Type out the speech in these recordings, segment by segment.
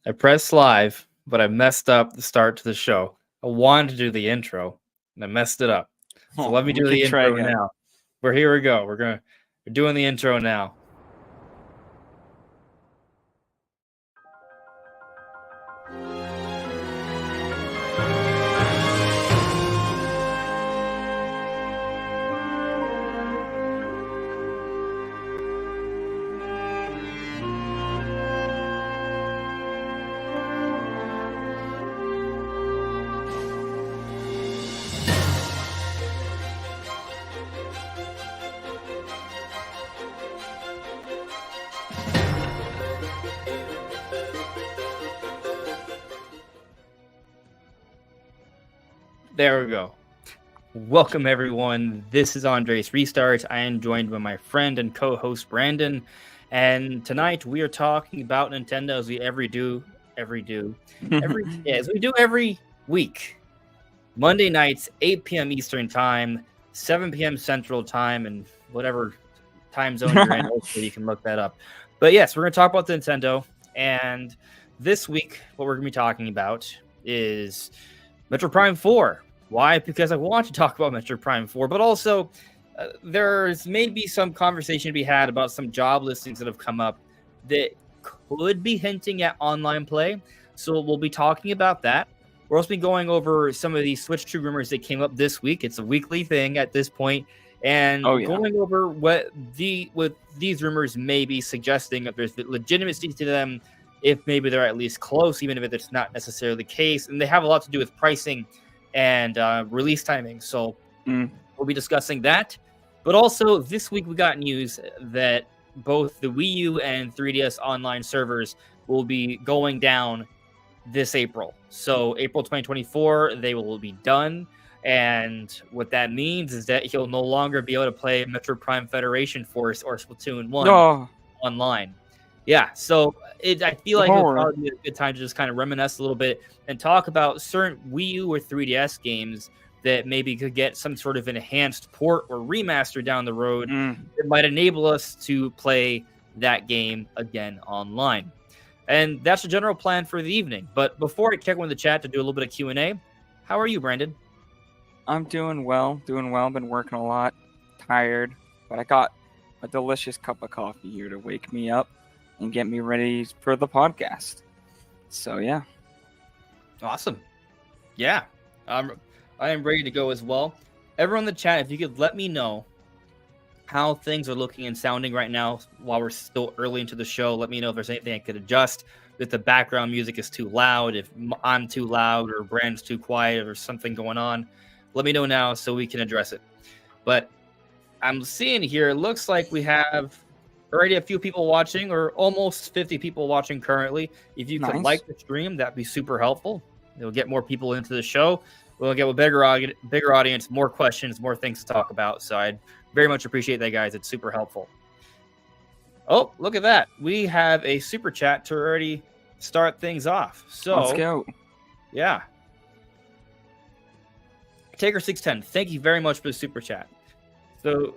I pressed live, but I messed up the start to the show. I wanted to do the intro, and I messed it up. So let me We do can the try intro again. now. Here we go. We're doing the intro now. There we go. Welcome, everyone. This is Andres Restart. I am joined by my friend and co-host Brandon, and tonight we are talking about Nintendo as we as we do every week. Monday nights, 8 p.m. Eastern Time, 7 p.m. Central Time, and whatever time zone you're in, hopefully you can look that up. But yes, we're going to talk about the Nintendo, and this week, what we're going to be talking about is Metroid Prime 4. Why? Because I want to talk about Metroid Prime 4, but also there's maybe some conversation to be had about some job listings that have come up that could be hinting at online play. So we'll be talking about that. We're also be going over some of these Switch 2 rumors that came up this week. It's a weekly thing at this point, and going over what these rumors may be suggesting, if there's legitimacy to them, if maybe they're at least close, even if it's not necessarily the case. And they have a lot to do with pricing and release timing. So we'll be discussing that. But also this week we got news that both the Wii U and 3DS online servers will be going down this April. So April 2024, they will be done. And what that means is that you'll no longer be able to play Metroid Prime Federation Force or Splatoon 1 online. Yeah, so I feel like it would probably be a good time to just kind of reminisce a little bit and talk about certain Wii U or 3DS games that maybe could get some sort of enhanced port or remaster down the road that might enable us to play that game again online. And that's the general plan for the evening. But before I check with the chat to do a little bit of Q&A, how are you, Brandon? I'm doing well. Been working a lot. Tired. But I got a delicious cup of coffee here to wake me up and get me ready for the podcast. So, yeah. Awesome. Yeah. I am ready to go as well. Everyone in the chat, if you could let me know how things are looking and sounding right now while we're still early into the show. Let me know if there's anything I could adjust, if the background music is too loud, if I'm too loud or Brand's too quiet or something going on. Let me know now so we can address it. But I'm seeing here, it looks like we have already a few people watching, or almost 50 people watching currently. If you could like the stream, that'd be super helpful. It'll get more people into the show. We'll get a bigger audience, more questions, more things to talk about. So I'd very much appreciate that, guys. It's super helpful. Oh, look at that. We have a super chat to already start things off. So let's go. Yeah. Taker610, thank you very much for the super chat. So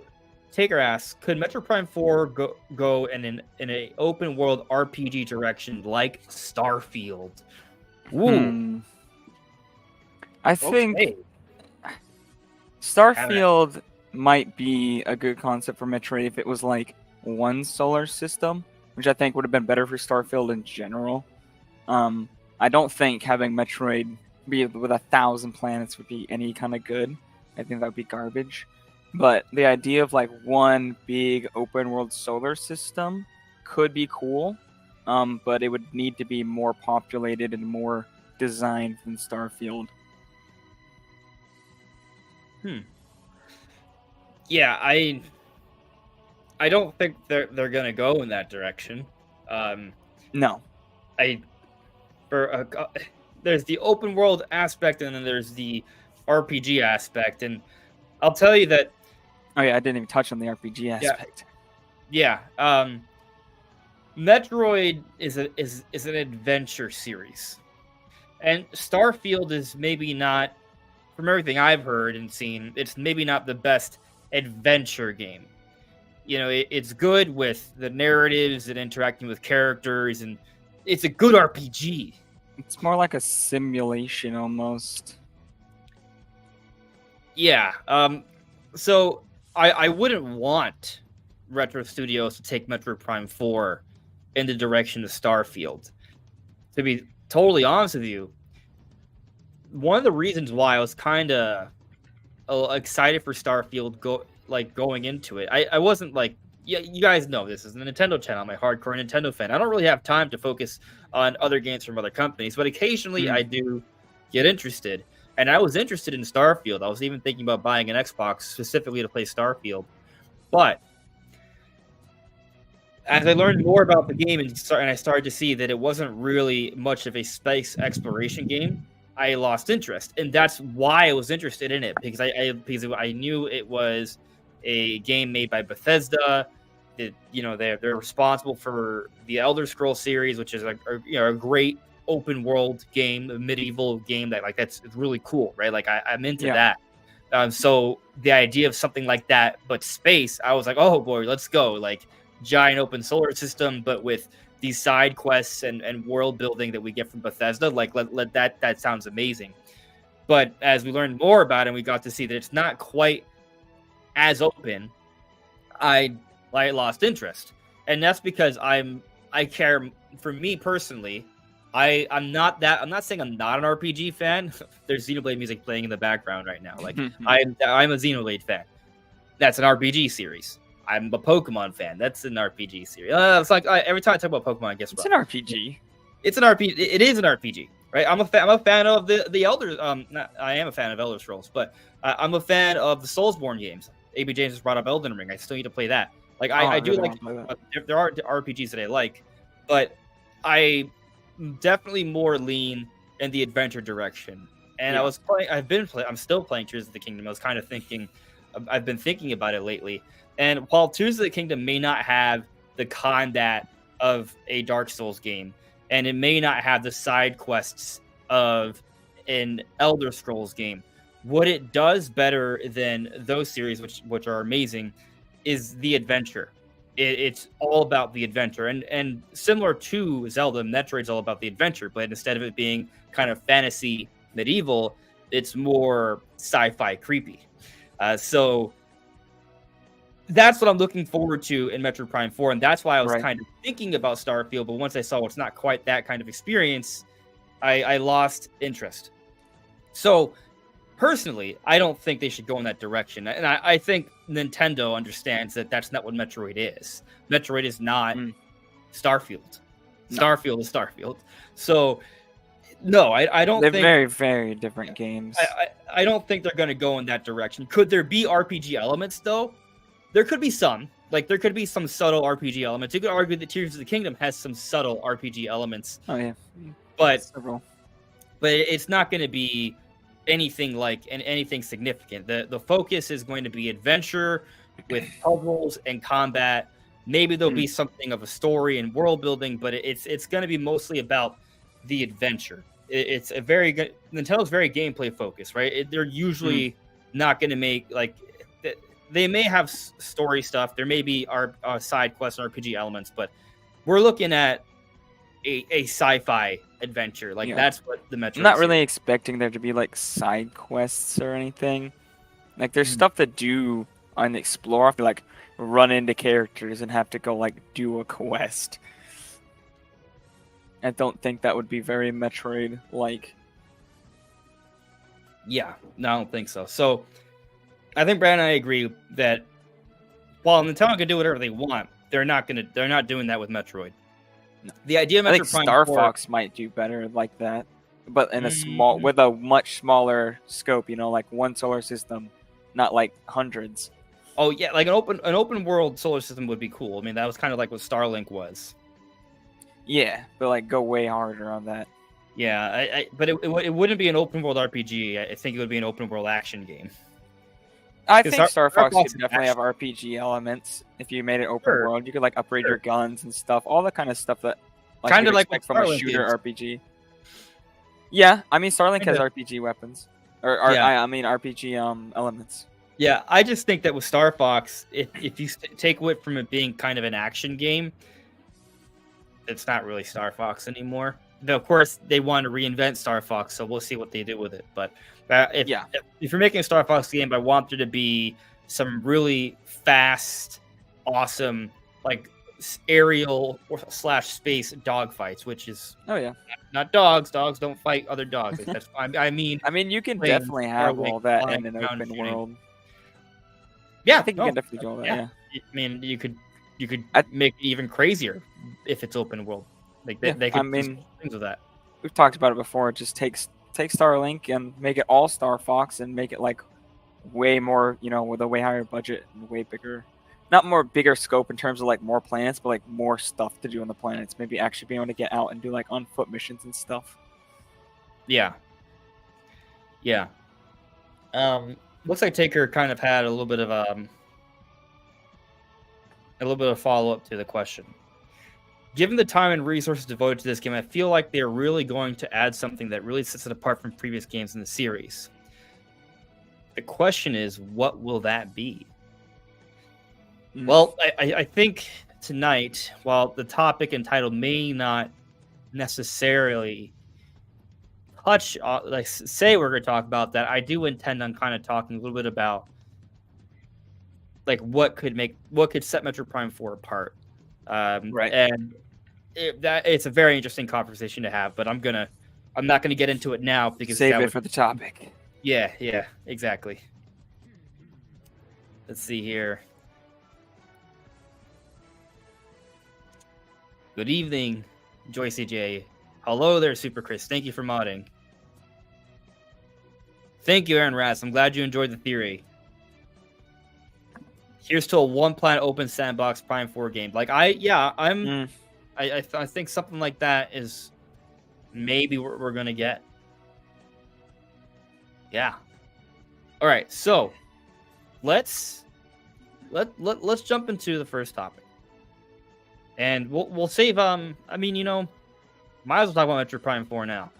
Taker asks, could Metroid Prime 4 go in an open world RPG direction like Starfield? Ooh. I think Starfield might be a good concept for Metroid if it was like one solar system, which I think would have been better for Starfield in general. I don't think having Metroid be with 1,000 planets would be any kind of good. I think that would be garbage. But the idea of like one big open world solar system could be cool, but it would need to be more populated and more designed than Starfield. Yeah, I don't think they're gonna go in that direction. No. There's the open world aspect, and then there's the RPG aspect, and I'll tell you that. Oh yeah, I didn't even touch on the RPG aspect. Yeah. Metroid is an adventure series, and Starfield is maybe not, from everything I've heard and seen, it's maybe not the best adventure game. You know, it's good with the narratives and interacting with characters, and it's a good RPG. It's more like a simulation almost. Yeah. So I wouldn't want Retro Studios to take Metroid Prime 4 in the direction of Starfield. To be totally honest with you, one of the reasons why I was kind of excited for Starfield going into it, I wasn't like, yeah, you guys know this is the Nintendo channel. I'm a hardcore Nintendo fan. I don't really have time to focus on other games from other companies, but occasionally I do get interested. And I was interested in Starfield. I was even thinking about buying an Xbox specifically to play Starfield. But as I learned more about the game and I started to see that it wasn't really much of a space exploration game, I lost interest. And that's why I was interested in it, because I knew it was a game made by Bethesda. That, you know, they're responsible for the Elder Scrolls series, which is a great open world game, a medieval game that's really cool, right? Like I'm into that. So the idea of something like that, but space, I was like, oh boy, let's go. Like giant open solar system, but with these side quests and world building that we get from Bethesda. Like let that sounds amazing. But as we learned more about it, and we got to see that it's not quite as open, I lost interest. And that's because I care, for me personally, I'm not saying I'm not an RPG fan. There's Xenoblade music playing in the background right now. Like I'm a Xenoblade fan. That's an RPG series. I'm a Pokemon fan. That's an RPG series. It's like every time I talk about Pokemon, I guess it's an RPG. It's an RPG. It is an RPG, right? I'm a fan of the Elder. I am a fan of Elder Scrolls, but I'm a fan of the Soulsborne games. AB James has brought up Elden Ring. I still need to play that. Like I do like. There are RPGs that I like, but I definitely more lean in the adventure direction. And I was playing. I'm still playing Tears of the Kingdom. I was kind of thinking. I've been thinking about it lately. And while Tears of the Kingdom may not have the combat of a Dark Souls game, and it may not have the side quests of an Elder Scrolls game, what it does better than those series, which are amazing, is the adventure. It's all about the adventure. And similar to Zelda, Metroid's all about the adventure, but instead of it being kind of fantasy medieval, it's more sci-fi creepy. So that's what I'm looking forward to in Metroid Prime 4, and that's why I was kind of thinking about Starfield, but once I saw it's not quite that kind of experience, I lost interest. So, personally, I don't think they should go in that direction, and I think Nintendo understands that that's not what Metroid is. Metroid is not Starfield. Starfield is Starfield. So, no, I don't think... They're very, very different games. I don't think they're going to go in that direction. Could there be RPG elements, though? There could be some. Like, there could be some subtle RPG elements. You could argue that Tears of the Kingdom has some subtle RPG elements. Oh, yeah. But it's not going to be anything anything significant. The focus is going to be adventure with puzzles and combat. Maybe there'll be something of a story and world building, but it's going to be mostly about the adventure. It's a very good... Nintendo's very gameplay focused, right? They're usually not going to make, like... They may have story stuff. There may be side quests and RPG elements, but we're looking at a sci-fi adventure. Like that's what the Metroid. I'm not really expecting there to be like side quests or anything. Like there's stuff to do on Explore. Like run into characters and have to go like do a quest. I don't think that would be very Metroid-like. Yeah, no, I don't think so. So. I think Brad and I agree that while Nintendo can do whatever they want, they're not doing that with Metroid. No. The idea of Metroid I think Prime Star 4, Fox might do better like that, but in with a much smaller scope. You know, like one solar system, not like hundreds. Oh yeah, like an open world solar system would be cool. I mean, that was kind of like what Starlink was. Yeah, but like go way harder on that. Yeah, but it wouldn't be an open world RPG. I think it would be an open world action game. I think Star Fox could definitely have RPG elements if you made it open world. You could like upgrade your guns and stuff, all the kind of stuff that like kind of like from a shooter RPG. Yeah, I mean Starlink has RPG weapons, I mean RPG elements. Yeah, I just think that with Star Fox, if you take away from it being kind of an action game, it's not really Star Fox anymore. Though, of course, they want to reinvent Star Fox, so we'll see what they do with it. But if you're making a Star Fox game, I want there to be some really fast, awesome, like aerial / space dogfights, which is not dogs. Dogs don't fight other dogs. Like, that's I mean, you can definitely have all that in an open world. Yeah, I think you can definitely do all that. Yeah. I mean, you could make it even crazier if it's open world. Like they could do things with that. We've talked about it before. Just take Starlink and make it all Star Fox and make it like way more, with a way higher budget and way bigger. Not bigger scope in terms of like more planets, but like more stuff to do on the planets. Maybe actually being able to get out and do like on foot missions and stuff. Yeah. Looks like Taker kind of had a little bit of follow up to the question. Given the time and resources devoted to this game, I feel like they're really going to add something that really sets it apart from previous games in the series. The question is, what will that be? Well, I think tonight, while the topic and title may not necessarily touch, say we're going to talk about that, I do intend on kind of talking a little bit about like what could set Metroid Prime 4 apart. Right. And it's a very interesting conversation to have, but I'm not gonna get into it now because save it for the topic. Yeah, exactly. Let's see here. Good evening, Joy CJ. Hello there, Super Chris. Thank you for modding. Thank you, Aaron Ratz. I'm glad you enjoyed the theory. Here's to a one-planet open sandbox Prime 4 game. Like I think something like that is maybe what we're gonna get. Yeah. All right, so let's jump into the first topic, and we'll save. Might as well talk about Metroid Prime 4 now.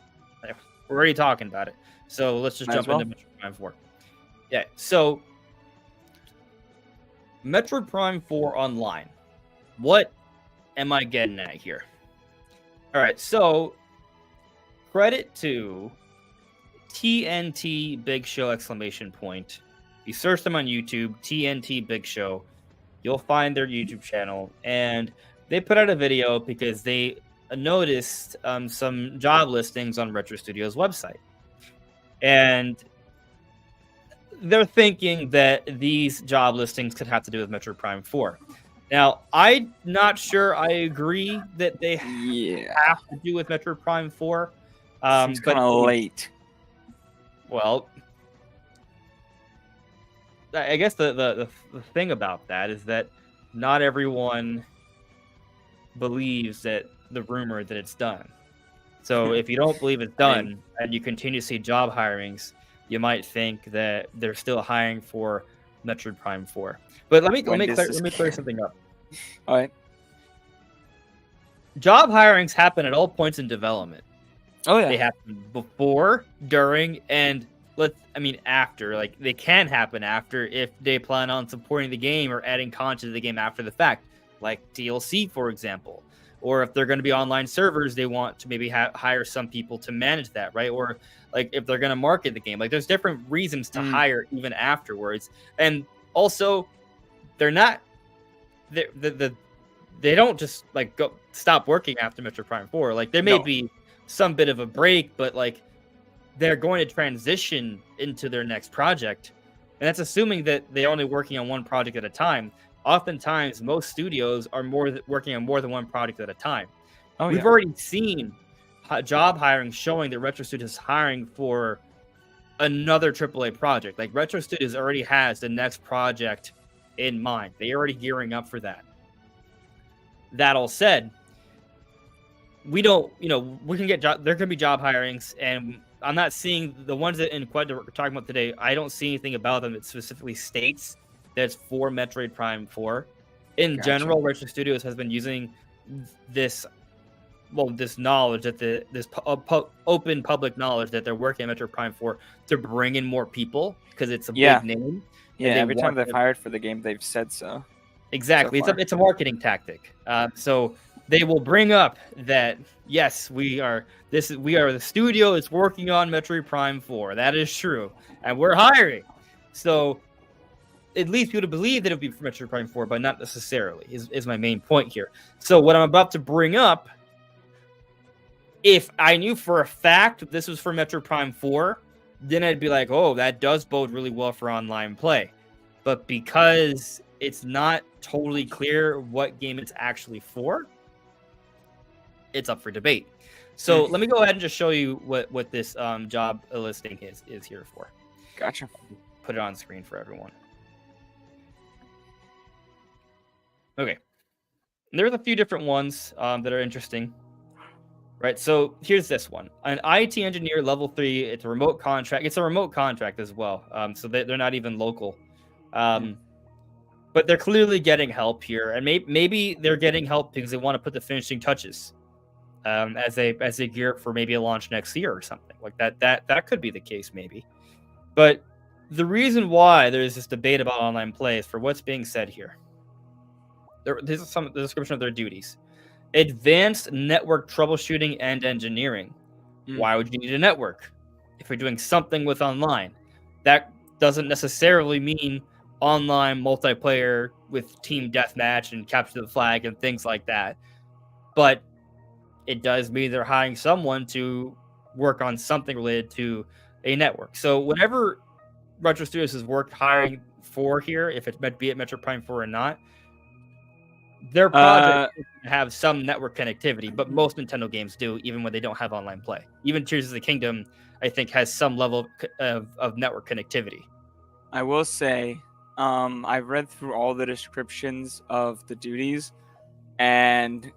We're already talking about it, so let's just jump into Metroid Prime 4. Yeah. So Metroid Prime 4 Online. What am I getting at here? All right, so credit to TNT Big Show ! You search them on YouTube, TNT Big Show. You'll find their YouTube channel, and they put out a video because they noticed some job listings on Retro Studios' website, and they're thinking that these job listings could have to do with Metroid Prime 4. Now, I'm not sure I agree that they have to do with Metroid Prime 4. Seems kind of late. Well, I guess the thing about that is that not everyone believes that the rumor that it's done. So if you don't believe it's done and you continue to see job hirings, you might think that they're still hiring for Metroid Prime 4. But let me clear something up. All right. Job hirings happen at all points in development. Oh yeah. They happen before, during, and after. Like they can happen after if they plan on supporting the game or adding content to the game after the fact, like DLC, for example. Or if they're going to be online servers, they want to maybe hire some people to manage that, right? Or like if they're going to market the game, like there's different reasons to hire even afterwards. And also, they don't just like go stop working after Metroid Prime 4. Like there may be some bit of a break, but like they're going to transition into their next project, and that's assuming that they're only working on one project at a time. Oftentimes, most studios are working on more than one project at a time. We've already seen job hiring showing that Retro Studios is hiring for another AAA project. Like Retro Studios already has the next project in mind. They're already gearing up for that. That all said, we don't, we can get there can be job hirings, and I'm not seeing the ones that we're talking about today. I don't see anything about them that specifically states that it's for Metroid Prime 4. In general, Retro Studios has been using this knowledge that open public knowledge that they're working on Metroid Prime 4 to bring in more people because it's a big name. Yeah, every time they've hired for the game, they've said so. Exactly, it's a marketing tactic. So they will bring up that yes, we are the studio that's working on Metroid Prime 4. That is true, and we're hiring. So it leads people to believe that it would be for Metroid Prime 4, but not necessarily. Is my main point here. So what I'm about to bring up, if I knew for a fact this was for Metroid Prime 4, then I'd be like, oh, that does bode really well for online play. But because it's not totally clear what game it's actually for, it's up for debate. So let me go ahead and just show you what this job listing is here for. Gotcha. Put it on screen for everyone. Okay. There's a few different ones that are interesting. Right, so here's this one. An IT engineer level 3, it's a remote contract. It's a remote contract as well, so they're not even local. But they're clearly getting help here, and maybe they're getting help because they want to put the finishing touches as they gear up for maybe a launch next year or something like that. That could be the case, maybe. But the reason why there's this debate about online play is for what's being said here. This is the description of their duties. Advanced network troubleshooting and engineering. Why would you need a network if you're doing something with online? That doesn't necessarily mean online multiplayer with team deathmatch and capture the flag and things like that. But it does mean they're hiring someone to work on something related to a network. So whatever Retro Studios has worked hiring for here, if it's be it Metroid Prime 4 or not, their project have some network connectivity, but most Nintendo games do, even when they don't have online play. Even Tears of the Kingdom, I think, has some level of network connectivity. I will say, I've read through all the descriptions of the duties, and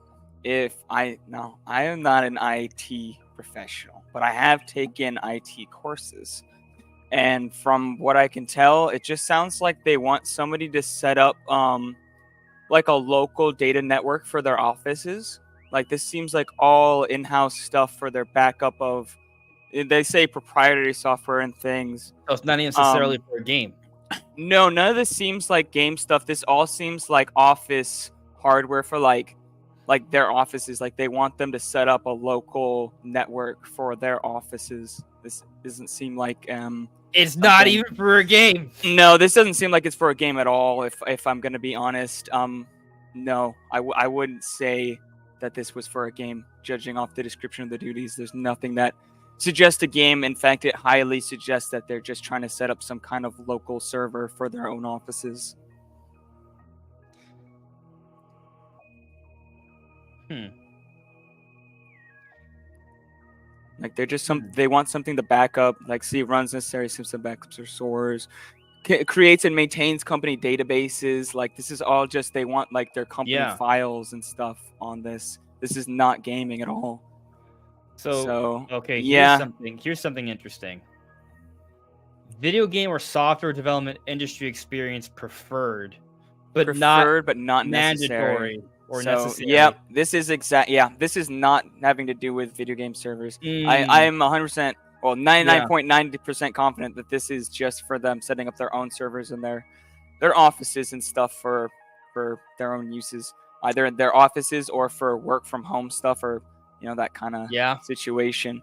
I am not an IT professional, but I have taken IT courses. And from what I can tell, it just sounds like they want somebody to set up like a local data network for their offices. Like this seems like all in-house stuff for their backup of, they say, proprietary software and things. So it's not necessarily for a game. No, none of this seems like game stuff. This all seems like office hardware for like their offices. Like they want them to set up a local network for their offices. This doesn't seem like it's not even for a game. No, this doesn't seem like it's for a game at all. If I'm gonna be honest, no, I wouldn't say that this was for a game. Judging off the description of the duties, there's nothing that suggests a game. In fact, it highly suggests that they're just trying to set up some kind of local server for their own offices. Like they're just they want something to back up, like see runs necessary system backups or source, creates and maintains company databases. Like this is all just, they want like their company files and stuff on this. This is not gaming at all. So okay, yeah. Here's something interesting. Video game or software development industry experience preferred, but not mandatory. Or necessary. Yeah, this is this is not having to do with video game servers. I am 100%, well, 99.9% confident that this is just for them setting up their own servers in their offices and stuff for their own uses, either in their offices or for work from home stuff, or that kind of situation.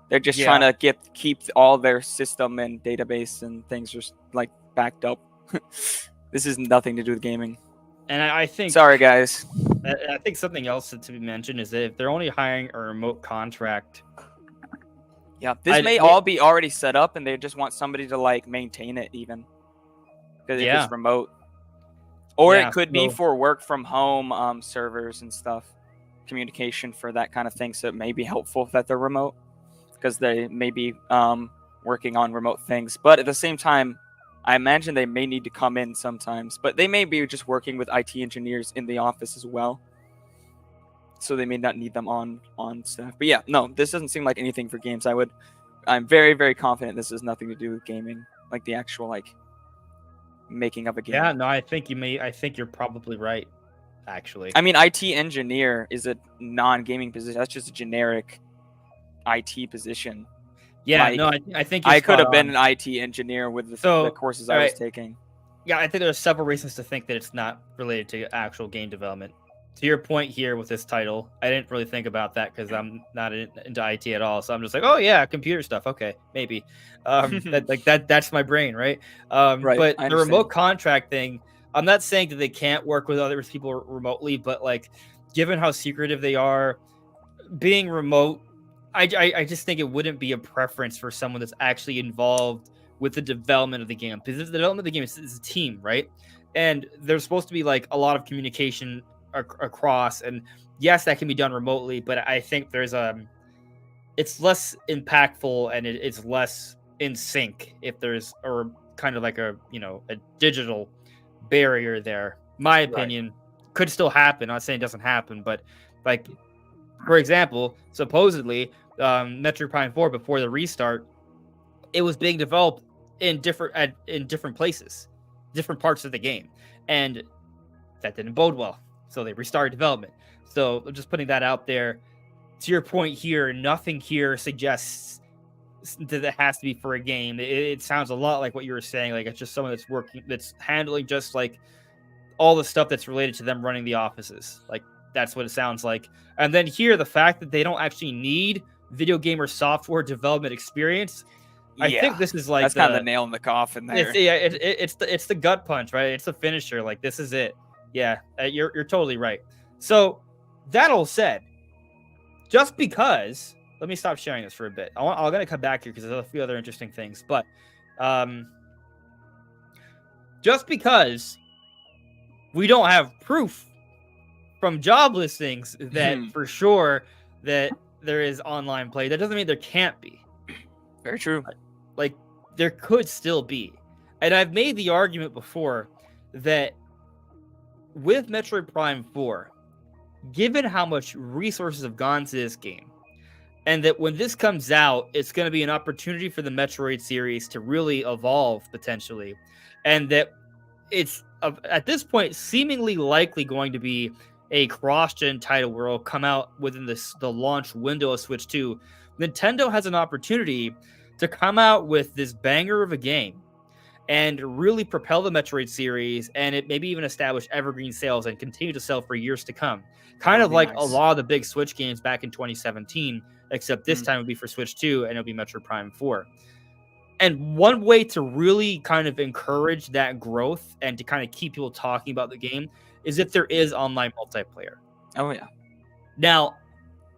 They're just trying to keep all their system and database and things just like backed up. This is nothing to do with gaming. And I think, sorry guys, I think something else to be mentioned is that if they're only hiring a remote contract, this may all be already set up and they just want somebody to like maintain it, even because it's remote, or it could be for work from home servers and stuff, communication for that kind of thing. So it may be helpful that they're remote because they may be working on remote things, but at the same time, I imagine they may need to come in sometimes, but they may be just working with IT engineers in the office as well. So they may not need them on staff. But yeah, no, this doesn't seem like anything for games. I'm very, very confident this has nothing to do with gaming, like the actual like making of a game. Yeah, no, I think you're probably right, actually. I mean, IT engineer is a non-gaming position. That's just a generic IT position. Yeah, like, no, I think I could have been an IT engineer with the courses I was taking. Yeah, I think there's several reasons to think that it's not related to actual game development. to your point here with this title, I didn't really think about that because I'm not into IT at all. So I'm just like, oh yeah, computer stuff. Okay, maybe. That's my brain, right? Right, But I the remote understand. contract thing, I'm not saying that they can't work with other people remotely, but like, given how secretive they are, being remote, I just think it wouldn't be a preference for someone that's actually involved with the development of the game, because the development of the game is a team, right? And there's supposed to be like a lot of communication across, and yes, that can be done remotely, but I think there's it's less impactful and it's less in sync if there's or kind of like a a digital barrier there. My Right. opinion, could still happen. I'm not saying it doesn't happen, but like, for example, supposedly Metroid Prime 4 before the restart, it was being developed in different places, different parts of the game, and that didn't bode well. So they restarted development. So just putting that out there. To your point here, nothing here suggests that it has to be for a game. It sounds a lot like what you were saying. Like, it's just someone that's working, that's handling just like all the stuff that's related to them running the offices. Like, that's what it sounds like. And then here, the fact that they don't actually need video game or software development experience. I think Yeah, this is like that's kind of the nail in the coffin there. it's the gut punch, right? It's the finisher. Like, this is it. Yeah, you're totally right. So that all said, just because, let me stop sharing this for a bit. I'm gonna come back here because there's a few other interesting things. But just because we don't have proof from job listings that for sure that there is online play, that doesn't mean there can't be. Very true. Like, there could still be. And I've made the argument before that with Metroid Prime 4, given how much resources have gone to this game, and that when this comes out, it's going to be an opportunity for the Metroid series to really evolve potentially, and that it's at this point seemingly likely going to be a cross-gen title where it'll come out within the launch window of Switch 2. Nintendo has an opportunity to come out with this banger of a game and really propel the Metroid series, and it maybe even establish evergreen sales and continue to sell for years to come. Kind of like a lot of the big Switch games back in 2017, except this time it would be for Switch 2 and it'll be Metroid Prime 4. And one way to really kind of encourage that growth and to kind of keep people talking about the game is if there is online multiplayer. Oh yeah. Now,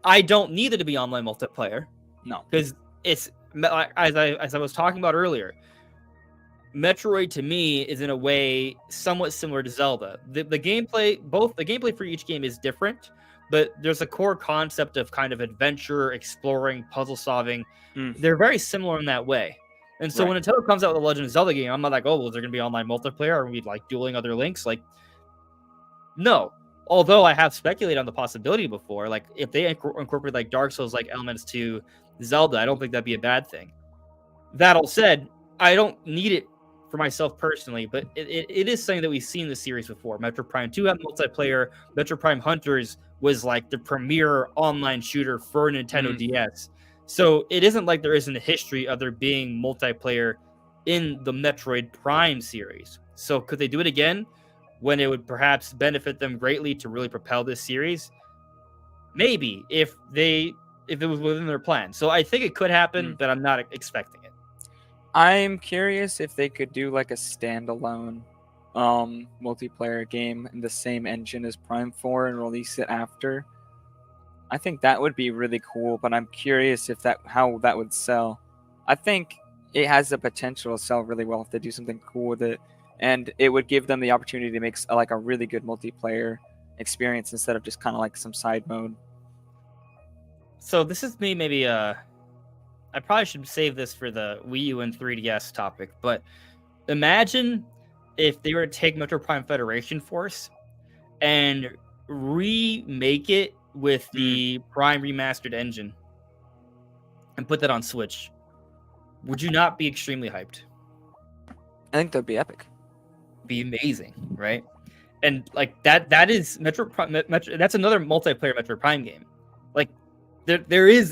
I don't need it to be online multiplayer. No. Because it's, as I was talking about earlier, Metroid to me is in a way somewhat similar to Zelda. The gameplay, both the gameplay for each game is different, but there's a core concept of kind of adventure, exploring, puzzle solving. They're very similar in that way. And so when Nintendo comes out with a Legend of Zelda game, I'm not like, oh, well, is there going to be online multiplayer? Are we like dueling other links? Like, no. Although I have speculated on the possibility before, like if they incorporate like Dark Souls like elements to Zelda, I don't think that'd be a bad thing. That all said, I don't need it for myself personally, but it is something that we've seen in the series before. Metroid Prime 2 had multiplayer. Metroid Prime Hunters was like the premier online shooter for Nintendo DS. So it isn't like there isn't a history of there being multiplayer in the Metroid Prime series. So could they do it again when it would perhaps benefit them greatly to really propel this series? Maybe, if it was within their plan. So I think it could happen, but I'm not expecting it. I'm curious if they could do like a standalone multiplayer game in the same engine as Prime 4 and release it after. I think that would be really cool, but I'm curious if how that would sell. I think it has the potential to sell really well if they do something cool with it, and it would give them the opportunity to make like a really good multiplayer experience instead of just kind of like some side mode. So this is me maybe I probably should save this for the Wii U and 3DS topic, but imagine if they were to take Metroid Prime Federation Force and remake it with the Prime Remastered engine and put that on Switch. Would you not be extremely hyped? I think that'd be epic. Be amazing, right? And like that is Metroid Prime. That's another multiplayer Metroid Prime game. Like there is.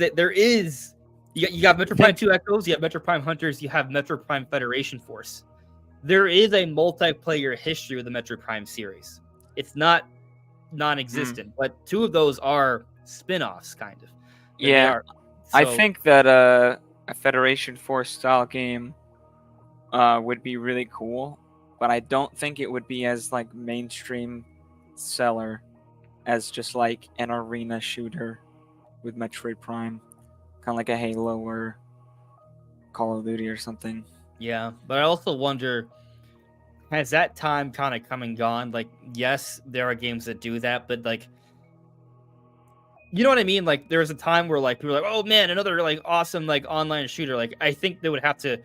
You got Metroid Prime 2 Echoes, you have Metroid Prime Hunters, you have Metroid Prime Federation Force. There is a multiplayer history with the Metroid Prime series. It's not non-existent. But 2 of those are spin-offs, kind of. They Yeah, are. I So, think that a Federation Force style game would be really cool, but I don't think it would be as like mainstream seller as just like an arena shooter with Metroid Prime, kind of like a Halo or Call of Duty or something. yeah. But I also wonder, has that time kind of come and gone? Like, yes, there are games that do that, but like, you know what I mean? Like, there was a time where like people were like, "Oh man, another like awesome like online shooter." Like, I think they would have to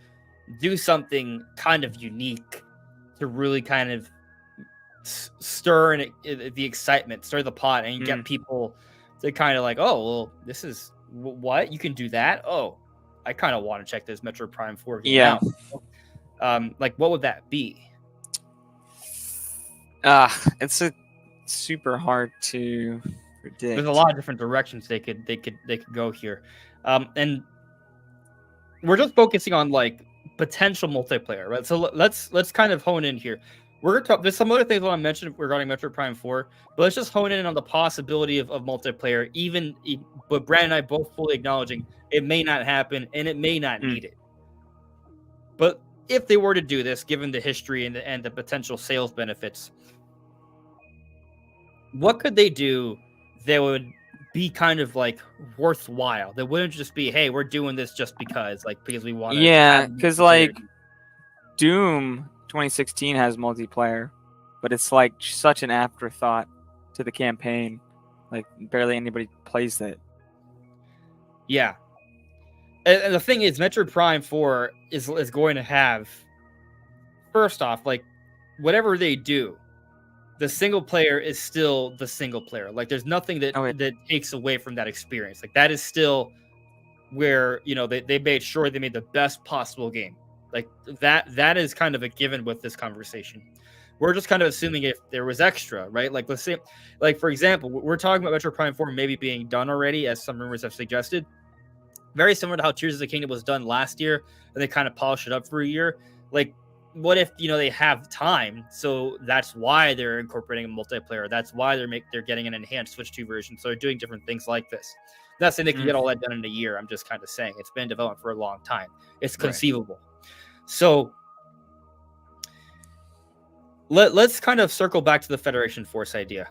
do something kind of unique to really kind of stir the excitement, stir the pot, and get people to kind of like, "Oh, well, this is what you can do that." Oh, I kind of want to check this Metroid Prime 4 game Yeah. out. Like, what would that be? It's a super hard to predict. There's a lot of different directions they could go here, and we're just focusing on like potential multiplayer, right? So let's kind of hone in here. We're talk. There's some other things I want to mention regarding Metroid Prime 4, but let's just hone in on the possibility of multiplayer. But Brandon and I both fully acknowledging it may not happen and it may not need it. But if they were to do this, given the history and the potential sales benefits, what could they do that would be kind of like worthwhile? That wouldn't just be, hey, we're doing this just because we want to. Yeah, because like Doom 2016 has multiplayer, but it's like such an afterthought to the campaign. Like barely anybody plays it. Yeah. And the thing is, Metroid Prime 4 is going to have, first off, like, whatever they do, the single player is still the single player. Like, there's nothing that takes away from that experience. Like, that is still where, they made sure they made the best possible game. Like, that is kind of a given with this conversation. We're just kind of assuming if there was extra, right? Like, let's say, like, for example, we're talking about Metroid Prime 4 maybe being done already, as some rumors have suggested. Very similar to how Tears of the Kingdom was done last year, and they kind of polished it up for a year. Like, what if they have time? So that's why they're incorporating a multiplayer. That's why they're getting an enhanced Switch 2 version. So they're doing different things like this. I'm not saying they can get all that done in a year. I'm just kind of saying it's been in development for a long time. It's conceivable. Right. So let's kind of circle back to the Federation Force idea.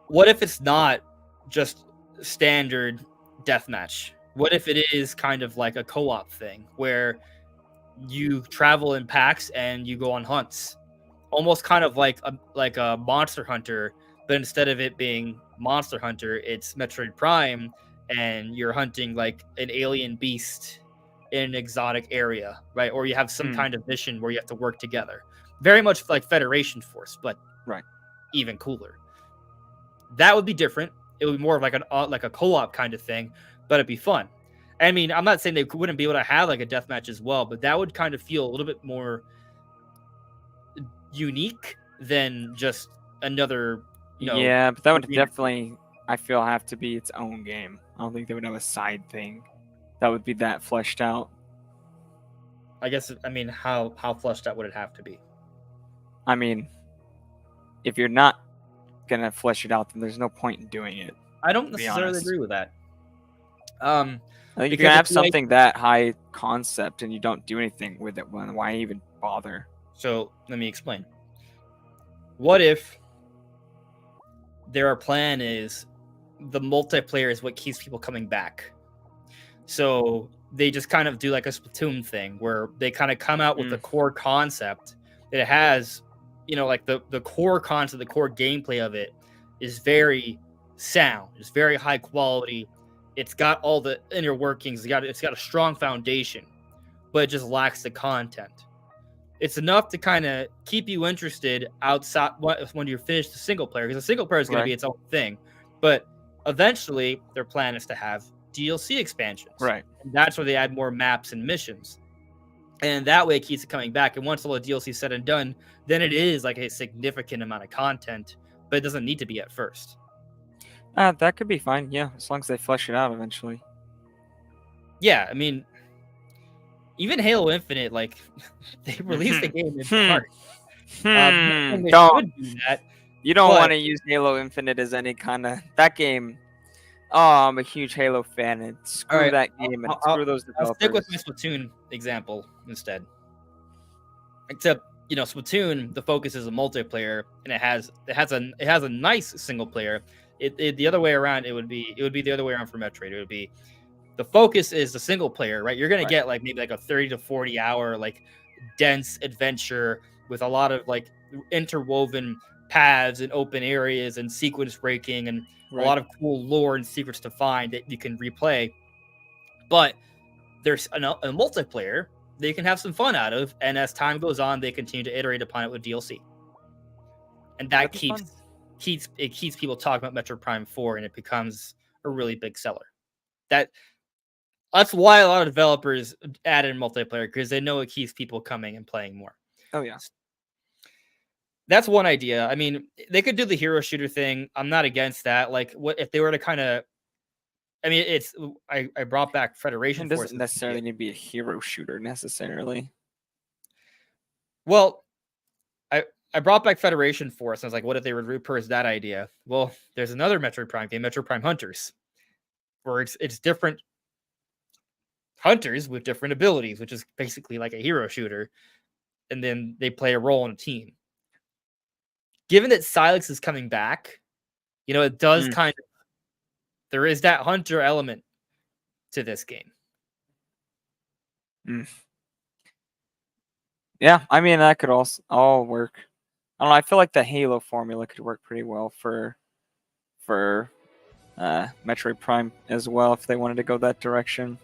What if it's not just standard deathmatch? What if it is kind of like a co-op thing where you travel in packs and you go on hunts, almost kind of like a Monster Hunter, but instead of it being Monster Hunter, it's Metroid Prime, and you're hunting like an alien beast in an exotic area, right? Or you have some kind of mission where you have to work together, very much like Federation Force, but even cooler. That would be different. It would be more of like a co-op kind of thing, but it'd be fun. I mean, I'm not saying they wouldn't be able to have like a deathmatch as well, but that would kind of feel a little bit more unique than just another. Yeah, but that would definitely, I feel, have to be its own game. I don't think they would have a side thing that would be that fleshed out. I guess. I mean, how fleshed out would it have to be? I mean, if you're not gonna flesh it out, then there's no point in doing it. I don't necessarily agree with that. I think if you have something that high concept and you don't do anything with it, why even bother? So let me explain. What if their plan is the multiplayer is what keeps people coming back? So they just kind of do like a Splatoon thing where they kind of come out with the core concept that it has, like the core concept, the core gameplay of it is very sound. It's very high quality. It's got all the inner workings. It's got a strong foundation, but it just lacks the content. It's enough to kind of keep you interested outside when you finish the single player, because the single player is going to be its own thing. But eventually, their plan is to have DLC expansions. Right. And that's where they add more maps and missions. And that way it keeps it coming back. And once all the DLC is said and done, then it is like a significant amount of content, but it doesn't need to be at first. That could be fine, yeah, as long as they flesh it out eventually. Yeah, I mean, even Halo Infinite, like, they released the game in part. They should do that, You don't But want to use Halo Infinite as any kind of that game. Oh, I'm a huge Halo fan, and all screw right, that game and screw those I'll stick with my developers. Splatoon example instead. Except, Splatoon, the focus is a multiplayer, and it has a nice single player. The other way around, it would be the other way around for Metroid. It would be the focus is the single player, right? You're gonna Right. get like maybe like a 30 to 40 hour like dense adventure with a lot of like interwoven paths and open areas and sequence breaking and a Right. lot of cool lore and secrets to find that you can replay. But there's a multiplayer they can have some fun out of, and as time goes on, they continue to iterate upon it with DLC, and that That'd be fun. keeps people talking about Metroid Prime 4, and it becomes a really big seller. That that's why a lot of developers added multiplayer because they know it keeps people coming and playing more. Oh yeah. That's one idea. I mean, they could do the hero shooter thing. I'm not against that. Like, what if they were to kind of? I mean, I brought back Federation It doesn't Force. necessarily need to be a hero shooter necessarily. Well, I brought back Federation Force. And I was like, what if they would repurpose that idea? Well, there's another Metroid Prime game, Metroid Prime Hunters, where it's different hunters with different abilities, which is basically like a hero shooter, and then they play a role in a team. Given that Silex is coming back, it does Mm. kind of there is that hunter element to this game. Yeah, I mean that could also all work. I don't know. I feel like the Halo formula could work pretty well for Metroid Prime as well if they wanted to go that direction.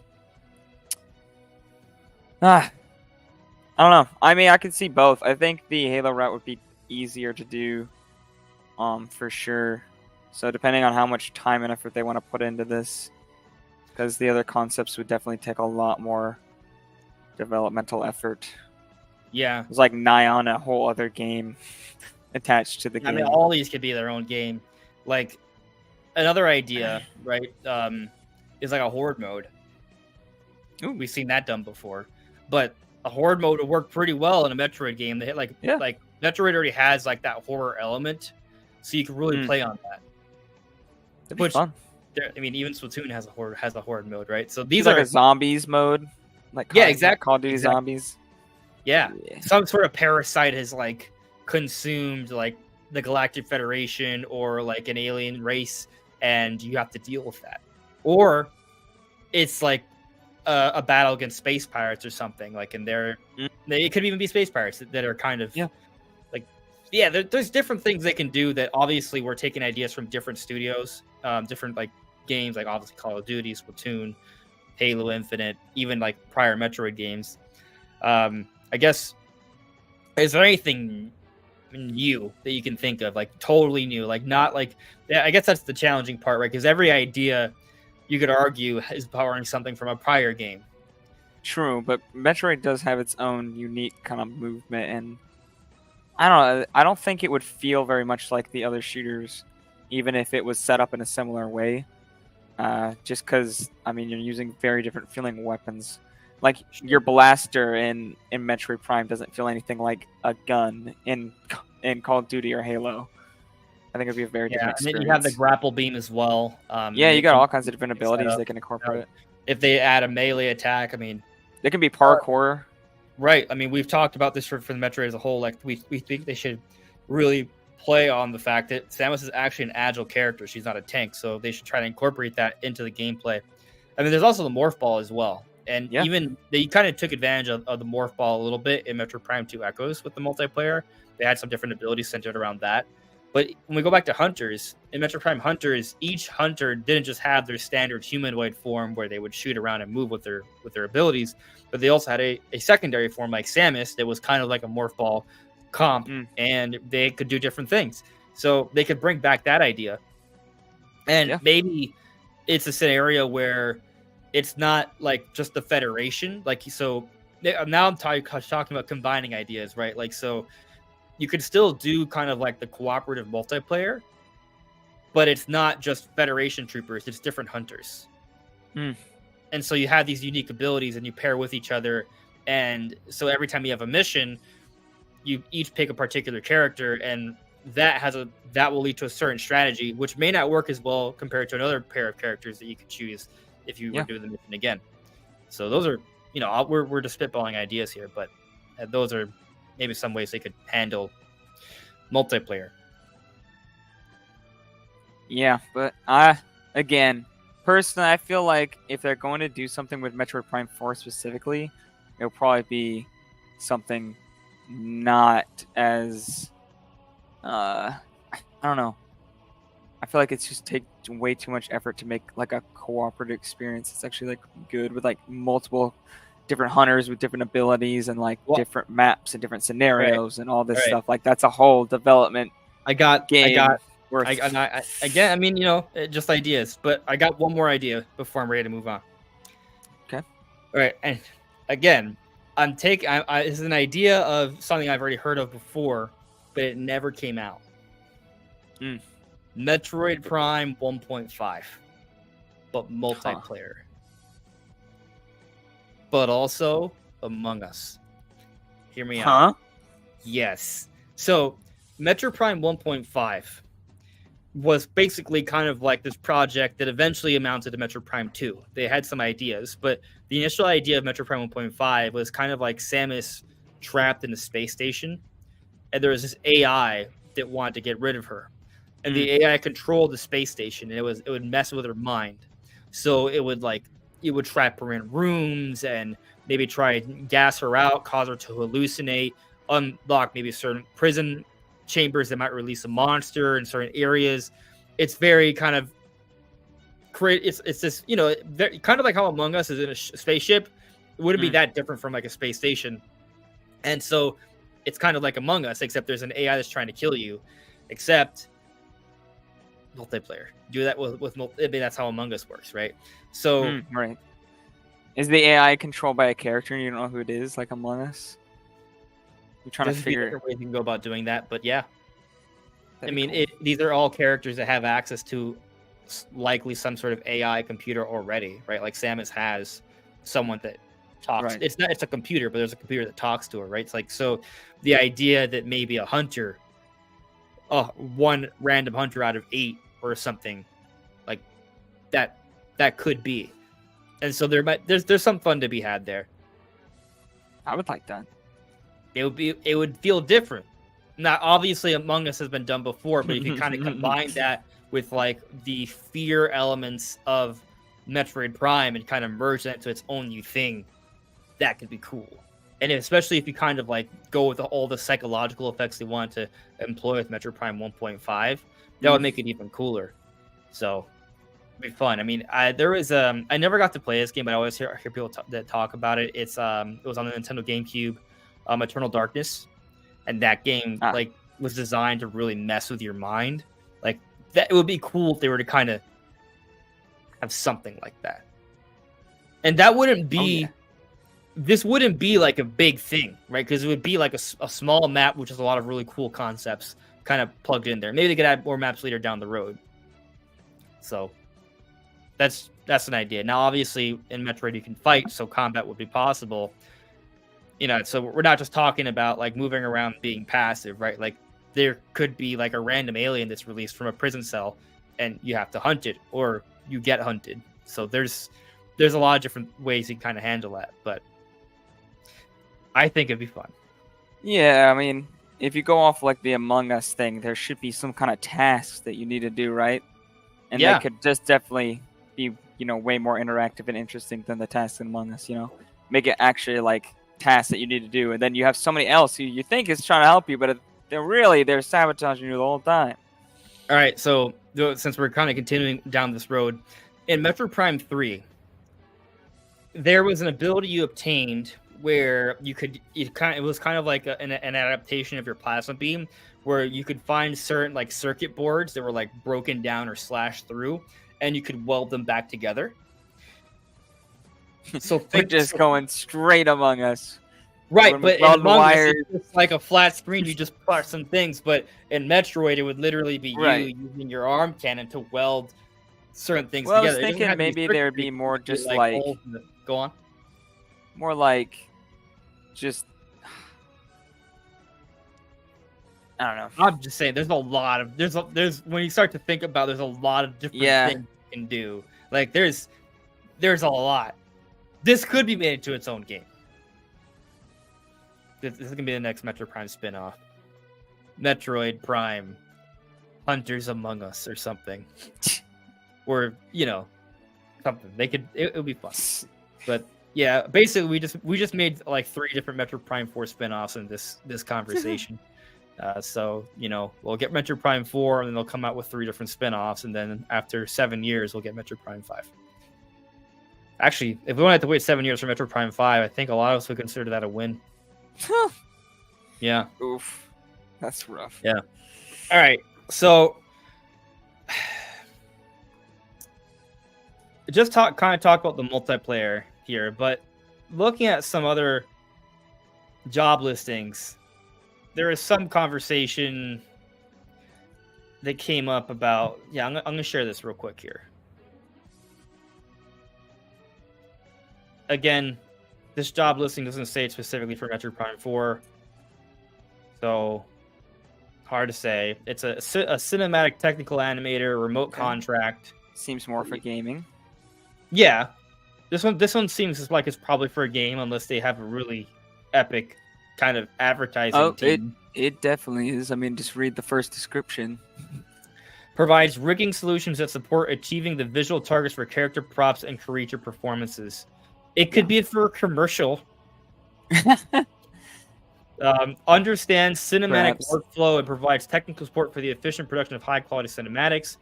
I don't know. I mean, I could see both. I think the Halo route would be easier to do, for sure. So depending on how much time and effort they want to put into this, because the other concepts would definitely take a lot more developmental effort. Yeah, It's like nigh on a whole other game attached to the I game. mean, all these could be their own game. Like another idea, right? Is like a horde mode. Ooh. We've seen that done before, but a horde mode would work pretty well in a Metroid game. They hit like Metroid already has like that horror element, so you can really play on that. That'd be fun. I mean, even Splatoon has a horde mode, right? So these are are like a zombies mode, like exactly Call of Duty Zombies. Yeah, some sort of parasite has like consumed like the Galactic Federation or like an alien race, and you have to deal with that. Or it's like a battle against space pirates or something. Like, and it could even be space pirates that are kind of there's different things they can do that obviously we're taking ideas from different studios, different like games, like obviously Call of Duty, Splatoon, Halo Infinite, even like prior Metroid games. I guess, is there anything new that you can think of, like totally new, like not like? I guess that's the challenging part, right? Because every idea, you could argue, is borrowing something from a prior game. True, but Metroid does have its own unique kind of movement, and I don't know. I don't think it would feel very much like the other shooters, even if it was set up in a similar way. Just because, I mean, you're using very different feeling weapons. Like your blaster in Metroid Prime doesn't feel anything like a gun in Call of Duty or Halo. I think it'd be a very different experience. And then you have the grapple beam as well. You got all kinds of different abilities they can incorporate. If they add a melee attack, I mean, they can be parkour. Right. I mean, we've talked about this for the Metroid as a whole. Like, we think they should really play on the fact that Samus is actually an agile character. She's not a tank, so they should try to incorporate that into the gameplay. I mean, there's also the morph ball as well. And even they kind of took advantage of the morph ball a little bit in Metroid Prime 2 Echoes with the multiplayer. They had some different abilities centered around that. But when we go back to Hunters, in Metroid Prime Hunters, each hunter didn't just have their standard humanoid form where they would shoot around and move with their abilities, but they also had a secondary form like Samus that was kind of like a morph ball comp, and they could do different things. So they could bring back that idea. And maybe it's a scenario where it's not like just the Federation. Like, so now I'm talking about combining ideas, right? Like, so you could still do kind of like the cooperative multiplayer, but it's not just Federation troopers, it's different hunters. And so you have these unique abilities and you pair with each other. And so every time you have a mission, you each pick a particular character, and that will lead to a certain strategy, which may not work as well compared to another pair of characters that you could choose if you were doing the mission again. So those are, we're just spitballing ideas here, but those are maybe some ways they could handle multiplayer. Yeah, but again, personally, I feel like if they're going to do something with Metroid Prime 4 specifically, it'll probably be something not as I don't know. I feel like it's just take way too much effort to make like a cooperative experience. It's actually like good with like multiple different hunters with different abilities and like different maps and different scenarios and all this stuff. Like that's a whole development. Again, I mean, just ideas, but I got one more idea before I'm ready to move on. Okay. All right, and again, this is an idea of something I've already heard of before, but it never came out. Metroid Prime 1.5, but multiplayer. But also Among Us. Hear me out. Yes. So, Metroid Prime 1.5 was basically kind of like this project that eventually amounted to Metroid Prime 2. They had some ideas, but the initial idea of Metroid Prime 1.5 was kind of like Samus trapped in a space station, and there was this AI that wanted to get rid of her. And the AI controlled the space station, and it would mess with her mind. So it would trap her in rooms and maybe try and gas her out, cause her to hallucinate, unlock maybe certain prison chambers that might release a monster in certain areas. It's very kind of it's this, kind of like how Among Us is in a spaceship. It wouldn't be that different from like a space station. And so it's kind of like Among Us, except there's an AI that's trying to kill you, except multiplayer. Do that with I mean, that's how Among Us works, right? So right. Is the AI controlled by a character and you don't know who it is, like Among Us? You're trying to figure different ways you can go about doing that, but yeah. I mean, these are all characters that have access to likely some sort of AI computer already, right? Like Samus has someone that talks. Right. It's a computer, but there's a computer that talks to her, right? It's like, so the idea that maybe a hunter, one random hunter out of 8 or something like that could be. And so there's some fun to be had there. I would like that. It would feel different. Now, obviously, Among Us has been done before, but if you kind of combine that with like the fear elements of Metroid Prime and kind of merge that into its own new thing, that could be cool. And especially if you kind of like go with all the psychological effects they want to employ with Metroid Prime 1.5, that would make it even cooler. So it'd be fun. I mean, I never got to play this game, but I always hear people that talk about it. It was on the Nintendo GameCube, Eternal Darkness, and that game was designed to really mess with your mind. Like that, it would be cool if they were to kind of have something like that. And that wouldn't be. This wouldn't be like a big thing, right? Because it would be like a small map, which has a lot of really cool concepts kind of plugged in there. Maybe they could add more maps later down the road. So that's an idea. Now, obviously, in Metroid you can fight, so combat would be possible. So we're not just talking about like moving around being passive, right? Like there could be like a random alien that's released from a prison cell, and you have to hunt it, or you get hunted. So there's a lot of different ways you can kind of handle that, but I think it'd be fun. Yeah, I mean, if you go off like the Among Us thing, there should be some kind of tasks that you need to do, right? And they could just definitely be, way more interactive and interesting than the tasks in Among Us, Make it actually like tasks that you need to do. And then you have somebody else who you think is trying to help you, but they're sabotaging you the whole time. All right, so since we're kind of continuing down this road, in Metroid Prime 3, there was an ability you obtained where it was kind of like an adaptation of your plasma beam, where you could find certain like circuit boards that were like broken down or slashed through, and you could weld them back together. So we're just going straight Among Us. Right, but in Among Us, it's like a flat screen. You just push some things, but in Metroid, it would literally be you using your arm cannon to weld certain things together. I was thinking maybe there would be more just like go on. More like just I don't know. I'm just saying, there's a lot of there's when you start to think about, there's a lot of different things you can do. Like there's a lot. This could be made into its own game. This is gonna be the next Metroid Prime spin-off. Metroid Prime, Hunters Among Us, or something. Or something. It would be fun. But yeah, basically we just made like 3 different Metroid Prime 4 spin-offs in this conversation. So we'll get Metroid Prime 4, and then they'll come out with 3 different spin-offs, and then after 7 years we'll get Metroid Prime 5. Actually, if we don't have to wait 7 years for Metroid Prime 5, I think a lot of us would consider that a win. Yeah. Oof. That's rough. Yeah. All right. So just talk about the multiplayer here, but looking at some other job listings, there is some conversation that came up about. Yeah, I'm gonna share this real quick here. Again, this job listing doesn't say it specifically for Metroid Prime 4, so hard to say. It's a cinematic technical animator, remote contract. Seems more for gaming. Yeah, this one seems like it's probably for a game, unless they have a really epic kind of advertising team. It definitely is. I mean, just read the first description. Provides rigging solutions that support achieving the visual targets for character props and creature performances. It could be for a commercial. Understands cinematic workflow and provides technical support for the efficient production of high-quality cinematics.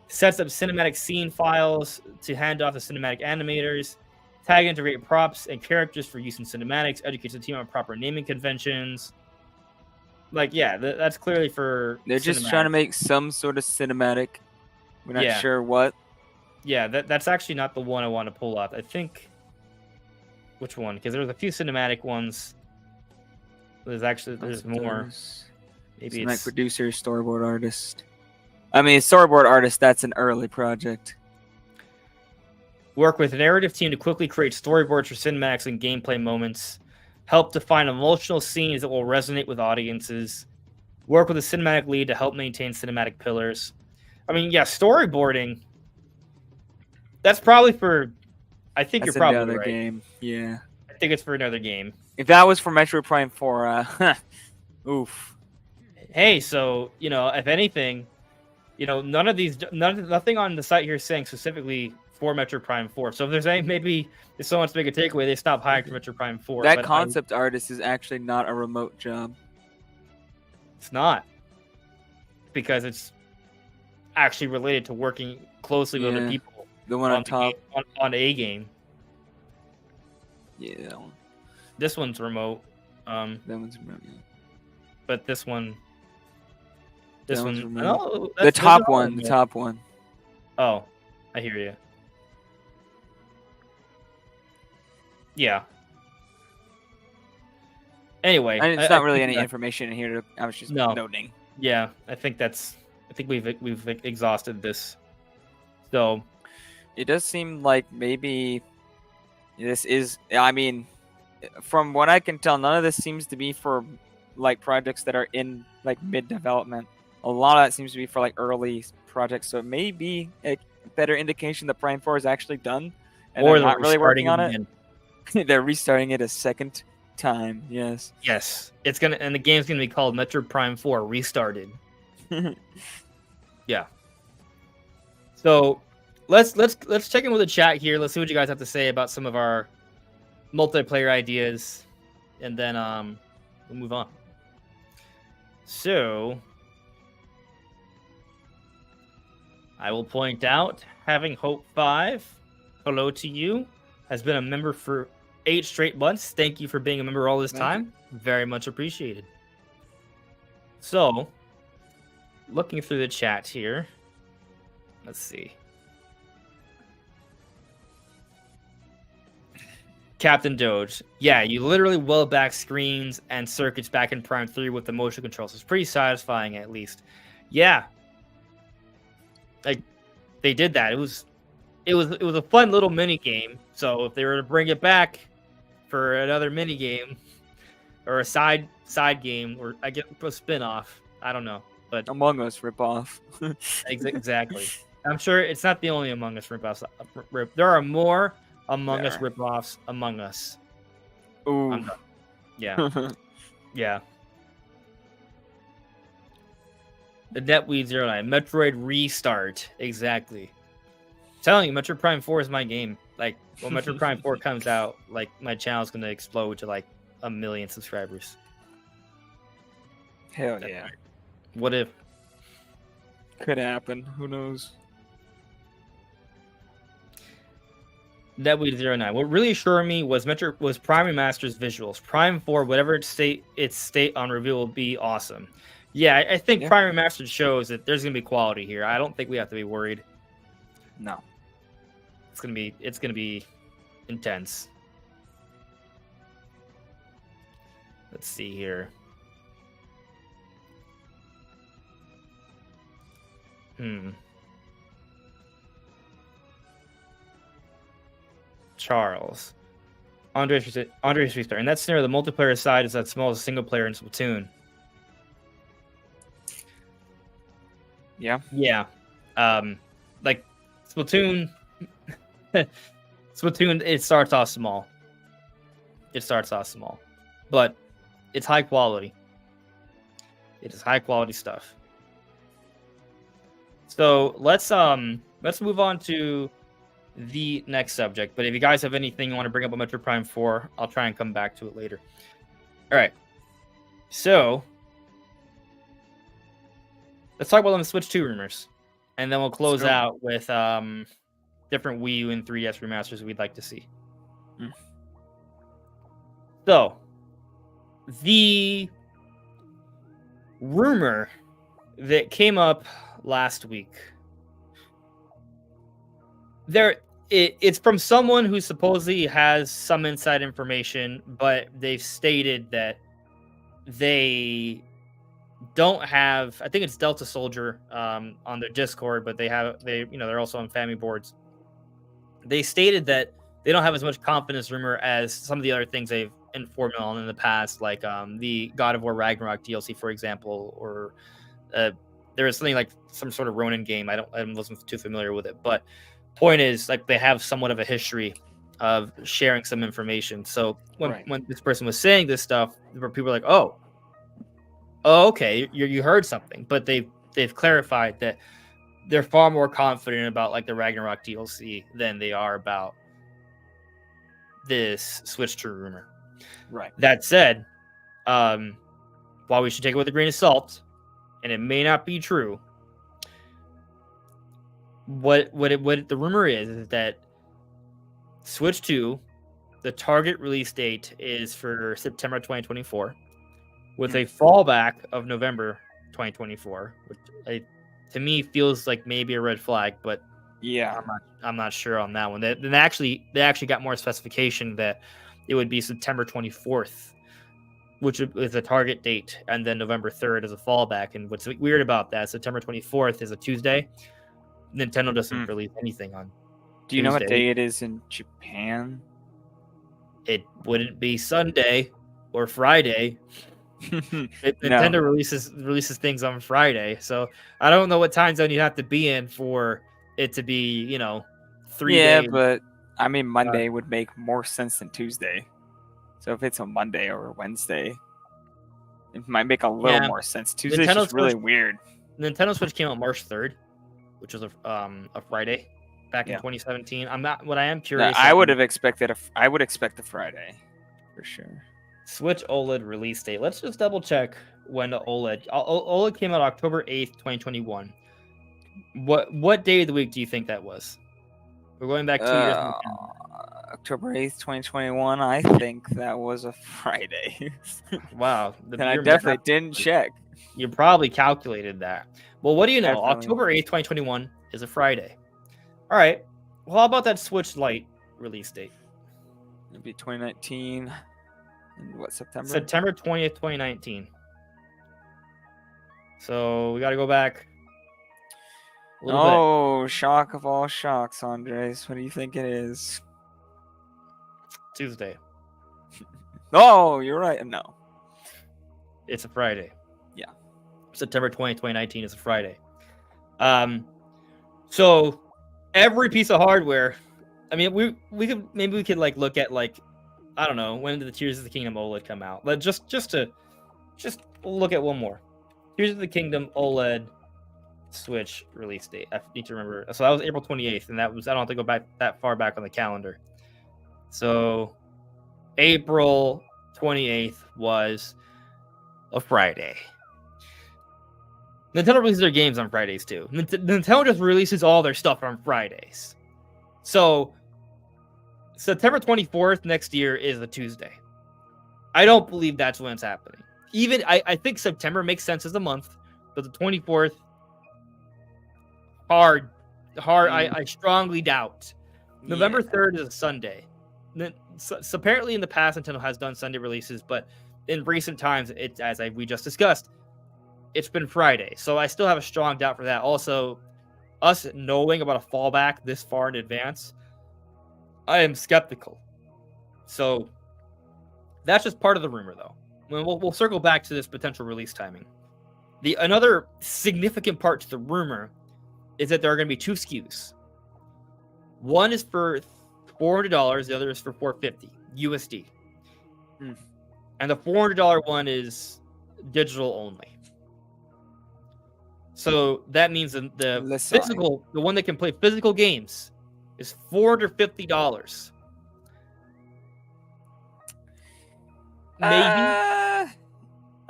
Sets up cinematic scene files to hand off to cinematic animators. Tag and integrate props and characters for use in cinematics. Educates the team on proper naming conventions. Like, yeah, that's clearly for They're just trying to make some sort of cinematic. We're not sure what. Yeah, that's actually not the one I want to pull up. I think... Which one? Because there's a few cinematic ones. There's more. Maybe it's producer, storyboard artist. I mean, storyboard artist, that's an early project. Work with a narrative team to quickly create storyboards for cinematics and gameplay moments. Help define emotional scenes that will resonate with audiences. Work with a cinematic lead to help maintain cinematic pillars. I mean, yeah, storyboarding. That's probably for... I think you're probably another right. Game. Yeah. I think it's for another game. If that was for Metroid Prime 4, oof. Hey, so, if anything, nothing on the site here is saying specifically for Metroid Prime 4. So if there's maybe if someone wants to make a takeaway, they stop hiring for Metroid Prime 4. That concept artist is actually not a remote job. It's not. Because it's actually related to working closely with other people. The one on top. On a game. Yeah, that one. This one's remote. That one's remote, yeah. But this one... This one's remote. Oh, the top one. The top one. Oh, I hear you. Yeah. Anyway. It's not really any information in here. I was just noting. Yeah, I think we've exhausted this. So... It does seem like maybe this is, I mean, from what I can tell, none of this seems to be for like projects that are in like mid development. A lot of that seems to be for like early projects. So it may be a better indication that Prime 4 is actually done and they're not really working on it. They're restarting it a second time. Yes. Yes. And the game's going to be called Metroid Prime 4 Restarted. Yeah. So, Let's check in with the chat here. Let's see what you guys have to say about some of our multiplayer ideas, and then we'll move on. So, I will point out, having Hope 5, hello to you, has been a member for 8 straight months. Thank you for being a member all this time. Very much appreciated. So, looking through the chat here, let's see. Captain Doge. Yeah, you literally will back screens and circuits back in Prime 3 with the motion controls. It's pretty satisfying, at least. Yeah. Like, they did that. It was a fun little mini game. So if they were to bring it back for another mini game or a side game, or I get a spin-off, I don't know, but Among Us ripoff. exactly. I'm sure it's not the only Among Us ripoffs. There are more Among Us There. ripoffs Among Us. Ooh. I'm done. Yeah, yeah. The Netweed09, Metroid Restart. Exactly. I'm telling you, Metroid Prime 4 is my game. Like, when Metroid Prime 4 comes out, like, my channel's gonna explode to like 1 million subscribers. Hell yeah. What if? Could happen. Who knows? Netweed09. What really assured me was Prime Remasters visuals. Prime 4, whatever its state on review will be awesome. Yeah, I think Yeah. Prime Remastered shows that there's gonna be quality here. I don't think we have to be worried. No. It's gonna be intense. Let's see here. Charles. Andre's restart. In that scenario, the multiplayer side is as small as single player in Splatoon. Yeah. Yeah. Like Splatoon Splatoon, it starts off small. But it's high quality. It is high quality stuff. So let's move on to the next subject. But if you guys have anything you want to bring up on Metroid Prime 4, I'll try and come back to it later. All right. So let's talk about them Switch 2 rumors. And then we'll close out with different Wii U and 3DS remasters we'd like to see. So, the rumor that came up last week, it's from someone who supposedly has some inside information, but they've stated that they don't have, I think it's Delta Soldier on their Discord, but they're also on family boards. They stated that they don't have as much confidence rumor as some of the other things they've informed on in the past, like the God of War Ragnarok DLC, for example, or there was something like some sort of Ronin game. I wasn't too familiar with it, but point is, like, they have somewhat of a history of sharing some information. So when this person was saying this stuff, people were like, oh, okay, you heard something, but they've clarified that they're far more confident about like the Ragnarok DLC than they are about this Switch 2 rumor. Right. That said, while we should take it with a grain of salt, and it may not be true, what the rumor is that Switch 2, the target release date is for September 2024, with a fallback of November 2024, which to me feels like maybe a red flag, but yeah, I'm not sure on that one. They actually got more specification that it would be September 24th, which is a target date, and then November 3rd is a fallback. And what's weird about that, September 24th is a Tuesday. Nintendo doesn't release anything on Do you know what day it is in Japan? It wouldn't be Sunday or Friday. Nintendo releases things on Friday, so I don't know what time zone you have to be in for it to be, 3 days. Yeah, but I mean, Monday would make more sense than Tuesday. So if it's a Monday or a Wednesday, it might make a little more sense. Tuesday's just really weird. Nintendo Switch came out March 3rd, which was a Friday back in 2017. I am curious. I would expect a Friday for sure. Switch OLED release date. Let's just double check when the OLED came out October 8th, 2021. What day of the week do you think that was? We're going back 2 years. October 8th, 2021. I think that was a Friday. Wow. And I definitely didn't check. You probably calculated that. Well, what do you know? Definitely. October 8th, 2021 is a Friday. All right. Well, how about that Switch Lite release date? It'd be 2019. And what, September? September 20th, 2019. So we got to go back a little bit. Shock of all shocks, Andres. What do you think it is? Tuesday. Oh, you're right. No. It's a Friday. Yeah. September 20, 2019 is a Friday. So every piece of hardware, I mean, we could like look at like, I don't know, when did the Tears of the Kingdom OLED come out? But just look at one more. Tears of the Kingdom OLED Switch release date. I need to remember. So that was April 28th, and that was, I don't have to go back that far back on the calendar. So April 28th was a Friday. Nintendo releases their games on Fridays too. Nintendo just releases all their stuff on Fridays. So September 24th next year is a Tuesday. I don't believe that's when it's happening. Even I think September makes sense as a month, but the 24th, hard. I strongly doubt. Yeah. November 3rd is a Sunday. So apparently in the past Nintendo has done Sunday releases, but in recent times, we just discussed, it's been Friday. So I still have a strong doubt for that. Also, us knowing about a fallback this far in advance, I am skeptical. So that's just part of the rumor, though. We'll circle back to this potential release timing. Another significant part to the rumor is that there are going to be two SKUs. One is for $400, the other is for $450 USD. And the $400 one is digital only. So that means the physical, the one that can play physical games, is $450. Maybe.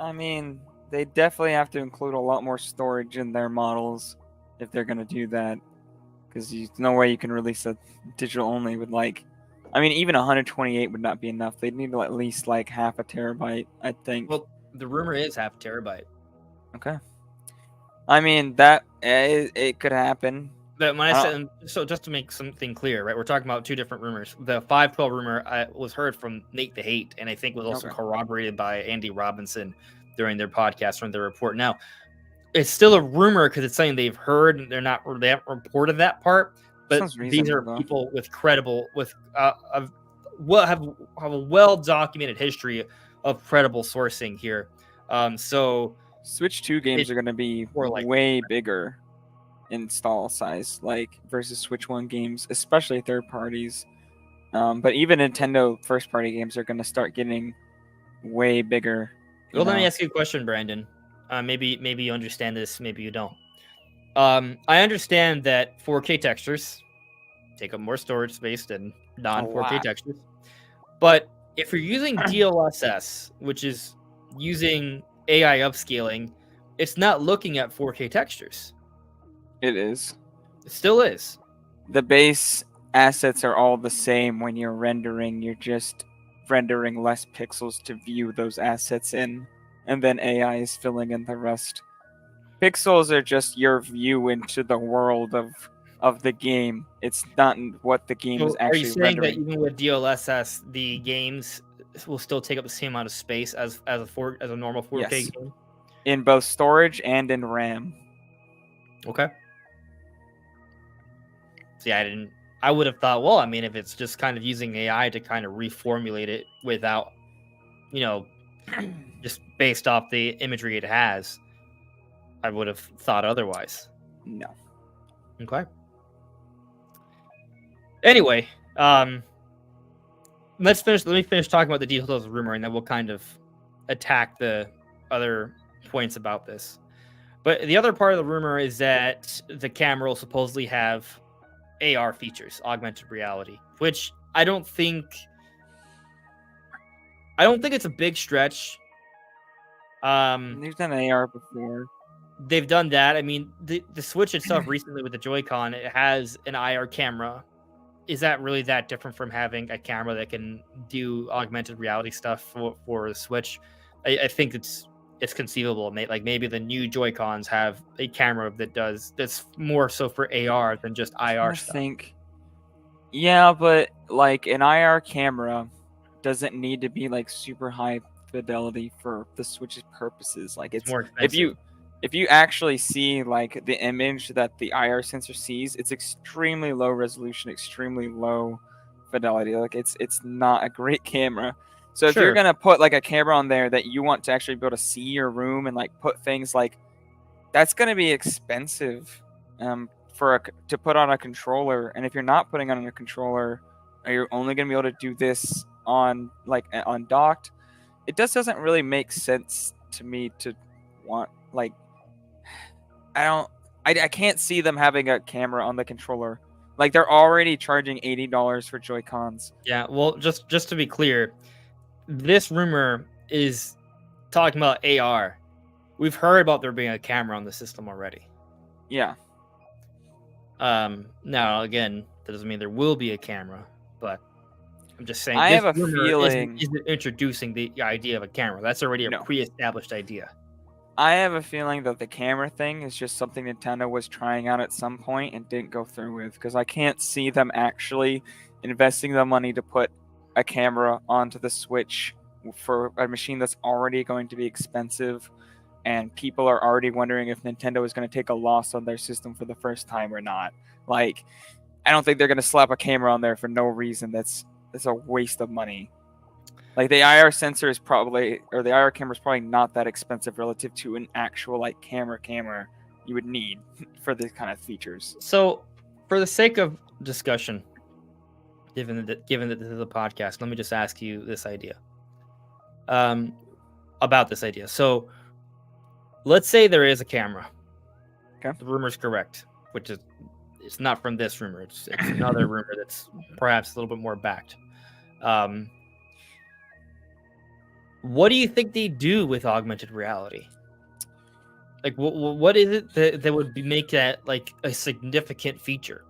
I mean, they definitely have to include a lot more storage in their models if they're going to do that. Because there's no way you can release a digital only with even 128 would not be enough. They'd need at least like half a terabyte, I think. Well, the rumor is half a terabyte. Okay. I mean, that it could happen. But when I said, so just to make something clear, right? We're talking about two different rumors. The 512 rumor was heard from Nate the Hate, and I think was also corroborated by Andy Robinson during their podcast, from their report. Now, it's still a rumor because it's something they've heard, and they haven't reported that part. But these are people with credible, have a well documented history of credible sourcing here. So Switch 2 games are going to be way bigger install size, versus Switch 1 games, especially third parties. But even Nintendo first party games are going to start getting way bigger. Well, let me ask you a question, Brandon. Maybe you understand this, maybe you don't. I understand that 4K textures take up more storage space than non-4K textures. But if you're using DLSS, which is using AI upscaling, it's not looking at 4K textures. It is. It still is. The base assets are all the same when you're rendering. You're just rendering less pixels to view those assets in, and then AI is filling in the rest. Pixels are just your view into the world of the game. It's not what the game is actually rendering. Are you saying that even with DLSS, the games will still take up the same amount of space as a normal 4K game? In both storage and in RAM. Okay. See, I would have thought, well, I mean, if it's just kind of using AI to kind of reformulate it without, just based off the imagery it has, I would have thought otherwise. No. Okay. Anyway, let me finish talking about the details of the rumor, and then we'll kind of attack the other points about this. But the other part of the rumor is that the camera will supposedly have AR features, augmented reality, which I don't think it's a big stretch. They've done AR before. They've done that. I mean, the Switch itself recently with the Joy-Con, it has an IR camera. Is that really that different from having a camera that can do augmented reality stuff for the Switch? I think it's conceivable. Maybe the new Joy-Cons have a camera that's more so for AR than just IR stuff. Yeah, but an IR camera doesn't need to be super high fidelity for the Switch's purposes. It's more expensive. If you actually see the image that the IR sensor sees, it's extremely low resolution, extremely low fidelity. It's not a great camera. So if you're gonna put a camera on there that you want to actually be able to see your room and put things that's going to be expensive to put on a controller. And if you're not putting on a controller, or you're only going to be able to do this on docked, it just doesn't really make sense to me to want like I can't see them having a camera on the controller. Like they're already charging $80 for Joy-Cons. Yeah, well, just to be clear, this rumor is talking about AR. We've heard about there being a camera on the system already. Yeah. Now again, that doesn't mean there will be a camera, but I'm just saying I this have a rumor feeling isn't introducing the idea of a camera. That's already a No. pre-established idea. I have a feeling that the camera thing is just something Nintendo was trying out at some point and didn't go through with, because I can't see them actually investing the money to put a camera onto the Switch for a machine that's already going to be expensive, and people are already wondering if Nintendo is going to take a loss on their system for the first time or not. Like, I don't think they're going to slap a camera on there for no reason. That's a waste of money. Like the IR sensor is probably, or the IR camera is probably not that expensive relative to an actual like camera you would need for these kind of features. So, for the sake of discussion, given that this is a podcast, let me just ask you this idea. About this idea. So, let's say there is a camera. Okay. The rumor's correct, which is it's not from this rumor. It's another rumor that's perhaps a little bit more backed. What do you think they do with augmented reality? Like, what is it that would make that like a significant feature?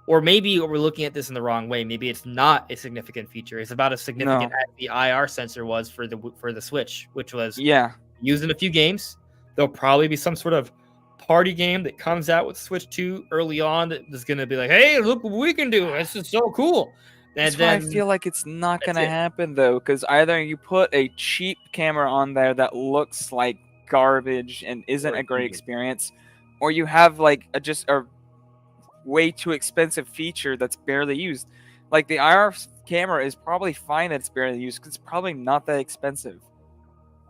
Or maybe we're looking at this in the wrong way. Maybe it's not a significant feature. It's about as significant as the IR sensor was for the Switch, which was used in a few games. There'll probably be some sort of party game that comes out with Switch 2 early on that is going to be like, hey, look what we can do. This is so cool. That's why I feel like it's not going to happen, though, because either you put a cheap camera on there that looks like garbage and isn't a great experience, or you have like just a way too expensive feature that's barely used. Like the IR camera is probably fine that it's barely used because it's probably not that expensive.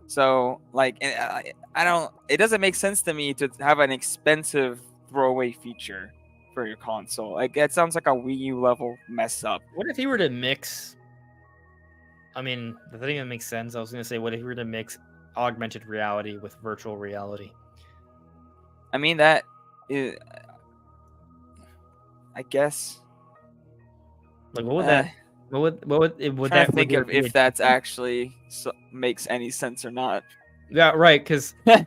So like it doesn't make sense to me to have an expensive throwaway feature for your console. Like it sounds like a Wii U level mess up. What if you were to mix? I mean, the thing that makes sense. I was gonna say, what if you were to mix augmented reality with virtual reality? I mean, that is, I guess. Like, what would that? What would that think of if that's actually makes any sense or not? Yeah, right. Because they're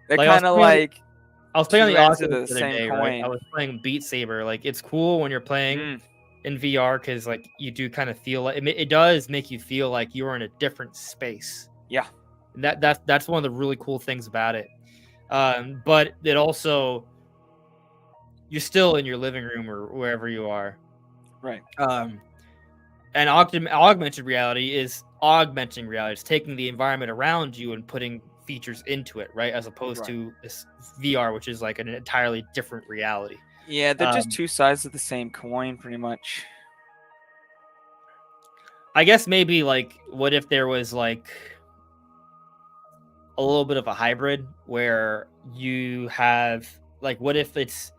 kind of like. I was playing on the Oculus the other day, right? I was playing Beat Saber. Like, it's cool when you're playing in VR because, like, you do kind of feel like it does make you feel like you're in a different space. Yeah, that's one of the really cool things about it. But it also, you're still in your living room or wherever you are, right? And augmented reality is augmenting reality. It's taking the environment around you and putting features into it, right? As opposed to this VR, which is like an entirely different reality. Yeah, they're just two sides of the same coin, pretty much. I guess maybe like, what if there was like a little bit of a hybrid where you have like, what if it's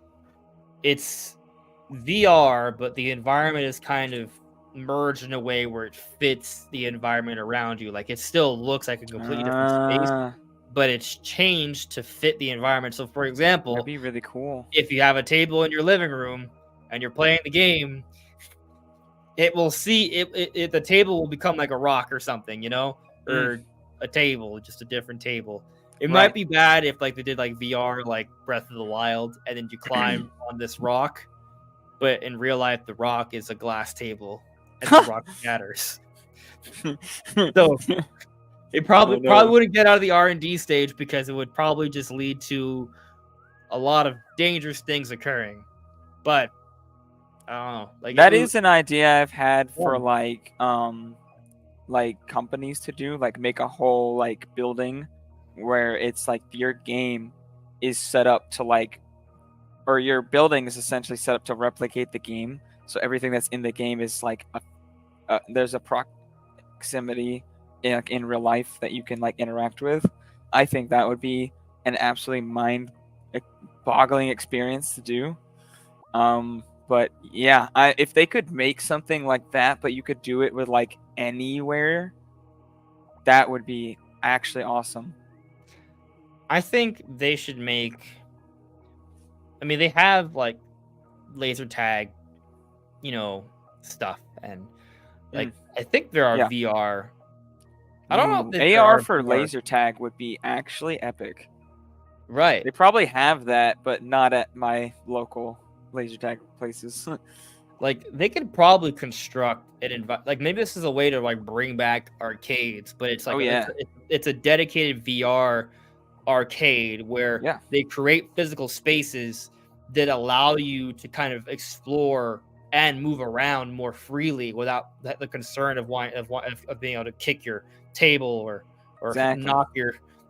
VR, but the environment is kind of merged in a way where it fits the environment around you. Like it still looks like a completely different space, but it's changed to fit the environment. So for example, that'd be really cool. If you have a table in your living room and you're playing the game, it will see it the table will become like a rock or something, you know, or a table, just a different table. It might be bad if like they did like VR, like Breath of the Wild, and then you climb on this rock, but in real life, the rock is a glass table. And the rock shatters. So it probably wouldn't get out of the R&D stage because it would probably just lead to a lot of dangerous things occurring. But I don't know. Like that is an idea I've had for like companies to do, like make a whole like building where it's like your game is set up to like, or your building is essentially set up to replicate the game. So everything that's in the game is like there's a proximity in real life that you can like interact with. I think that would be an absolutely mind-boggling experience to do. But yeah, if they could make something like that, but you could do it with like anywhere, that would be actually awesome. I think they should make. I mean, they have like laser tag, stuff, and like I think there are Yeah. VR. I don't know if there AR are for VR. laser tag would be actually epic. Right. They probably have that, but not at my local laser tag places. Like they could probably construct an like maybe this is a way to like bring back arcades, but it's like Oh, yeah. it's a dedicated VR arcade where Yeah. they create physical spaces that allow you to kind of explore and move around more freely without the concern of being able to kick your table or Exactly. knock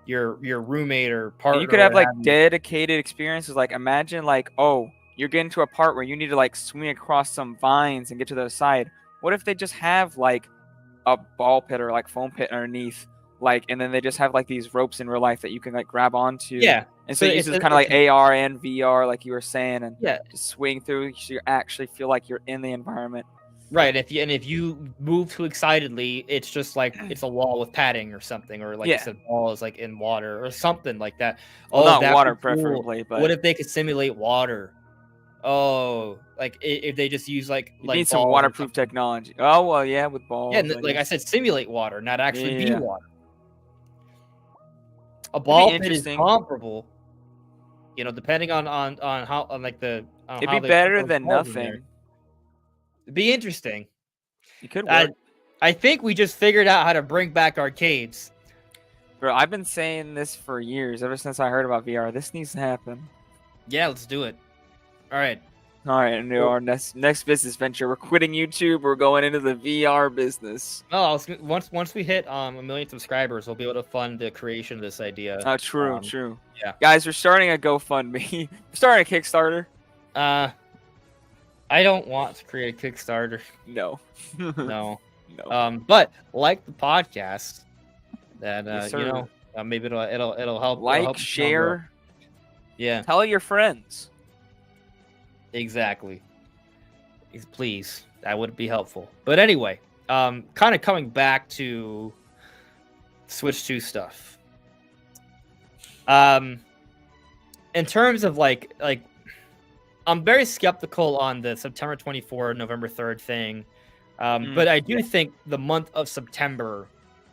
your roommate or partner. You could have or like have you- dedicated experiences. Like imagine like, oh, you're getting to a part where you need to like swing across some vines and get to the other side. What if they just have like a ball pit or like foam pit underneath, like, and then they just have like these ropes in real life that you can like grab onto. Yeah. And so it it's uses kind of like AR and VR, like you were saying, and yeah. just swing through so you actually feel like you're in the environment. Right. If you move too excitedly, it's just like it's a wall with padding or something, or like Yeah. you said, ball is like in water or something like that. Well, not that water would be cool. preferably, but What if they could simulate water? Oh, like if they just use like you need some balls or waterproof something. technology. Oh well, yeah, with balls. Yeah, like I said, simulate water, not actually be Yeah. water. A ball pit is interesting. comparable, depending on how like the. On It'd how be they better put than balls in there. nothing. It'd be interesting. It could work. I think we just figured out how to bring back arcades. Bro, I've been saying this for years, ever since I heard about VR. This needs to happen. Yeah, let's do it. All right. All right, and our next business venture. We're quitting YouTube. We're going into the VR business. Oh, once we hit 1 million subscribers, we'll be able to fund the creation of this idea. Oh, true, true. Yeah, guys, we're starting a GoFundMe. We're starting a Kickstarter. I don't want to create a Kickstarter. No. No. No. But like the podcast, that Yes, maybe it'll help. Like, it'll help share. Yeah. Tell your friends. Exactly. Please, that would be helpful. But anyway, kind of coming back to Switch 2 stuff. In terms of like I'm very skeptical on the September 24, November 3rd thing. But I do think the month of September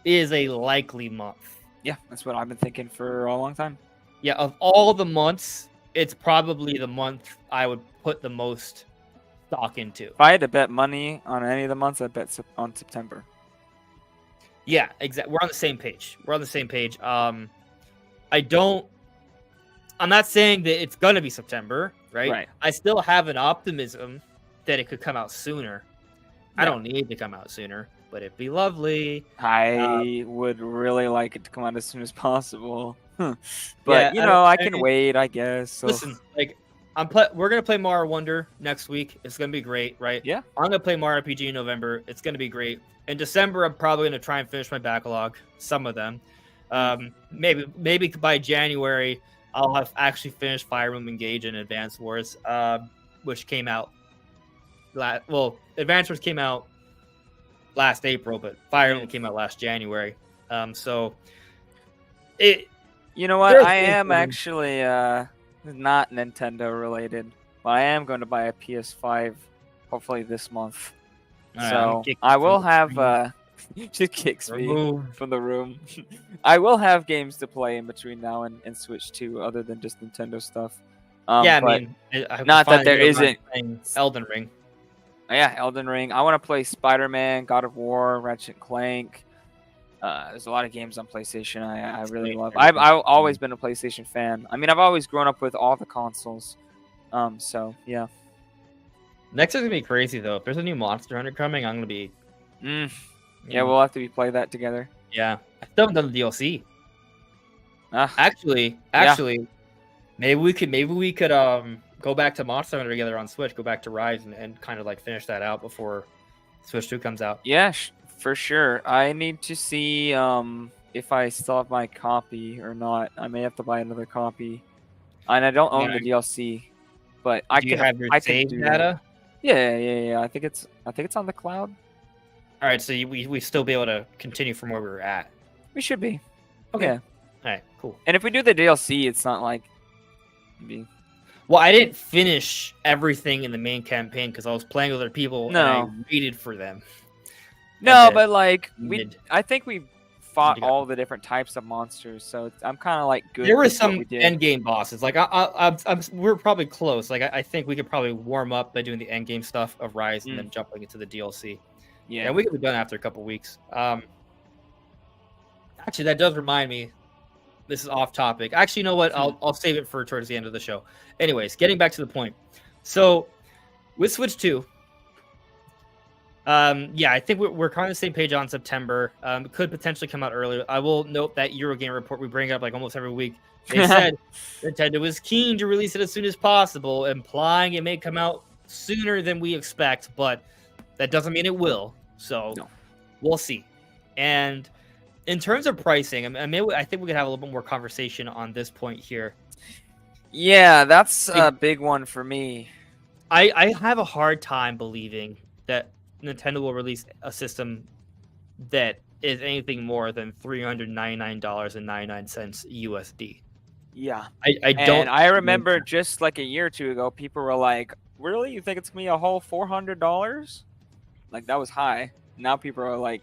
is a likely month. Yeah, that's what I've been thinking for a long time. Yeah, of all the months, it's probably the month I would put the most stock into. If I had to bet money on any of the months, I'd bet on September. Yeah, exactly. We're on the same page. I'm not saying that it's gonna be September, right? I still have an optimism that it could come out sooner. Yeah. I don't need it to come out sooner, but it'd be lovely. I would really like it to come out as soon as possible. But yeah, I can wait, I guess. So. Listen, like we're gonna play Mario Wonder next week. It's gonna be great, right? Yeah. I'm gonna play Mario RPG in November. It's gonna be great. In December, I'm probably gonna try and finish my backlog. Some of them. Maybe by January, I'll have actually finished Fire Emblem Engage and Advance Wars, which came out. Advance Wars came out last April, but Fire Emblem came out last January. So it. You know what? I am actually not Nintendo related, but I am going to buy a PS5 hopefully this month. So I will have just kicks me from the room. I will have games to play in between now and Switch 2 other than just Nintendo stuff. I mean, not that there isn't Elden Ring. Yeah, Elden Ring. I want to play Spider-Man, God of War, Ratchet & Clank. There's a lot of games on PlayStation I really love. I've always been a PlayStation fan. I mean, I've always grown up with all the consoles. So, yeah. Next is going to be crazy, though. If there's a new Monster Hunter coming, I'm going to be... Yeah, we'll have to play that together. Yeah. I still haven't done the DLC. Actually, maybe we could go back to Monster Hunter together on Switch, go back to Rise and kind of like finish that out before Switch 2 comes out. Yeah, for sure. I need to see if I still have my copy or not. I may have to buy another copy, and I don't own the DLC, but I Do you can have your I can save do data? that. Yeah. I think it's on the cloud. All right, so we still be able to continue from where we were at. We should be. Okay. Yeah. All right, cool. And if we do the DLC, it's not like. Well, I didn't finish everything in the main campaign because I was playing with other people and I No. waited for them. No, And but like mid- I think we fought you got- all the different types of monsters, so I'm kind of like good. There were with what some we did. end game bosses. Like we're probably close. Like I think we could probably warm up by doing the end game stuff of Rise and then jumping into the DLC. Yeah. And we could be done after a couple weeks. Actually, that does remind me. This is off topic. Actually, you know what? I'll save it for towards the end of the show. Anyways, getting back to the point. So, with Switch 2, yeah, I think we're kind of the same page on September. It could potentially come out earlier. I will note that Eurogame report we bring up like almost every week. They said Nintendo is keen to release it as soon as possible, implying it may come out sooner than we expect, but that doesn't mean it will. So, we'll see. And in terms of pricing, I think we could have a little bit more conversation on this point here. Yeah, that's a big one for me. I have a hard time believing that Nintendo will release a system that is anything more than $399.99 USD. Yeah. I don't. And I remember just like a year or two ago, people were like, really? You think it's going to be a whole $400? Like, that was high. Now people are like,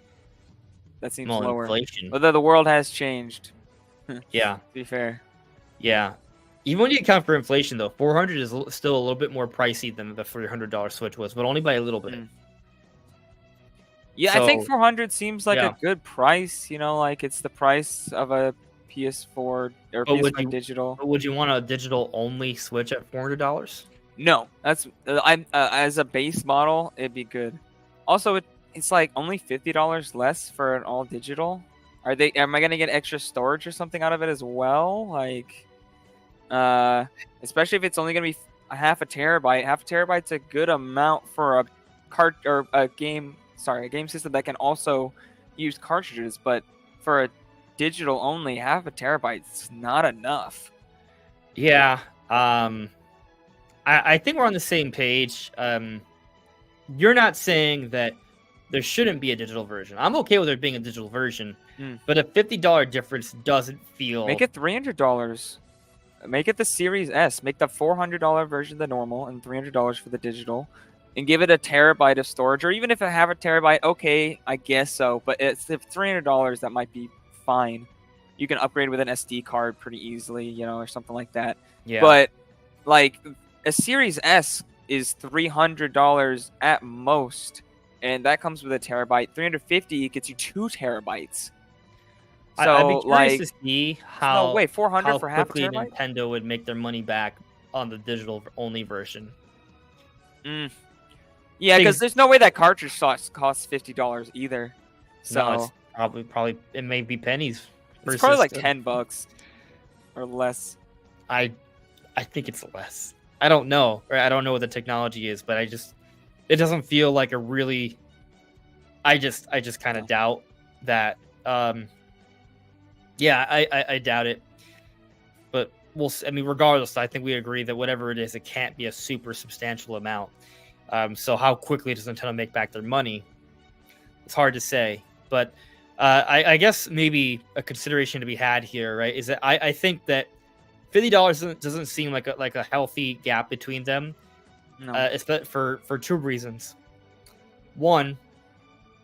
that seems lower. Inflation. Although the world has changed. Yeah. To be fair. Yeah. Even when you account for inflation, though, 400 is still a little bit more pricey than the $300 Switch was, but only by a little bit. Yeah, I think 400 seems like a good price. You know, like it's the price of a PS4 or PS5 digital. But would you want a digital only Switch at $400? No, that's as a base model, it'd be good. Also, it's like only $50 less for an all digital. Am I gonna get extra storage or something out of it as well? Like, especially if it's only gonna be a half a terabyte. Half a terabyte's a good amount for a game system that can also use cartridges. But for a digital only, half a terabyte's not enough. Yeah. I think we're on the same page. You're not saying that there shouldn't be a digital version. I'm okay with there being a digital version, but a $50 difference doesn't feel. Make it $300. Make it the Series S. Make the $400 version the normal and $300 for the digital, and give it a terabyte of storage. Or even if I have a terabyte, okay, I guess so. But it's if $300, that might be fine. You can upgrade with an SD card pretty easily, you know, or something like that. Yeah. But like a Series S is $300 at most. And that comes with a terabyte. 350 gets you 2 terabytes. So, I'd be curious to see how. No, wait, 400 for half a quickly terabyte? Nintendo would make their money back on the digital only version. Yeah, because there's no way that cartridge costs $50 either. So No, it's probably it may be pennies. It's probably like $10 or less. I think it's less. I don't know, or I don't know what the technology is, but it doesn't feel like a really. I just kind of doubt that. Yeah, I doubt it. But regardless, I think we agree that whatever it is, it can't be a super substantial amount. So how quickly does Nintendo make back their money? It's hard to say, but I guess maybe a consideration to be had here, right, is that I think that $50 doesn't seem like a healthy gap between them. No. It's that for 2 reasons. One,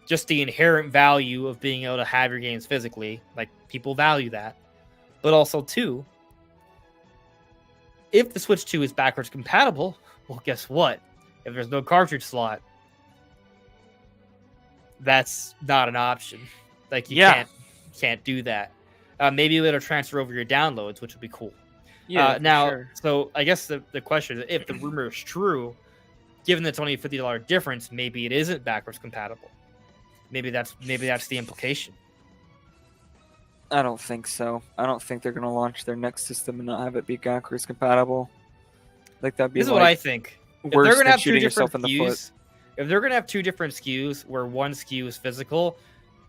just the inherent value of being able to have your games physically, like people value that. But also 2, if the Switch 2 is backwards compatible, well, guess what? If there's no cartridge slot, that's not an option. Like you can't do that. Maybe it'll transfer over your downloads, which would be cool. Yeah. So I guess the question is, if the rumor is true, given that it's only a $50 difference, maybe it isn't backwards compatible. Maybe that's the implication. I don't think so. I don't think they're gonna launch their next system and not have it be backwards compatible. Like that'd be. This is what I think. If Worse they're gonna than have 2 shooting different yourself in the SKUs, foot. if they're gonna have 2 different SKUs where one SKU is physical,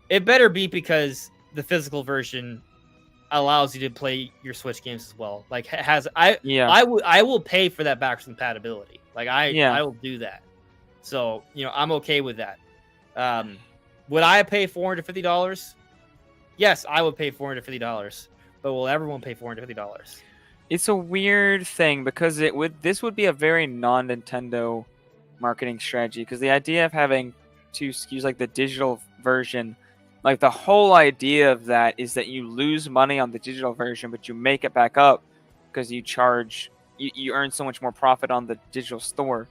it better be because the physical version allows you to play your Switch games as well. Like I will pay for that backwards compatibility. Like I will do that. So I'm okay with that. Would I pay $450? Yes, I would pay $450. But will everyone pay $450? It's a weird thing because this would be a very non-Nintendo marketing strategy, because the idea of having two SKUs, like the digital version, like the whole idea of that is that you lose money on the digital version, but you make it back up because you earn so much more profit on the digital store.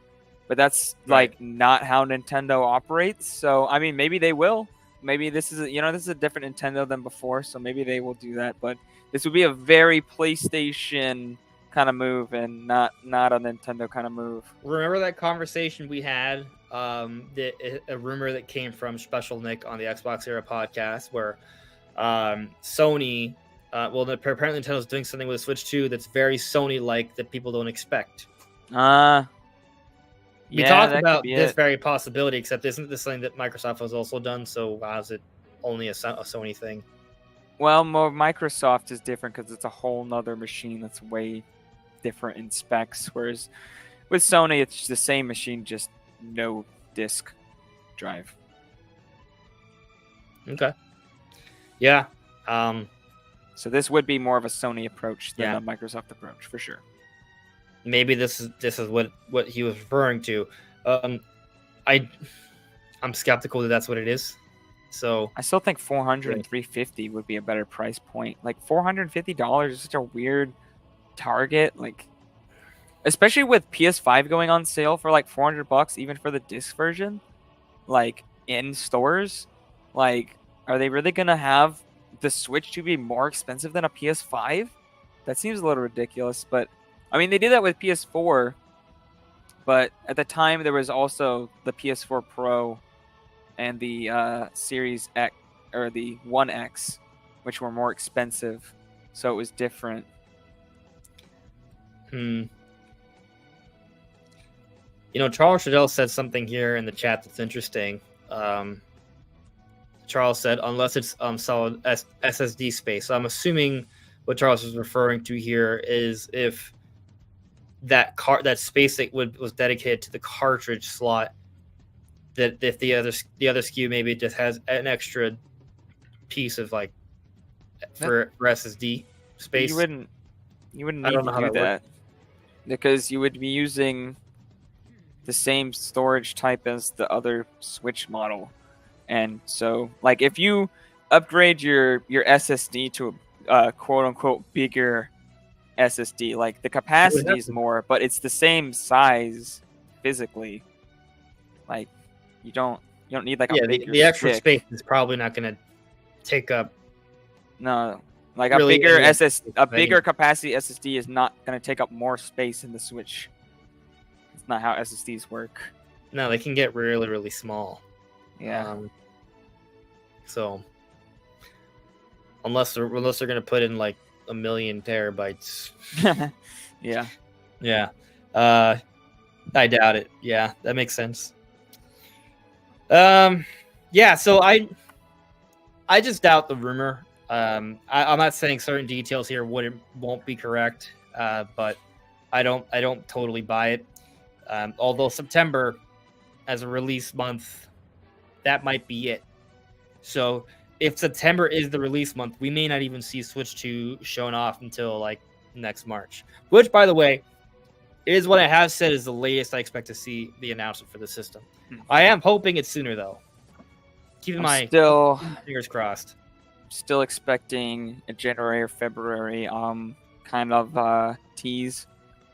But that's like not how Nintendo operates. So I mean, maybe they will. Maybe this is a different Nintendo than before, so maybe they will do that. But this would be a very PlayStation kind of move and not a Nintendo kind of move. Remember that conversation we had? A rumor that came from Special Nick on the Xbox Era podcast, where Sony, apparently Nintendo's doing something with the Switch 2 that's very Sony-like that people don't expect. We talked about this very possibility, except isn't this something that Microsoft has also done? So why is it only a Sony thing? Well, Microsoft is different because it's a whole nother machine that's way different in specs. Whereas with Sony, it's the same machine, just no disk drive. Okay. Yeah. So this would be more of a Sony approach than a Microsoft approach, for sure. Maybe this is what he was referring to. I'm skeptical that that's what it is. So I still think 400 and 350 would be a better price point. Like $450 is such a weird target. Like, especially with PS5 going on sale for like $400, even for the disc version, like in stores. Like, are they really gonna have the Switch to be more expensive than a PS5? That seems a little ridiculous. But I mean, they did that with PS4. But at the time, there was also the PS4 Pro and the Series X or the 1X, which were more expensive. So it was different. Charles Shadell said something here in the chat that's interesting. Charles said, unless it's solid SSD space. So I'm assuming what Charles was referring to here is if that space that was dedicated to the cartridge slot, that if the other SKU maybe just has an extra piece of like for SSD space. You wouldn't need to do that because you would be using the same storage type as the other Switch model. And so, like, if you upgrade your SSD to a quote unquote bigger SSD, like the capacity is more, but it's the same size physically. Like, you don't need like a bigger the extra stick. space is probably not going to take up. No, like really a bigger capacity SSD is not going to take up more space in the Switch. It's not how SSDs work. No, they can get really, really small. Yeah. So unless they're going to put in like 1 million terabytes. Yeah. Yeah. I doubt it. Yeah, that makes sense. Yeah, so I just doubt the rumor. I'm not saying certain details here won't be correct, but I don't totally buy it. Although September as a release month, that might be it. So if September is the release month, we may not even see Switch 2 shown off until like next March, which, by the way, is what I have said is the latest I expect to see the announcement for the system. I am hoping it's sooner, though. Keeping my fingers crossed. Still expecting a January or February kind of tease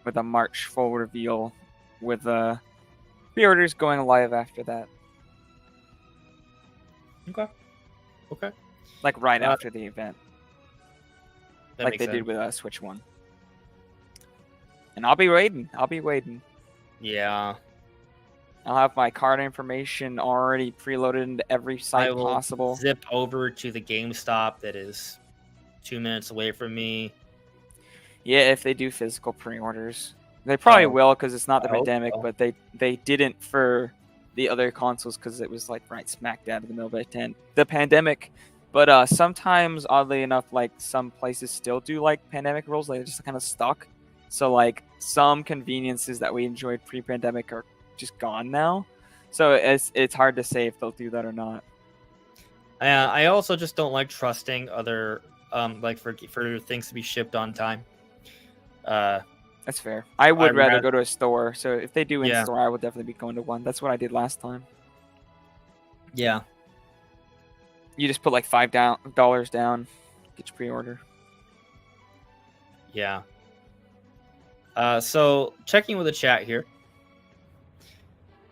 with a March full reveal with pre-orders going live after that. Okay. Like right after the event. Like they sense. did with Switch 1. And I'll be waiting. Yeah. I'll have my card information already preloaded into every site possible. Zip over to the GameStop that is 2 minutes away from me. Yeah, if they do physical pre-orders. They probably will because it's not the pandemic, but they didn't for the other consoles because it was like right smack dab in the middle of the pandemic. But sometimes, oddly enough, like some places still do like pandemic rules, like they're just kind of stuck. So like some conveniences that we enjoyed pre-pandemic are just gone now. So it's hard to say if they'll do that or not. I also just don't like trusting other like for things to be shipped on time. That's fair. I would I'd rather rather- go to a store. So if they do in Yeah. store, I would definitely be going to one. That's what I did last time. Yeah. You just put like $5 down, get your pre-order. Yeah. So checking with the chat here.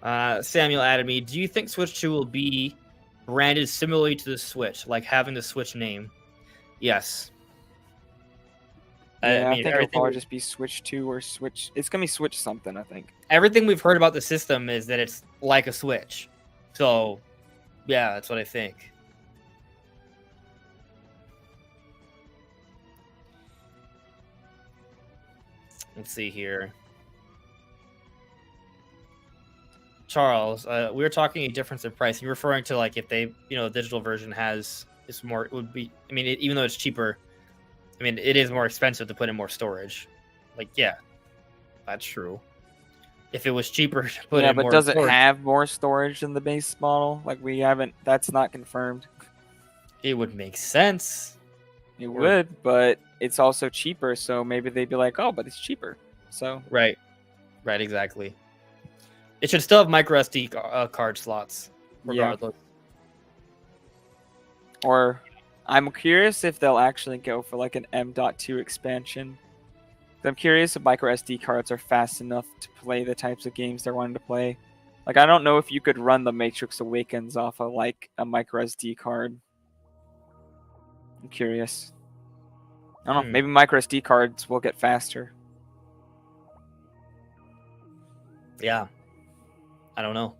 Samuel added me. Do you think Switch 2 will be branded similarly to the Switch, like having the Switch name? Yes. Yeah, I think it'll everything probably just be Switch 2 or Switch. It's gonna be Switch something, I think. everything we've heard about the system is that it's like a Switch. So, yeah, that's what I think. Let's see here. Charles, we were talking a difference in price. You're referring to like if they, the digital version has it's more. It would be. I mean, even though it's cheaper, I mean, it is more expensive to put in more storage. Like, yeah, that's true. If it was cheaper to put Yeah, in but more does it storage, have more storage than the base model? Like we haven't. That's not confirmed. it would make sense. It would, but it's also cheaper. So maybe they'd be like, "Oh, but it's cheaper." So Right, exactly. It should still have micro SD card slots, regardless. Or I'm curious if they'll actually go for like an M.2 expansion. I'm curious if micro SD cards are fast enough to play the types of games they're wanting to play. Like I don't know if you could run the Matrix Awakens off of like a micro SD card. I'm curious. I don't know. Maybe micro SD cards will get faster. Yeah. I don't know.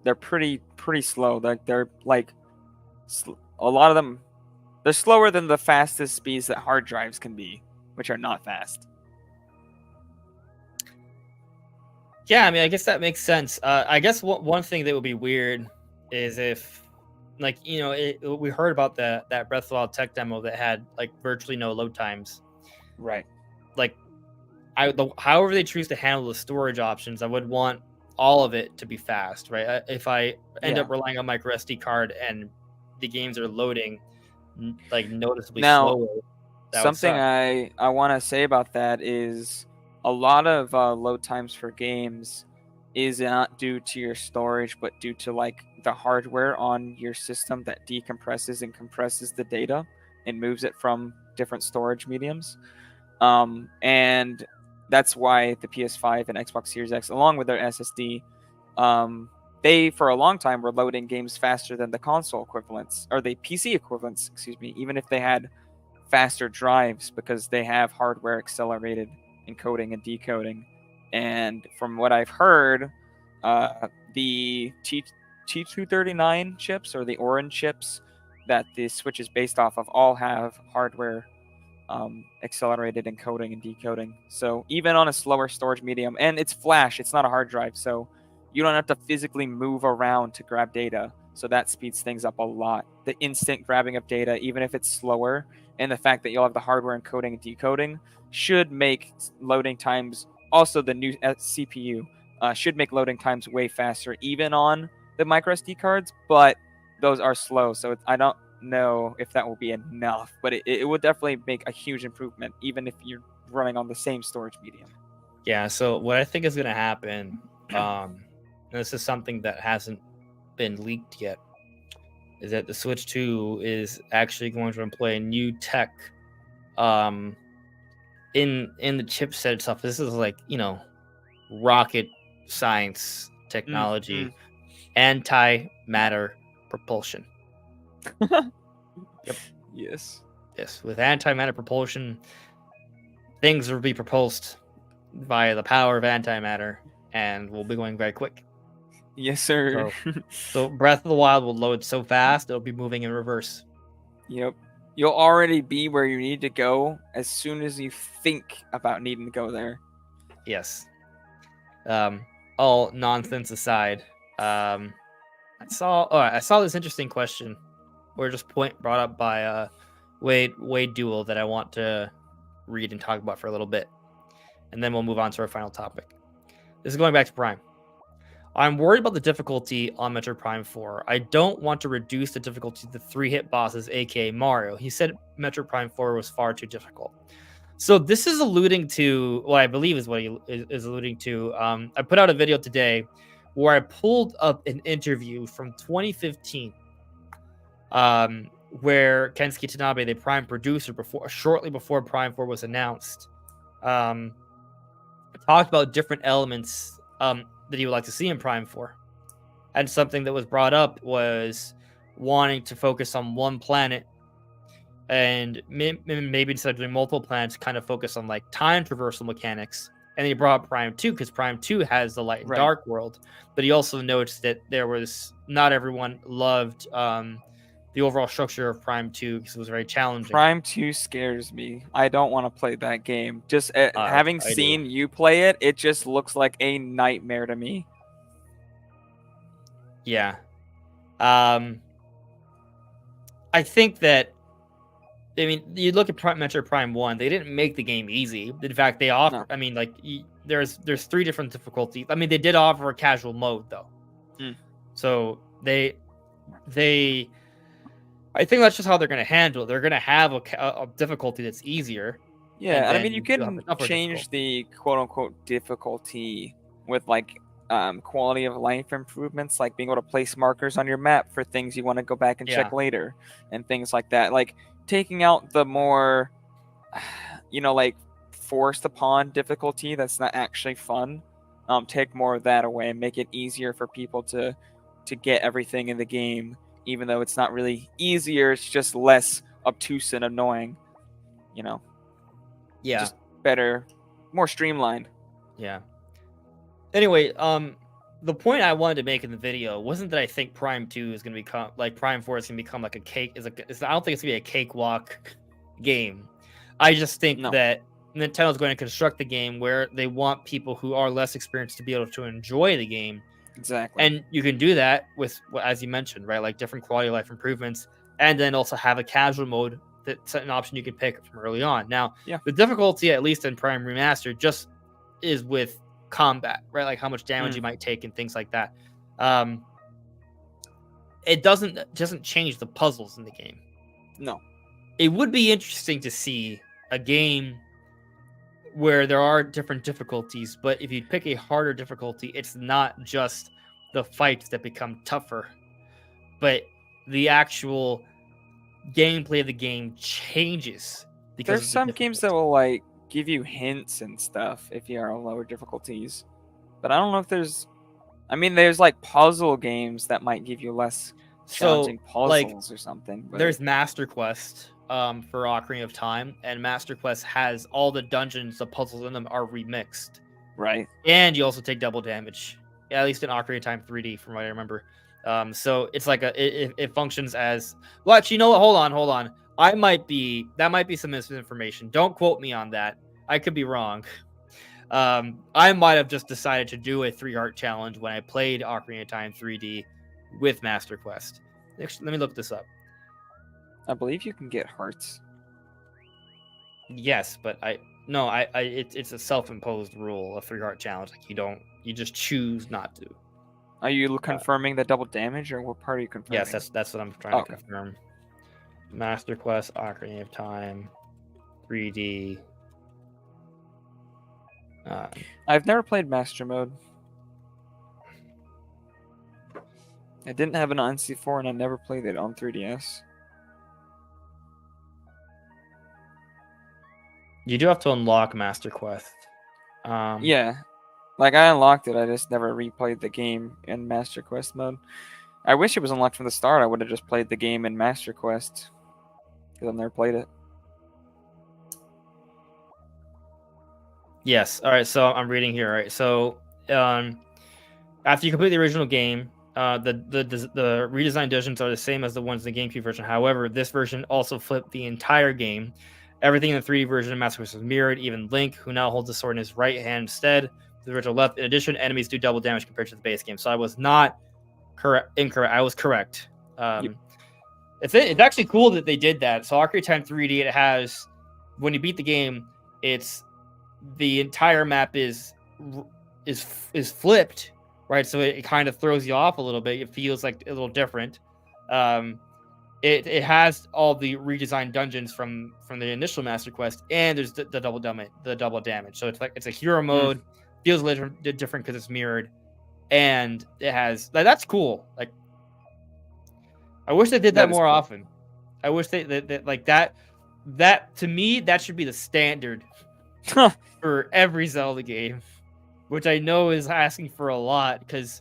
They're pretty slow. They're like a lot of them. They're slower than the fastest speeds that hard drives can be, which are not fast. Yeah, I mean, I guess that makes sense. I guess one thing that would be weird is if, like, we heard about that Breath of the Wild tech demo that had like virtually no load times. Right. Like, however they choose to handle the storage options, I would want all of it to be fast, right? If I end up relying on micro SD card and the games are loading like noticeably slower, something I want to say about that is a lot of load times for games is not due to your storage, but due to like the hardware on your system that decompresses and compresses the data and moves it from different storage mediums. And that's why the PS5 and Xbox Series X, along with their SSD, they for a long time were loading games faster than the console equivalents or the PC equivalents, excuse me, even if they had faster drives because they have hardware accelerated encoding and decoding. And from what I've heard, the T239 chips or the Orin chips that the Switch is based off of all have hardware accelerated encoding and decoding. So even on a slower storage medium, and it's flash, it's not a hard drive, so you don't have to physically move around to grab data. So that speeds things up a lot. The instant grabbing of data, even if it's slower, and the fact that you'll have the hardware encoding and decoding should make loading times, also the new CPU, should make loading times way faster, even on the micro SD cards, but those are slow. So I don't know if that will be enough, but it would definitely make a huge improvement, even if you're running on the same storage medium. Yeah, so what I think is going to happen, and this is something that hasn't been leaked yet, is that the Switch 2 is actually going to employ new tech in the chipset itself. This is like, rocket science technology, antimatter propulsion. Yep. Yes. With antimatter propulsion, things will be propulsed via the power of antimatter and will be going very quick. Yes, sir. So Breath of the Wild will load so fast it'll be moving in reverse. Yep. You'll already be where you need to go as soon as you think about needing to go there. Yes. All nonsense aside, I saw this interesting question or just point brought up by Wade Duel that I want to read and talk about for a little bit, and then we'll move on to our final topic. This is going back to Prime. I'm worried about the difficulty on Metroid Prime 4. I don't want to reduce the difficulty to the 3-hit bosses, aka Mario. He said Metroid Prime 4 was far too difficult. So this is alluding to what I believe is what he is alluding to. I put out a video today where I pulled up an interview from 2015, where Kensuke Tanabe, the Prime producer, shortly before Prime 4 was announced, talked about different elements that he would like to see in Prime 4. And something that was brought up was wanting to focus on one planet, and maybe instead of doing multiple planets, kind of focus on like time traversal mechanics. And he brought up Prime 2 because Prime 2 has the light and dark world. But he also noticed that not everyone loved the overall structure of Prime 2 because it was very challenging. Prime 2 scares me. I don't want to play that game. Just having seen you play it, it just looks like a nightmare to me. Yeah. I think that, I mean, you look at Metroid Prime 1, they didn't make the game easy. In fact, they offer, no. I mean, like, there's 3 different difficulties. I mean, they did offer a casual mode, though. So they I think that's just how they're going to handle it. They're going to have a difficulty that's easier. Yeah, I mean, you can change the quote-unquote difficulty with, like, quality of life improvements, like being able to place markers on your map for things you want to go back and check later, and things like that. Like, taking out the more, like, forced upon difficulty that's not actually fun. Take more of that away and make it easier for people to get everything in the game, even though it's not really easier. It's just less obtuse and annoying, Yeah. Just better, more streamlined. Yeah. Anyway, the point I wanted to make in the video wasn't that I think Prime 2 is going to become, like, Prime 4 is going to become like a cake. I don't think it's going to be a cakewalk game. I just think that Nintendo's going to construct the game where they want people who are less experienced to be able to enjoy the game. Exactly. And you can do that with, as you mentioned, right, like different quality of life improvements, and then also have a casual mode that's an option you can pick from early on. Now, the difficulty, at least in Prime Remastered, just is with combat, right? Like how much damage you might take and things like that. It doesn't change the puzzles in the game. No. It would be interesting to see a game where there are different difficulties, but if you pick a harder difficulty, it's not just the fights that become tougher, but the actual gameplay of the game changes. Because there's some games that will like give you hints and stuff if you are on lower difficulties, but I don't know if there's like puzzle games that might give you less challenging puzzles or something. But there's Master Quest for Ocarina of Time, and Master Quest has all the dungeons, the puzzles in them are remixed, right? And you also take double damage, at least in Ocarina of Time 3D from what I remember. So it's like it functions as, well, actually, you know what, hold on, that might be some misinformation, don't quote me on that, I could be wrong. I might have just decided to do a 3-heart challenge when I played Ocarina of Time 3D with Master Quest. Actually, let me look this up. I believe you can get hearts. Yes, but it's a self-imposed rule, a 3-heart challenge. Like you just choose not to. Are you confirming the double damage, or what part are you confirming? Yes, that's what I'm trying to confirm. Master Quest, Ocarina of Time, 3D. I've never played Master Mode. I didn't have an N64, and I never played it on 3DS. You do have to unlock Master Quest. Yeah. Like, I unlocked it, I just never replayed the game in Master Quest mode. I wish it was unlocked from the start. I would have just played the game in Master Quest, because I've never played it. Yes. All right. So I'm reading here. All right. So after you complete the original game, the redesigned dungeons are the same as the ones in the GameCube version. However, this version also flipped the entire game. Everything in the 3D version of Master Quest was mirrored. Even Link, who now holds the sword in his right hand instead, the original left. In addition, enemies do double damage compared to the base game. So I was not incorrect. I was correct. And It's actually cool that they did that. So Ocarina of Time 3D, it has, when you beat the game, it's the entire map is flipped, right? So it kind of throws you off a little bit. It feels like a little different. It has all the redesigned dungeons from the initial Master Quest, and there's the double damage. So it's a hero mode, feels a little different because it's mirrored, and it has that's cool. Like, I wish they did that more often. I wish that like that to me that should be the standard for every Zelda game, which I know is asking for a lot because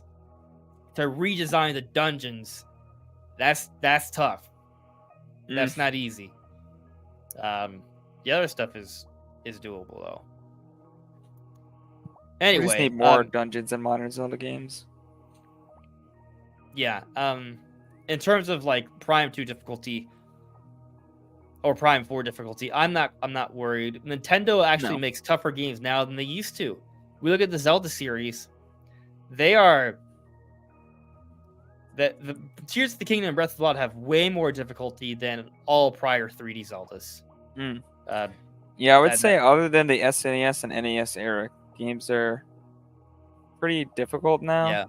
to redesign the dungeons, that's tough. That's not easy. The other stuff is doable though. Anyway, we just need more dungeons in modern Zelda games. Yeah. In terms of like Prime 2 difficulty or Prime 4 difficulty, I'm not worried. Nintendo actually makes tougher games now than they used to. We look at the Zelda series; they are the Tears of the Kingdom and Breath of the Wild have way more difficulty than all prior 3D Zeldas. Yeah, I would say other than the SNES and NES era, games are pretty difficult now. Yeah.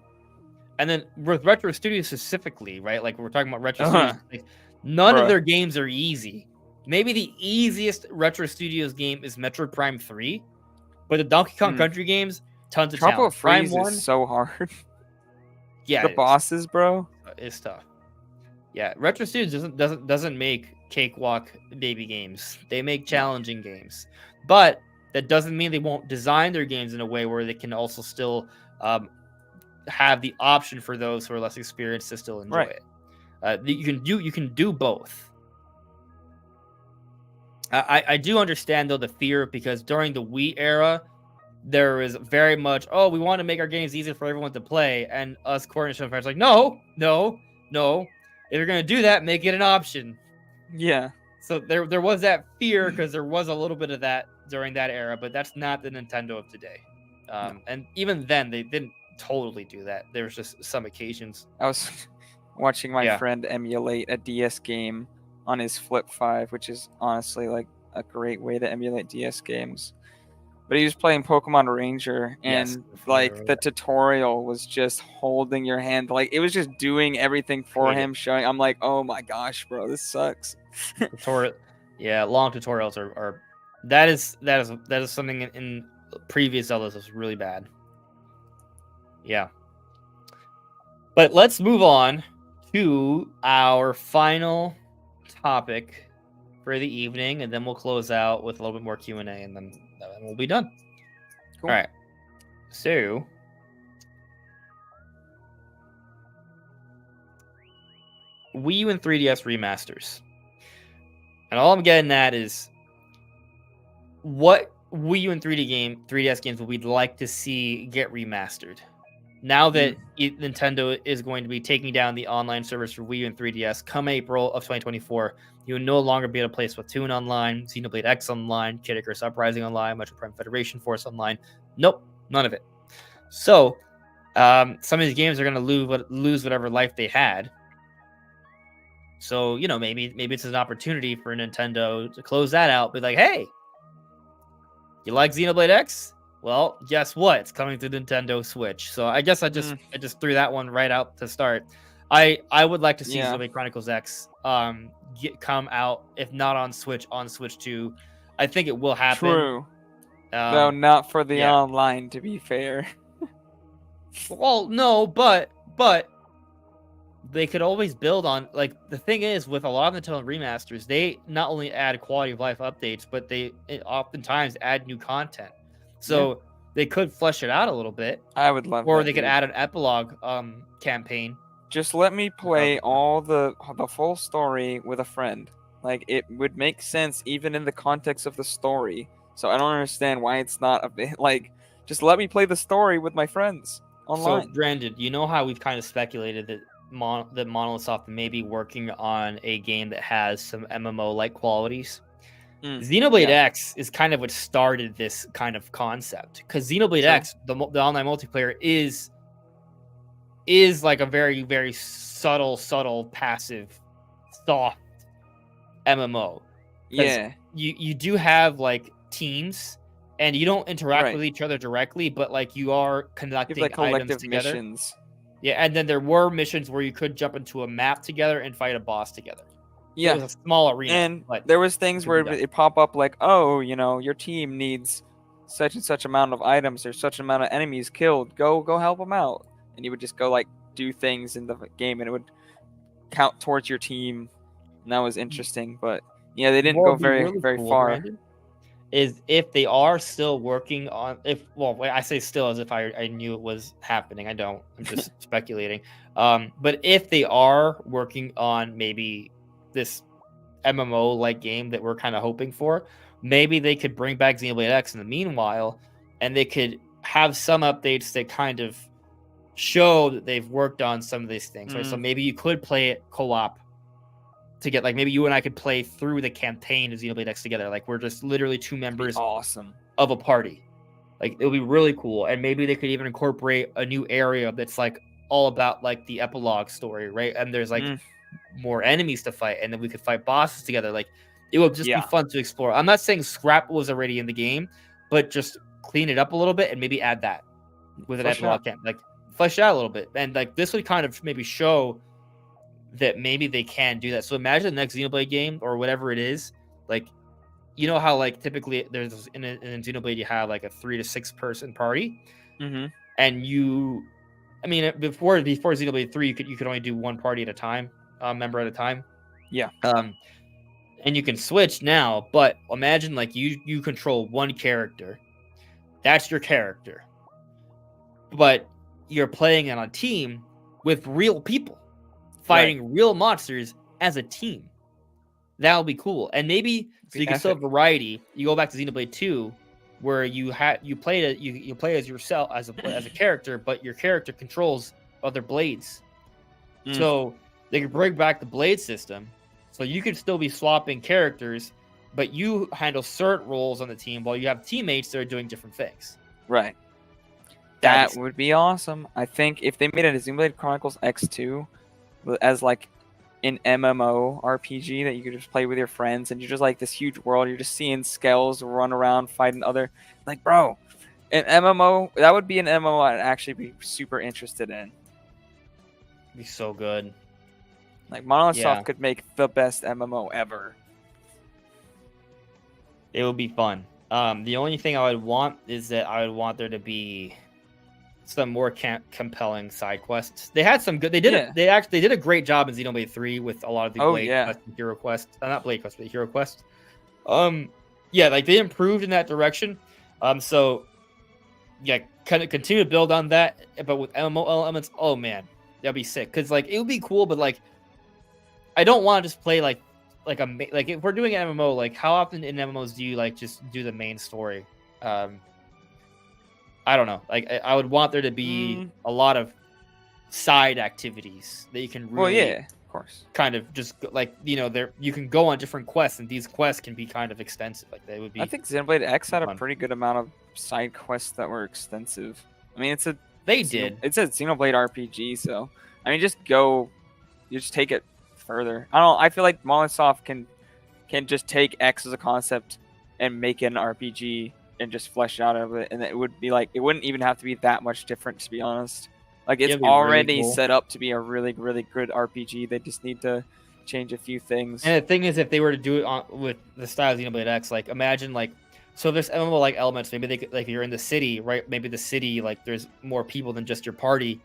And then with Retro Studios specifically, right? Like we're talking about Retro Studios, like, none of their games are easy. Maybe the easiest Retro Studios game is Metroid Prime 3, but the Donkey Kong Country games, tons of Tropical talent. Freeze Prime 1 is so hard. Yeah, the bosses, bro. It's tough. Yeah, Retro Studios doesn't make cakewalk baby games. They make challenging games, but that doesn't mean they won't design their games in a way where they can also still have the option for those who are less experienced to still enjoy it. You can do both. I do understand though the fear, because during the Wii era, there was very much, we want to make our games easier for everyone to play, and us Cornish fans like, no. If you're gonna do that, make it an option. Yeah. So there was that fear because there was a little bit of that during that era, but that's not the Nintendo of today. And even then, they didn't totally do that. There was just some occasions. I was watching my friend emulate a DS game on his Flip 5, which is honestly like a great way to emulate DS games. But he was playing Pokemon Ranger, and like the tutorial was just holding your hand, like it was just doing everything for him, showing. I'm like, oh my gosh, bro, this sucks. Long tutorials are that is something in previous Zeldas was really bad. Yeah. But let's move on to our final topic for the evening, and then we'll close out with a little bit more Q&A, and then we'll be done. Cool. All right. So, Wii U and 3DS remasters. And all I'm getting at is what Wii U and 3DS games would we like to see get remastered. Now that Nintendo is going to be taking down the online service for Wii U and 3DS come April of 2024, you will no longer be able to play Splatoon online, Xenoblade X online, Kid Icarus Uprising online, Metroid Prime Federation Force online. Nope, none of it. So, some of these games are going to lose whatever life they had. So, maybe it's an opportunity for Nintendo to close that out. Be like, hey, you like Xenoblade X? Well, guess what? It's coming to Nintendo Switch. So I guess I just threw that one right out to start. I would like to see Xenoblade Chronicles X come out, if not on Switch 2. I think it will happen. True. Though not for the online, to be fair. Well, no, but they could always build on, like, the thing is with a lot of Nintendo remasters, they not only add quality of life updates, but they oftentimes add new content. So they could flesh it out a little bit. I would love or that, they could add an epilogue campaign. Just let me play all the full story with a friend. Like, it would make sense even in the context of the story. So I don't understand why it's not a bit, like, just let me play the story with my friends online. So Brandon, you know how we've kind of speculated that Monolith Soft may be working on a game that has some MMO-like qualities? Xenoblade X is kind of what started this kind of concept, because Xenoblade X, the online multiplayer, is like a very, very subtle passive soft MMO. Yeah. You do have like teams, and you don't interact Right. with each other directly, but like you are You have conducting like items collective together. missions. Yeah, and then there were missions where you could jump into a map together and fight a boss together. So it Yeah. was a small arena, And but there was it things could where be done. it pop up like, oh, you know, your team needs such and such amount of items. There's such amount of enemies killed. Go help them out. And you would just go like do things in the game, and it would count towards your team. And that was interesting. But yeah, they didn't What go would be very really very cool, far. Brandon, is if they are still working on I say still as if I knew it was happening. I don't. I'm just speculating. But if they are working on maybe this MMO like game that we're kind of hoping for, maybe they could bring back Xenoblade X in the meanwhile, and they could have some updates that kind of show that they've worked on some of these things, right? So maybe you could play it co-op to get like maybe you and I could play through the campaign of Xenoblade X together. Like we're just literally two members Awesome. of a party. Like it would be really cool. And maybe they could even incorporate a new area that's like all about like the epilogue story, right? And there's like more enemies to fight, and then we could fight bosses together. Like it would just be fun to explore. I'm not saying scrap was already in the game, but just clean it up a little bit and maybe add that with an epilogue camp. Like flesh it out a little bit. And like this would kind of maybe show that maybe they can do that. So imagine the next Xenoblade game or whatever it is, like you know how like typically there's in Xenoblade you have like a 3 to 6 person party, and you, I mean before Xenoblade 3 you could only do one party at a time, member at a time. Yeah. And you can switch now, but imagine like you control one character, that's your character, but you're playing on a team with real people fighting real monsters as a team. That would be cool. And maybe so you can still have variety. You go back to Xenoblade 2, where you play as yourself as a character, but your character controls other blades. So they could bring back the blade system, so you could still be swapping characters, but you handle certain roles on the team while you have teammates that are doing different things. Right. That would be awesome. I think if they made it a Xenoblade Chronicles X2 as like an MMO RPG that you could just play with your friends, and you're just like this huge world, you're just seeing Skells run around fighting other, like, bro, an MMO, that would be an MMO I'd actually be super interested in. It'd be so good. Like Monolith Soft could make the best MMO ever. It would be fun. The only thing I would want is that I would want there to be some more compelling side quests. They had some good. They did. They did a great job in Xenoblade 3 with a lot of the Blade Quest and Hero Quest. Not Blade Quest, but Hero Quest. Yeah, like they improved in that direction. So yeah, kind of continue to build on that, but with MMO elements. Oh man, that'd be sick. Cause like it would be cool, but like I don't want to just play like if we're doing an MMO, like how often in MMOs do you like just do the main story? I don't know. Like I would want there to be a lot of side activities that you can really, of course, kind of just like there you can go on different quests, and these quests can be kind of extensive. Like they would be. I think Xenoblade X had a pretty good amount of side quests that were extensive. I mean, it's a Xenoblade RPG, so I mean, you just take it further. I feel like Monolith Soft can just take X as a concept and make it an RPG and just flesh out of it, and it would be like it wouldn't even have to be that much different, to be honest. Like it's already really cool. Set up to be a really, really good RPG. They just need to change a few things. And the thing is, if they were to do it with the style of Xenoblade X, like imagine like so there's MMO like elements. Maybe they could, like you're in the city, right? Maybe the city like there's more people than just your party,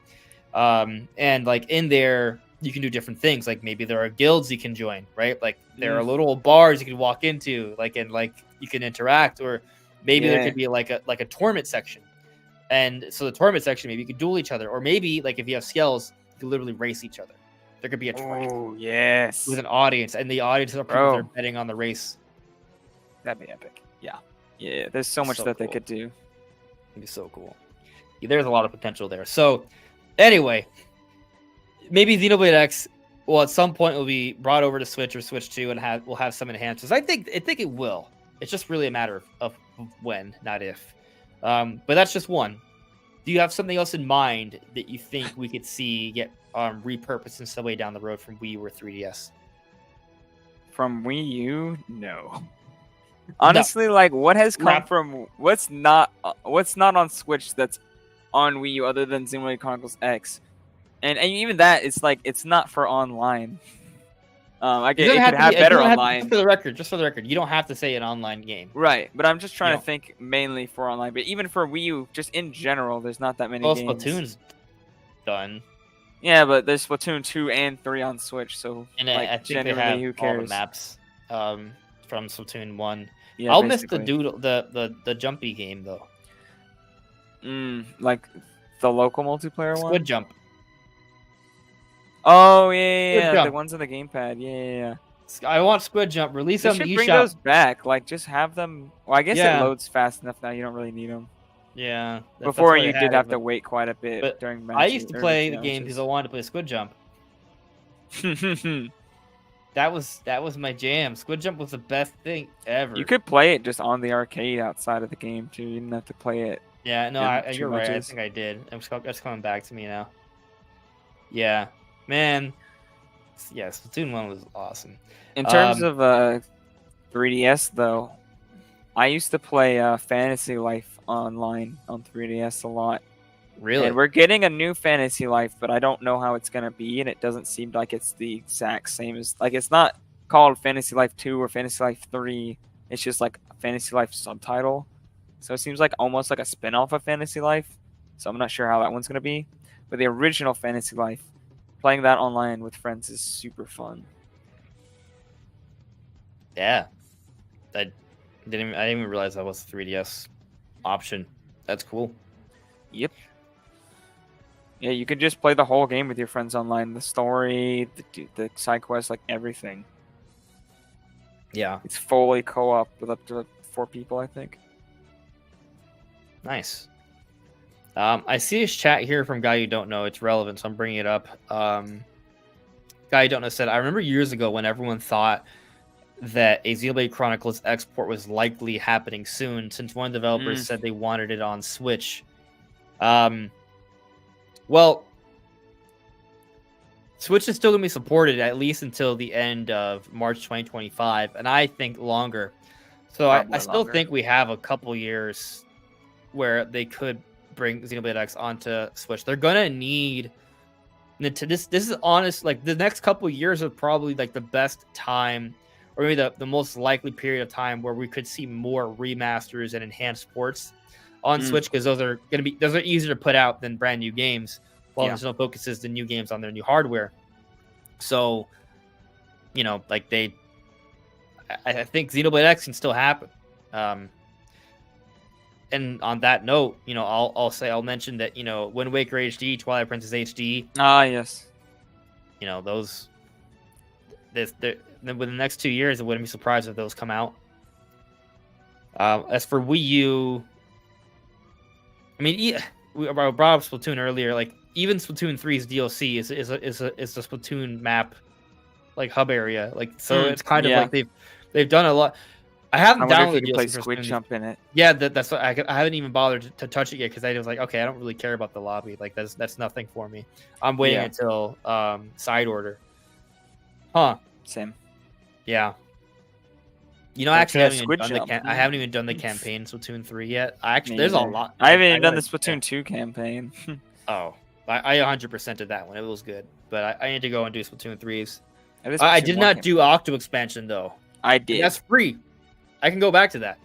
and like in there you can do different things. Like maybe there are guilds you can join, right? Like there are little bars you can walk into, like and like you can interact, or maybe there could be like a tournament section. And so the tournament section, maybe you could duel each other, or maybe like if you have skills, you could literally race each other. There could be a track with an audience, and the audience are people that are betting on the race. That'd be epic. Yeah. There's so much that they could do. It'd be so cool. Yeah, there's a lot of potential there. So, anyway, maybe Xenoblade X, well, at some point, will be brought over to Switch or Switch 2, and we'll have some enhancements. I think it will. It's just really a matter of when, not if. But that's just one. Do you have something else in mind that you think we could see get repurposed in some way down the road from Wii U or 3DS? from Wii U, no. Honestly, like what has come Not- from what's not on Switch that's on Wii U other than Xenoblade Chronicles X, and even that it's like it's not for online. I get it could have better online. Just for the record, you don't have to say an online game. Right, but I'm just trying You to think mainly for online. But even for Wii U, just in general, there's not that many Well, games. Splatoon's done, Yeah, but there's Splatoon 2 and 3 on Switch, so and like I think they generally, have who all cares? the maps from Splatoon 1. Yeah, I'll miss the basically. the jumpy game though. Like the local multiplayer one. Squid Jump. Oh yeah, the Jump. ones on the gamepad. Yeah. I want Squid Jump. Release They them. should in bring eShop. those back. Like just have them. Well, I guess it Yeah. loads fast enough now. You don't really need them. Yeah. Before that's why you they did had have it, to wait quite a bit but during matches. I used to play the game because I wanted to play Squid Jump. That was my jam. Squid Jump was the best thing ever. You could play it just on the arcade outside of the game too. You didn't have to play it. Yeah, no, in you're two right. I matches. think I did. It's coming back to me now. Yeah, man. Yeah, Splatoon 1 was awesome. In terms of 3DS though, I used to play Fantasy Life online on 3DS a lot. Really? And we're getting a new Fantasy Life, but I don't know how it's gonna be, and it doesn't seem like it's the exact same as like it's not called Fantasy Life 2 or Fantasy Life 3. It's just like a Fantasy Life subtitle. So it seems like almost like a spin-off of Fantasy Life. So I'm not sure how that one's gonna be. But the original Fantasy Life, playing that online with friends is super fun. Yeah. I didn't even realize that was a 3DS option. That's cool. Yep. Yeah, you could just play the whole game with your friends online. The story, the side quests, like everything. Yeah. It's fully co-op with up to 4 people, I think. Nice. I see his chat here from Guy You Don't Know. It's relevant, so I'm bringing it up. Guy You Don't Know said, I remember years ago when everyone thought that a Xenoblade Chronicles export was likely happening soon, since one of the developers said they wanted it on Switch. Well, Switch is still going to be supported at least until the end of March 2025, and I think longer. So I still think we have a couple years where they could bring Xenoblade X onto Switch. They're going to need this is honest, like the next couple years are probably like the best time, or maybe the most likely period of time where we could see more remasters and enhanced ports on Switch, because those are easier to put out than brand new games, while Nintendo focuses the new games on their new hardware. So, like I think Xenoblade X can still happen. And on that note, I'll mention that Wind Waker HD, Twilight Princess HD. Ah, yes. Those. Within the next 2 years, I wouldn't be surprised if those come out. As for Wii U, I mean, we brought up Splatoon earlier. Like even Splatoon 3's DLC is a Splatoon map, like hub area. Like so, it's kind of like they've done a lot. I haven't downloaded the DLC. Play Squid Jump in it. Yeah, that's what I haven't even bothered to touch it yet, because I was like, okay, I don't really care about the lobby. Like that's nothing for me. I'm waiting until side order. Huh. Same. Yeah. Actually, I haven't even done the campaign Splatoon 3 yet. There's a lot. I haven't even done the Splatoon 2 campaign. Oh, I 100% did that one. It was good, but I need to go and do Splatoon 3's. Splatoon I did not do Octo expansion though. I did. That's free. I can go back to that.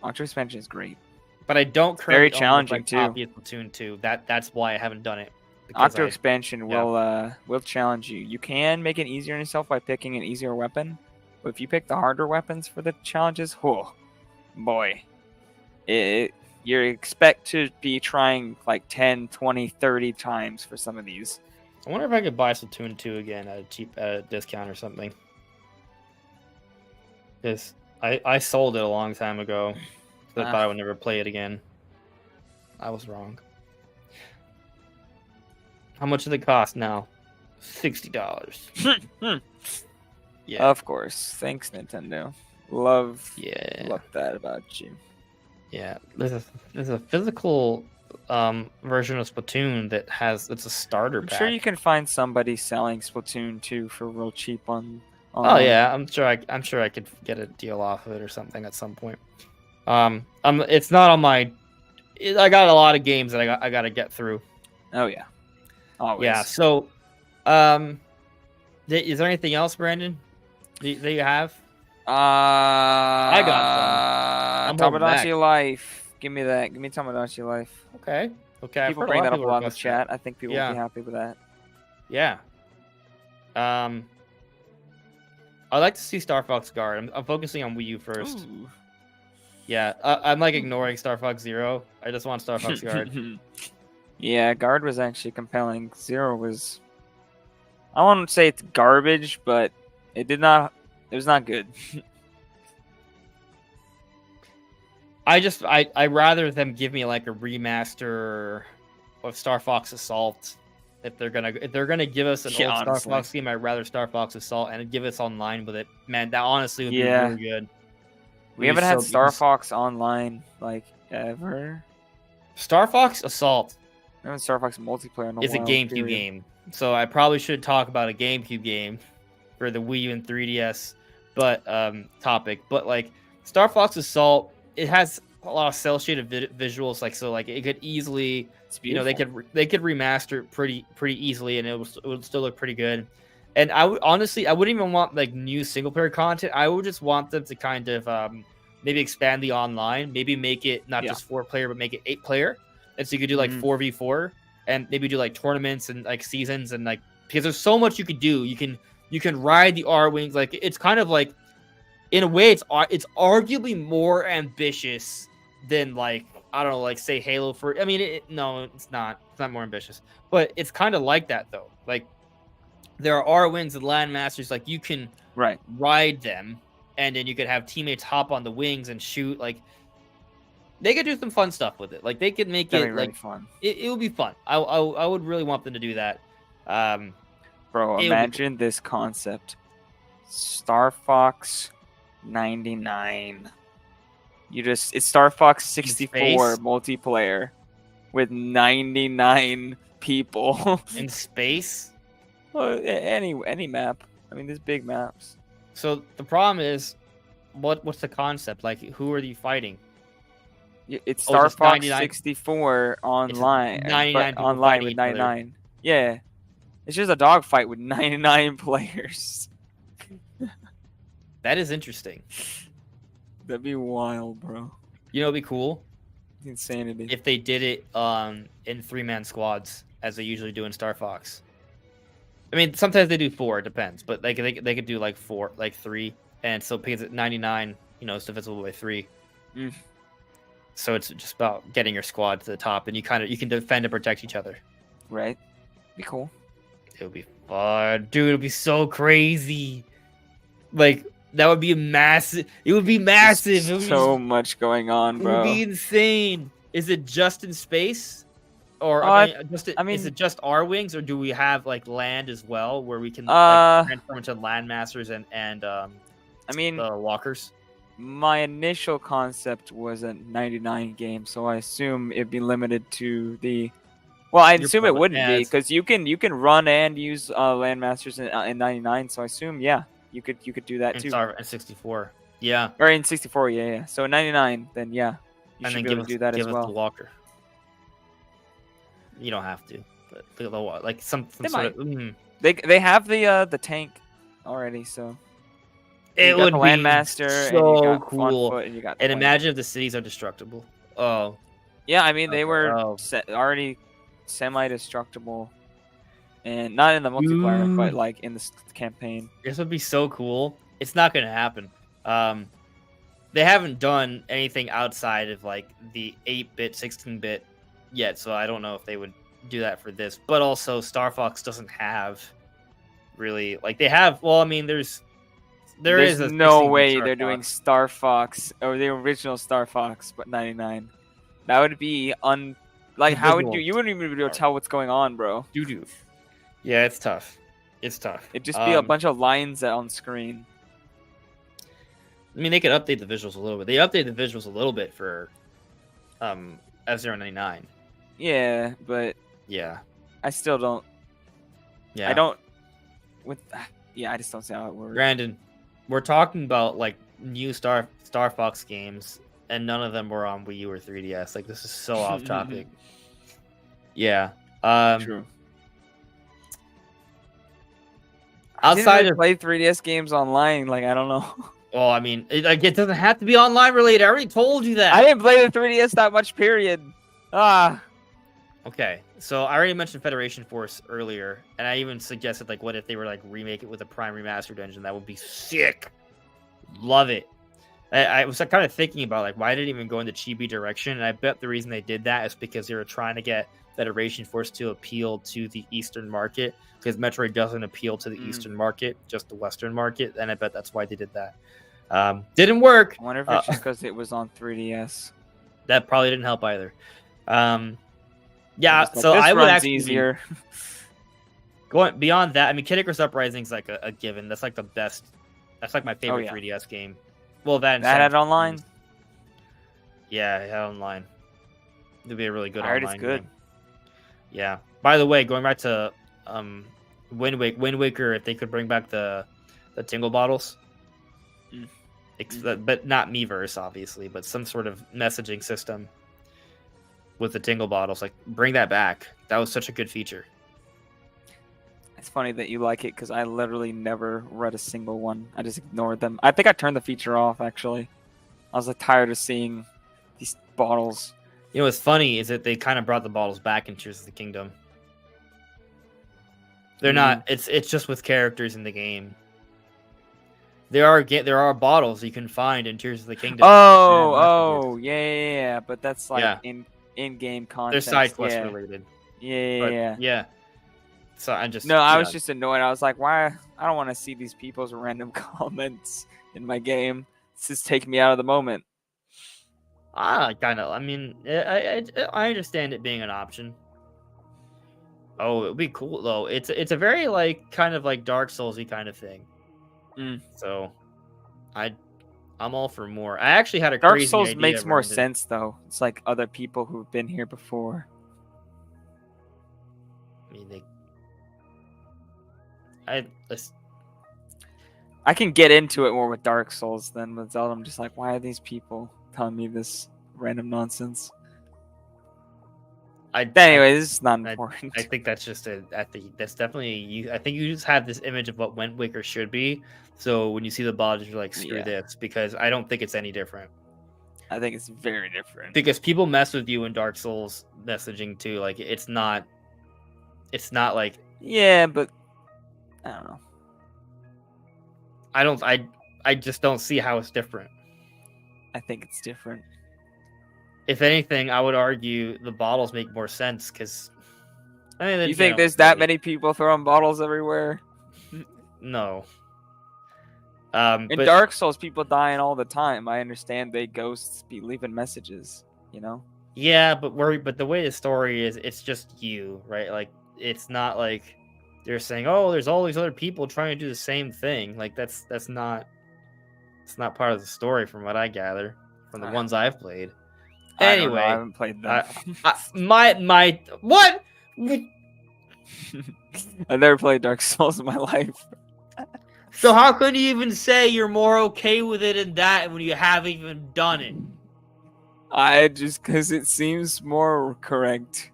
Octo expansion is great, but I don't currently very challenging too. Copy of Splatoon 2. That's why I haven't done it. Octo expansion will challenge you. You can make it easier on yourself by picking an easier weapon, but if you pick the harder weapons for the challenges, oh boy, you expect to be trying like 10, 20, 30 times for some of these. I wonder if I could buy Splatoon 2 again at a cheap discount or something. Because I sold it a long time ago, so I thought I would never play it again. I was wrong. How much does it cost now? $60. Yeah. Of course. Thanks, Nintendo. Love that about you. Yeah. There's a physical version of Splatoon it's a starter pack. I'm sure you can find somebody selling Splatoon 2 for real cheap on Oh yeah, I'm sure I could get a deal off of it or something at some point. It's not on my. I got a lot of games that I got to get through. Oh yeah, always. Yeah. So, is there anything else, Brandon, that you have? I got some. I'm holding back. Tamagotchi Life. Give me that. Give me Tamagotchi Life. Okay. I've People heard bring lot that of up a lot in the request that. chat. I think people will be happy with that. Yeah. I'd like to see Star Fox Guard. I'm focusing on Wii U first. Ooh. Yeah, I'm like ignoring Star Fox Zero. I just want Star Fox Guard. Yeah, Guard was actually compelling. Zero was. I won't say it's garbage, but it was not good. I rather them give me like a remaster of Star Fox Assault. If they're gonna give us an old Star Fox game, I'd rather Star Fox Assault and give us online with it. Man, that honestly would be really good. We haven't had Star Fox online like ever. Star Fox Assault. We haven't Star Fox multiplayer in a while. It's a GameCube game, so I probably should talk about a GameCube game for the Wii U and 3DS, but topic. But like Star Fox Assault, it has a lot of cel shaded visuals, like it could easily, they could remaster it pretty easily, and it would still look pretty good. And I wouldn't even want like new single player content. I would just want them to kind of maybe expand the online, maybe make it not just 4-player, but make it 8-player, and so you could do like 4v4, and maybe do like tournaments and like seasons, and like because there's so much you could do. You can ride the R-Wings, like it's kind of like, in a way, it's arguably more ambitious than like, I don't know, like say Halo. I mean, no, it's not. It's not more ambitious, but it's kind of like that though. Like there are R-Wings and Landmasters. Like you can ride them, and then you could have teammates hop on the wings and shoot. Like they could do some fun stuff with it. Like they could make it like fun. It would be fun. I would really want them to do that. Bro, imagine this concept: Star Fox 99. It's Star Fox 64 multiplayer with 99 people in space. Well, any map. I mean, there's big maps. So the problem is, what's the concept? Like, who are you fighting? It's Star Fox 64 online. 99 online with 99. Yeah, it's just a dogfight with 99 players. That is interesting. That'd be wild, bro. You know, it'd be cool. Insanity. If they did it in 3-man squads, as they usually do in Star Fox. I mean, sometimes they do 4. It depends, but they could do like 4, like 3, and so because it's 99, it's divisible by 3. So it's just about getting your squad to the top, and you can defend and protect each other. Right. Be cool. It would be fun, dude. It would be so crazy. Like. That would be massive. It would be massive. There's so much going on, bro. It would be insane. Is it just in space, or is it just R-Wings, or do we have like land as well, where we can transform into Landmasters and the walkers? My initial concept was a 99 game, so I assume it'd be limited to the. Well, I assume it wouldn't be, because you can run and use Landmasters in 99. So I assume You could do that too. In 64, yeah. Or in 64, yeah. So 99, then you should be able to do that as well. The walker. You don't have to, but like some they sort might. They have the tank already, so it would be Landmaster so cool. And you got and imagine if the cities are destructible. Oh, yeah. I mean, they were already semi-destructible. And not in the multiplayer, but like in the campaign. This would be so cool. It's not going to happen. They haven't done anything outside of like the 8-bit, 16-bit yet, so I don't know if they would do that for this. But also, Star Fox doesn't have really like they have. Well, I mean, there's no way they're doing Star Fox or the original Star Fox, but 99. That would be how would you wouldn't even be able to tell what's going on, bro. Doo-doo. Yeah, it's tough. It'd just be a bunch of lines on screen. I mean, they could update the visuals a little bit. They updated the visuals a little bit for F-099. Yeah, but yeah, I still don't. Yeah, I don't. Yeah, I just don't see how it works. Brandon, we're talking about like new Star Fox games, and none of them were on Wii U or 3DS. Like this is so off topic. Yeah. True. Outside of play 3DS games online, like I don't know. well, I mean, it doesn't have to be online related. I already told you that. I didn't play the 3DS that much. Period. Okay, so I already mentioned Federation Force earlier, and I even suggested like, what if they were like remake it with a Prime remastered engine? That would be sick. Love it. I was kind of thinking about like, why did it even go in the chibi direction? And I bet the reason they did that is because they were trying to get Federation Force to appeal to the Eastern market, because Metroid doesn't appeal to the Eastern market, just the Western market. And I bet that's why they did that. Didn't work. I wonder if it's just because it was on 3DS. That probably didn't help either. Yeah, so this I would runs actually easier. going beyond that. I mean, Kid Icarus Uprising is like a given. That's like the best. That's like my favorite yeah. 3DS game. Well, that had online. Yeah, it had online. It'd be a really good I heard online it's good. game. Yeah. By the way, going back to Wind Waker, if they could bring back the tingle bottles, but not Miiverse, obviously, but some sort of messaging system with the tingle bottles, like bring that back. That was such a good feature. It's funny that you like it because I literally never read a single one. I just ignored them. I think I turned the feature off, actually. I was like tired of seeing these bottles. You know what's funny is that they kind of brought the bottles back in Tears of the Kingdom. They're not. It's just with characters in the game. There are bottles you can find in Tears of the Kingdom. Yeah. But that's like in-game content. They're side quest related. Yeah. So I just I was just annoyed. I was like, why? I don't want to see these people's random comments in my game. This is taking me out of the moment. Kind of. I mean, I understand it being an option. Oh, it would be cool though. It's a very like kind of like Dark Souls-y kind of thing. So, I'm all for more. I actually had a Dark crazy Souls idea, makes more Brandon. sense though. It's like other people who've been here before. I mean, I can get into it more with Dark Souls than with Zelda. I'm just like, why are these people telling me this random nonsense? Anyway, this is not important. I think that's just that's definitely you. I think you just have this image of what Wind Waker should be. So when you see the bottles, you're like, screw this, because I don't think it's any different. I think it's very different. Because people mess with you in Dark Souls messaging too. Like it's not like but I don't know. I just don't see how it's different. I think it's different. If anything, I would argue the bottles make more sense because you think there's that many people throwing bottles everywhere? No. In Dark Souls, people dying all the time. I understand they ghosts be leaving messages, you know? Yeah, but the way the story is, it's just you, right? Like it's not like they're saying, "Oh, there's all these other people trying to do the same thing." Like that's not part of the story, from what I gather from the ones I've played. Anyway, I haven't played them. My what? I've never played Dark Souls in my life. So how can you even say you're more okay with it than that when you haven't even done it? Because it seems more correct.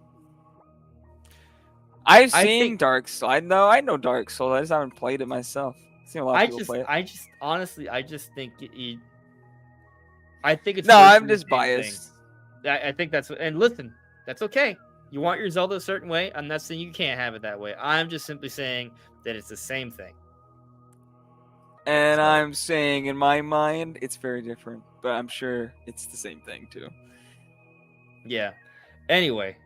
I've seen Dark Souls. I know Dark Souls. I just haven't played it myself. I've seen a lot of people play it. I just think I think it's. No, I'm just biased. I think that's, and listen, that's okay. You want your Zelda a certain way. I'm not saying you can't have it that way. I'm just simply saying that it's the same thing. And I'm saying in my mind, it's very different, but I'm sure it's the same thing too. Yeah. Anyway,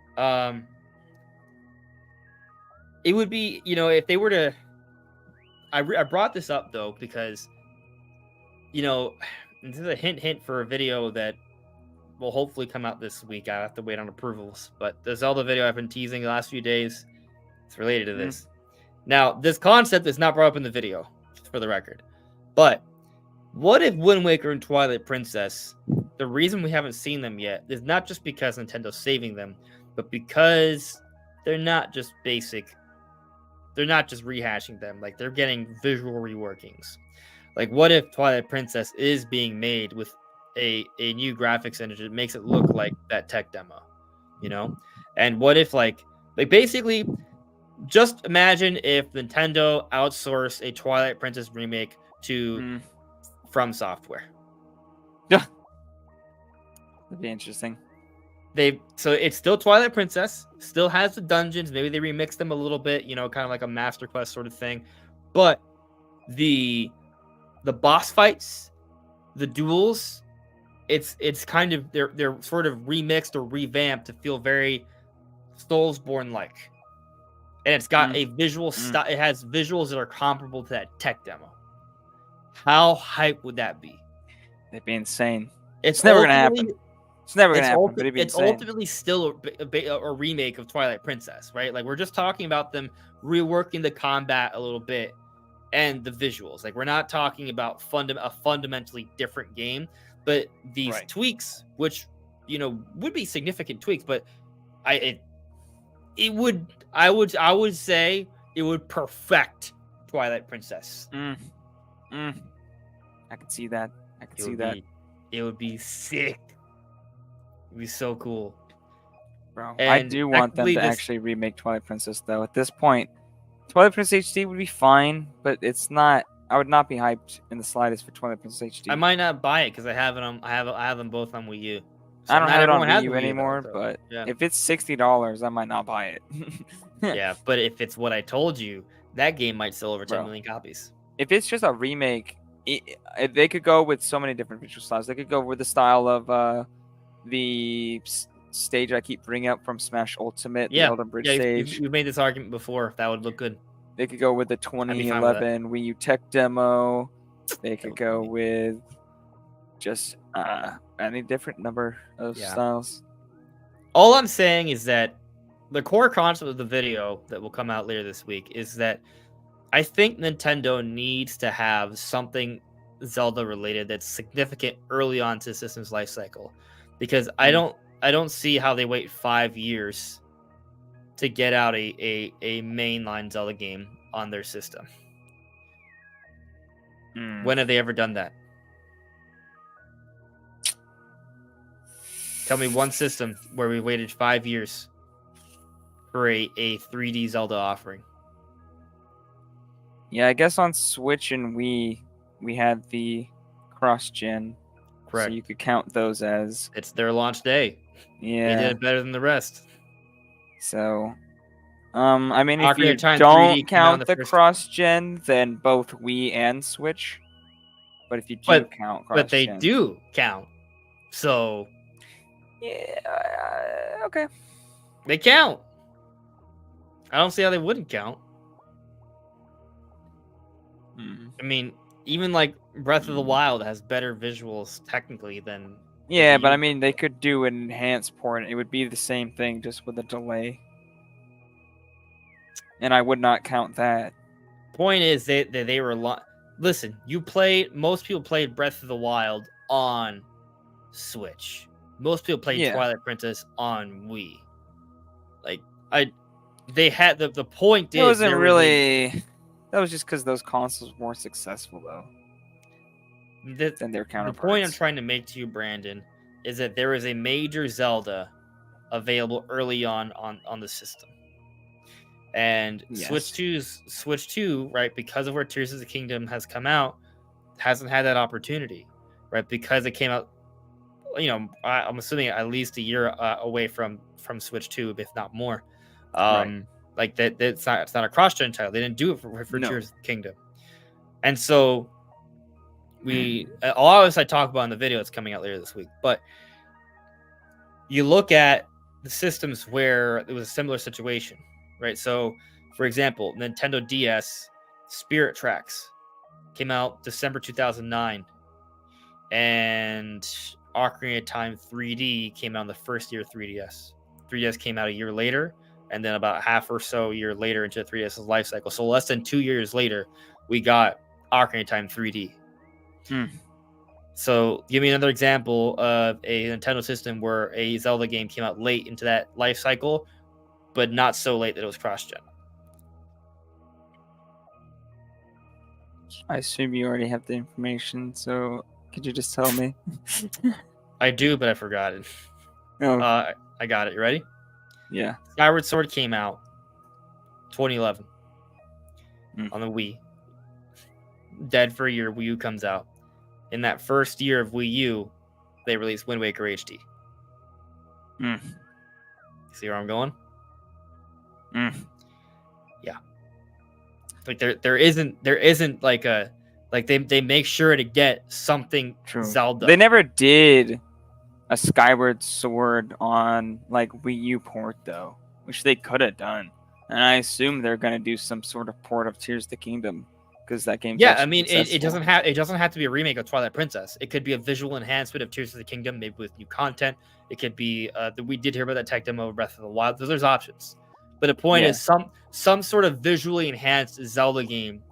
it would be, if they were to, I brought this up though, because, this is a hint for a video that will hopefully come out this week. I have to wait on approvals, but the Zelda video I've been teasing the last few days, it's related to this. Now, this concept is not brought up in the video, just for the record. But what if Wind Waker and Twilight Princess, the reason we haven't seen them yet is not just because Nintendo's saving them, but because they're not just basic they're not just rehashing them. Like they're getting visual reworkings. Like what if Twilight Princess is being made with a new graphics engine that makes it look like that tech demo, you know? And what if like basically just imagine if Nintendo outsourced a Twilight Princess remake to From Software. Yeah. That'd be interesting. So it's still Twilight Princess, still has the dungeons. Maybe they remix them a little bit, you know, kind of like a Master Quest sort of thing. But the boss fights, the duels, it's kind of they're sort of remixed or revamped to feel very Soulsborne like. And it's got a visual style. It has visuals that are comparable to that tech demo. How hype would that be? It'd be insane. It's never gonna happen. It's never gonna happen. But it'd be insane. Ultimately still a remake of Twilight Princess, right? Like we're just talking about them reworking the combat a little bit and the visuals. Like we're not talking about a fundamentally different game, but these tweaks, which you know would be significant tweaks, but I would say it would perfect Twilight Princess. I could see that. It would be sick. It'd be so cool. Bro, and I do want them to actually remake Twilight Princess though. At this point, Twilight Princess HD would be fine, but it's not. I would not be hyped in the slightest for Twilight Princess HD. I might not buy it because I have them both on Wii U. So I don't have it on Wii U anymore, but if it's $60, I might not buy it. Yeah, but if it's what I told you, that game might sell over 10 million copies. If it's just a remake, they could go with so many different visual styles. They could go with the style of the stage I keep bringing up from Smash Ultimate, the Elden Bridge stage. You've made this argument before. That would look good. They could go with the 2011 Wii U tech demo. They could go with just any different number of styles. All I'm saying is that the core concept of the video that will come out later this week is that I think Nintendo needs to have something Zelda related that's significant early on to the system's life cycle, because I don't see how they wait 5 years to get out a mainline Zelda game on their system. When have they ever done that? Tell me one system where we waited 5 years for a 3D Zelda offering. Yeah, I guess on Switch and Wii, we had the cross-gen. Correct. So you could count those as... It's their launch day. Yeah. They did it better than the rest. So, I mean, if you Time don't count the cross-gen, then both Wii and Switch. But if you do count cross-gen... But they do count. So... Yeah, okay. They count. I don't see how they wouldn't count. I mean, even like Breath of the Wild has better visuals technically than... Yeah, but I mean, they could do an enhanced port. It would be the same thing, just with a delay. And I would not count that. Point is that they were... Listen, most people played Breath of the Wild on Switch. Most people played Twilight Princess on Wii. Like, they had the point is... It wasn't really... That was just because those consoles weren't successful, though. Than their counterparts. The point I'm trying to make to you, Brandon, is that there is a major Zelda available early on the system. And Switch 2, right, because of where Tears of the Kingdom has come out, hasn't had that opportunity, right? Because it came out, you know, I'm assuming at least a year away from Switch 2, if not more. Like that, it's not a cross-gen title. They didn't do it for Tears of the Kingdom, and so all I talk about in the video that's coming out later this week. But you look at the systems where it was a similar situation, right? So, for example, Nintendo DS Spirit Tracks came out December 2009, and Ocarina of Time 3D came out in the first year of 3DS. 3DS came out a year later, and then about half or so year later into 3DS's life cycle. So less than 2 years later, we got Ocarina of Time 3D. So give me another example of a Nintendo system where a Zelda game came out late into that life cycle, but not so late that it was cross-gen. I assume you already have the information, so could you just tell me? I do, but I forgot it. Oh, I got it. You ready? yeah. Skyward Sword came out 2011 Mm. on the Wii. Dead for a year, Wii U comes out. In that first year of Wii U, they released Wind Waker HD. Mm. See where I'm going? Mm. Yeah. Like there isn't like a they make sure to get something True. Zelda. They never did a Skyward Sword on like Wii U port though, which they could have done. And I assume they're gonna do some sort of port of Tears of the Kingdom because that game's Yeah, I actually mean it successful. doesn't have to be a remake of Twilight Princess. It could be a visual enhancement of Tears of the Kingdom, maybe with new content. It could be we did hear about that tech demo of Breath of the Wild. There's options. But the point Yeah. is some sort of visually enhanced Zelda game.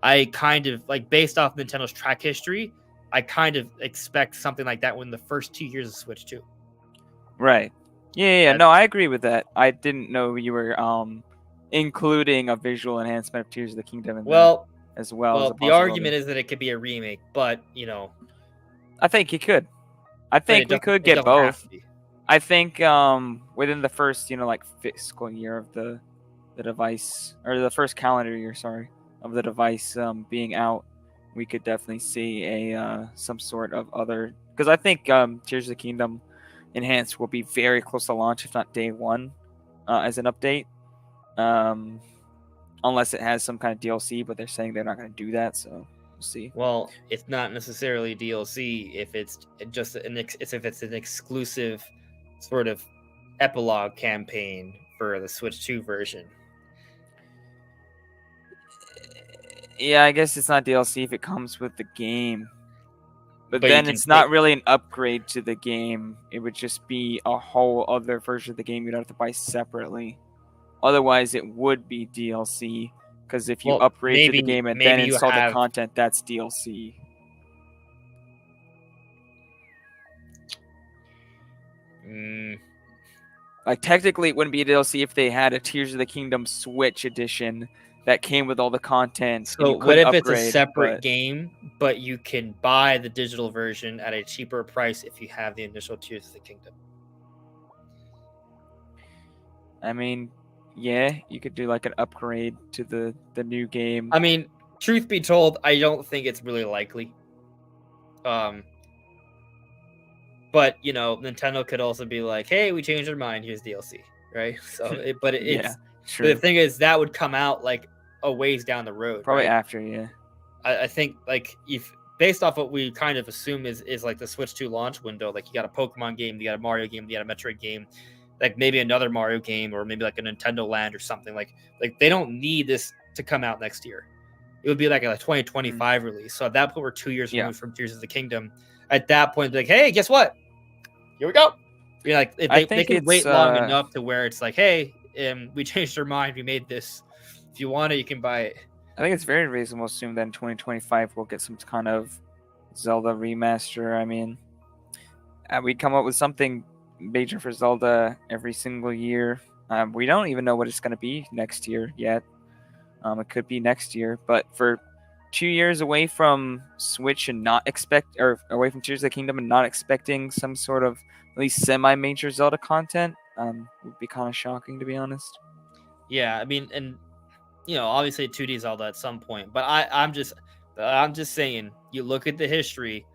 I kind of like based off Nintendo's track history, I kind of expect something like that when the first 2 years of Switch 2. Right. Yeah. That- No, I agree with that. I didn't know you were including a visual enhancement of Tears of the Kingdom in that Well, as well as a the possibility. argument is that it could be a remake, but I think you could. I but think we could get doesn't have both. to be. I think within the first, like fiscal year of the device, or the first calendar year, sorry, of the device being out, we could definitely see a some sort of other, because I think Tears of the Kingdom Enhanced will be very close to launch, if not day one, as an update. Unless it has some kind of DLC, but they're saying they're not going to do that, so we'll see. Well, it's not necessarily DLC if it's just if it's an exclusive sort of epilogue campaign for the Switch 2 version. Yeah, I guess it's not DLC if it comes with the game. But you then can it's not pay- really an upgrade to the game. It would just be a whole other version of the game you'd have to buy separately. Otherwise, it would be DLC. Because if you Well, upgrade to the game and then maybe you install the have content, that's DLC. Like, technically, it wouldn't be a DLC if they had a Tears of the Kingdom Switch edition that came with all the content. and So you what couldn't if it's a upgrade, separate but- game, but you can buy the digital version at a cheaper price if you have the initial Tears of the Kingdom? I mean, yeah, you could do like an upgrade to the new game. I mean, truth be told, I don't think it's really likely. But Nintendo could also be like, "Hey, we changed our mind. Here's DLC." Right? So, Yeah, but true. the thing is, that would come out like a ways down the road. Probably right? after, yeah. I think like if based off what we kind of assume is like the Switch 2 launch window, like you got a Pokemon game, you got a Mario game, you got a Metroid game, like maybe another Mario game, or maybe like a Nintendo Land or something. Like they don't need this to come out next year. It would be like a 2025 release. So at that point, we're 2 years removed from Tears of the Kingdom. At that point, like, hey, guess what? Here we go. You're like, they can wait long enough to where it's like, hey, we changed our mind. We made this. If you want it, you can buy it. I think it's very reasonable to assume that in 2025 we'll get some kind of Zelda remaster. I mean, we come up with something major for Zelda every single year. We don't even know what it's going to be next year yet. It could be next year, but for 2 years away from Switch and away from Tears of the Kingdom and not expecting some sort of at least semi-major Zelda content, would be kind of shocking, to be honest. Yeah, I mean, and obviously 2D Zelda at some point, but I'm just saying, you look at the history.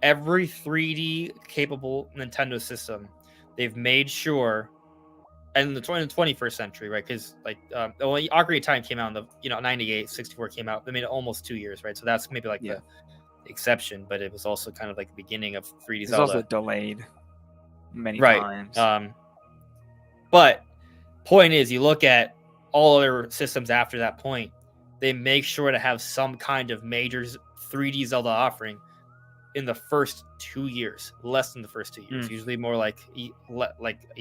Every 3D capable Nintendo system, they've made sure. And in the 21st century, right? Because Ocarina of Time came out in the 98, 64 came out. They made it almost 2 years, right? So that's maybe like the exception, but it was also kind of like the beginning of 3D It's Zelda. also delayed many times. But point is, you look at all other systems after that point, they make sure to have some kind of major 3D Zelda offering in the first 2 years, less than the first 2 years, usually more like a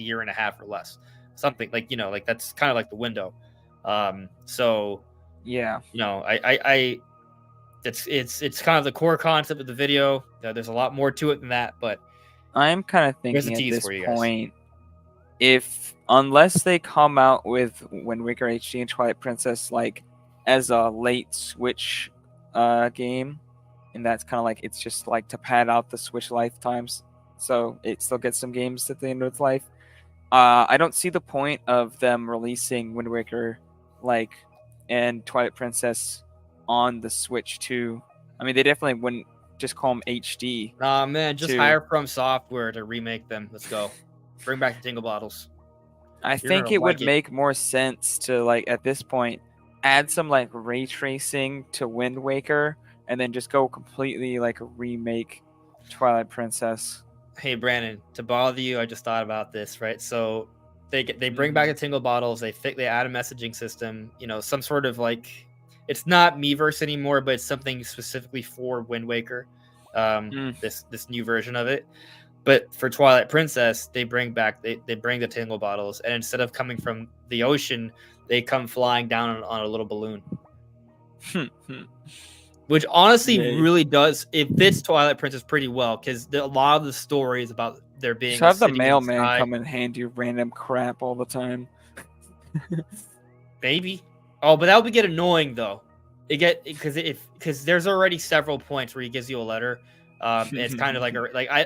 year and a half or less. Something like that's kind of like the window. So yeah, I it's kind of the core concept of the video. There's a lot more to it than that, but I'm kind of thinking at this point, unless they come out with Wind Waker HD and Twilight Princess like as a late Switch game, and that's kind of like it's just like to pad out the Switch lifetimes, so it still gets some games at the end of its life. I don't see the point of them releasing Wind Waker, like, and Twilight Princess on the Switch too. I mean, they definitely wouldn't just call them HD. Nah, man, just to- hire From Software to remake them. Let's go. Bring back the Tingle Bottles. I You're think gonna it would like it. make more sense to like at this point add some like ray tracing to Wind Waker and then just go completely like remake Twilight Princess. Hey, Brandon, to bother you, I just thought about this, right? So they bring back the Tingle Bottles. They add a messaging system. You know, some sort of like, it's not Miiverse anymore, but it's something specifically for Wind Waker. This new version of it. But for Twilight Princess, they bring the Tingle Bottles, and instead of coming from the ocean, they come flying down on a little balloon. Which honestly really does, it fits Twilight Princess pretty well, because a lot of the story is about there being Just have the city mailman inside. come and hand you random crap all the time. Maybe. Oh, but that would get annoying though. Because there's already several points where he gives you a letter. It's kind of like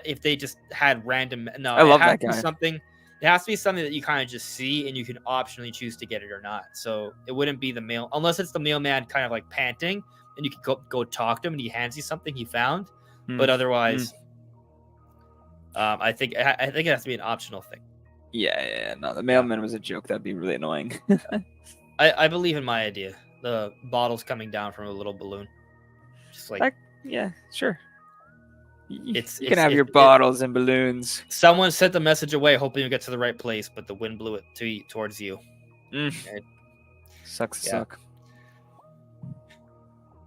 if they just had random. No, I love it has that to be guy. something. It has to be something that you kind of just see and you can optionally choose to get it or not. So it wouldn't be the mail unless it's the mailman kind of like panting, and you can go talk to him and he hands you something he found. But otherwise, I think it has to be an optional thing. Yeah. No, the mailman was a joke. That'd be really annoying. I believe in my idea. The bottles coming down from a little balloon, just like yeah, sure. You It's- can have your bottles and balloons. someone sent the message away, hoping you get to the right place, but the wind blew it towards you. Sucks. Yeah. Suck.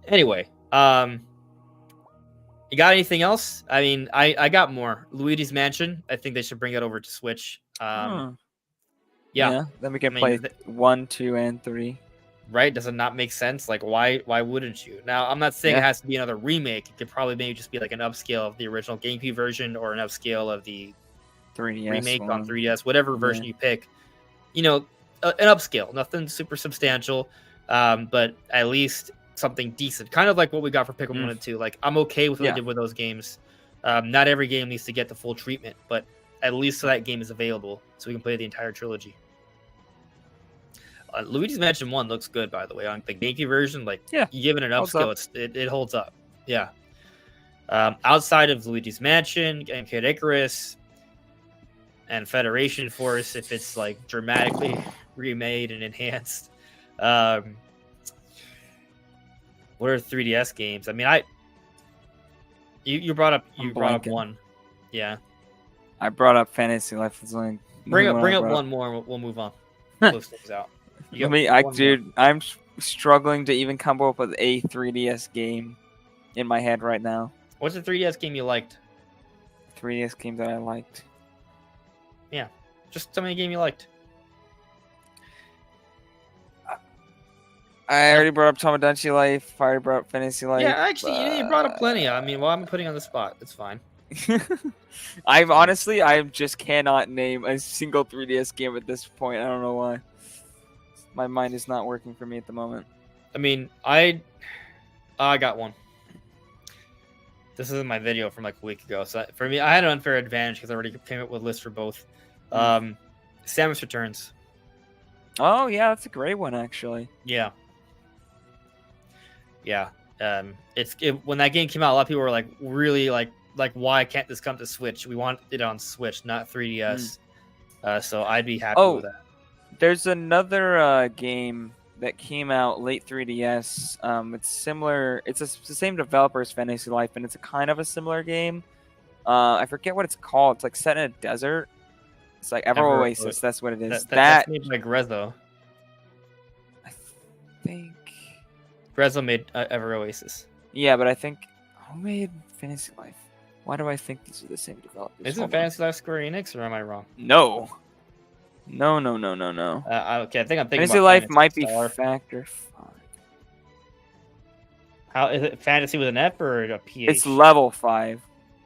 Anyway, you got anything else? I mean, I got more. Luigi's Mansion. I think they should bring it over to Switch. Yeah. Then we can I mean, play 1, 2, and 3. Right? Does it not make sense? Like, why wouldn't you? Now, I'm not saying it has to be another remake. It could probably maybe just be like an upscale of the original GameCube version or an upscale of the 3DS remake one. on 3DS, whatever version you pick. You know, an upscale, nothing super substantial, but at least something decent. Kind of like what we got for Pikmin 1 and 2. Like, I'm okay with what they did with those games. Not every game needs to get the full treatment, but at least so that game is available so we can play the entire trilogy. Luigi's Mansion 1 looks good, by the way. On the GameCube version, like, you give it an upscale, it holds up. Yeah. Outside of Luigi's Mansion and Kid Icarus and Federation Force, if it's like dramatically remade and enhanced. What are 3DS games? I mean, you brought up one. Yeah. I brought up Fantasy Life. Bring up one more and we'll move on. Close things out. I'm struggling to even come up with a 3DS game in my head right now. What's the 3DS game you liked? 3DS game that I liked. Yeah, just tell me a game you liked. I already brought up Tomodachi Life. I already brought up Fantasy Life. Yeah, actually, you brought up plenty. I mean, I'm putting on the spot. It's fine. I just cannot name a single 3DS game at this point. I don't know why. My mind is not working for me at the moment. I mean, I got one. This is my video from like a week ago. So for me, I had an unfair advantage because I already came up with lists for both. Samus Returns. Oh yeah, that's a great one actually. Yeah. When that game came out, a lot of people were like, really like why can't this come to Switch? We want it on Switch, not 3DS. So I'd be happy with that. There's another game that came out late 3DS. It's similar. It's the same developer as Fantasy Life, and it's a kind of a similar game. I forget what it's called. It's like set in a desert. It's like Ever Oasis. That's what it is. That's made by Grezzo. I think Grezzo made Ever Oasis. Yeah, but I think who made Fantasy Life? Why do I think these are the same developers? Isn't Fantasy Life Square Enix, or am I wrong? No. No. Okay, I think I'm thinking Fantasy about Life Fantasy might Star. be Factor 5. How is it? Fantasy with an F or a PH? It's level 5.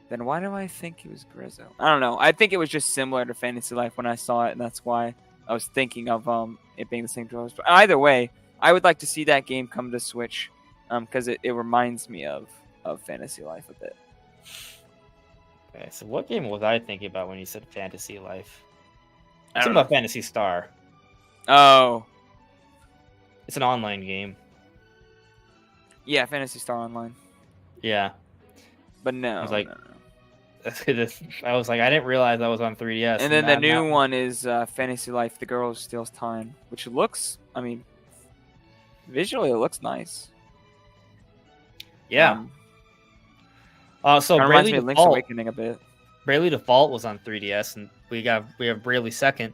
Then why do I think it was Grezzo? I don't know. I think it was just similar to Fantasy Life when I saw it, and that's why I was thinking of it being the same developers. But either way, I would like to see that game come to Switch, because it reminds me of Fantasy Life a bit. Okay, so what game was I thinking about when you said Fantasy Life? I It's don't about Fantasy Star. Oh, It's an online game. yeah, Fantasy Star Online. Yeah. But no, I was like, no. I was like, I didn't realize that was on 3DS. And then the new one is Fantasy Life: The Girl Who Steals Time, which looks, I mean, visually it looks nice. Yeah. So It reminds Bravely me of Link's Default. Awakening a bit. Bravely Default was on 3DS, and we have Bravely Second.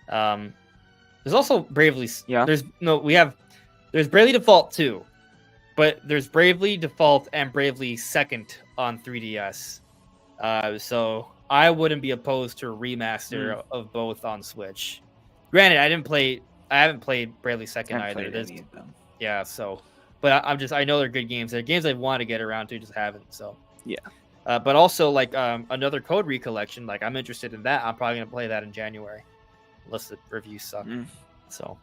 There's also Bravely. Yeah. There's Bravely Default 2, but there's Bravely Default and Bravely Second on 3DS. So I wouldn't be opposed to a remaster of both on Switch. Granted, I haven't played Bravely Second either. Yeah, so, but I know they're good games. They're games I want to get around to, just haven't. So yeah. But also like another Code Recollection, like I'm interested in that. I'm probably gonna play that in January, unless the reviews suck. So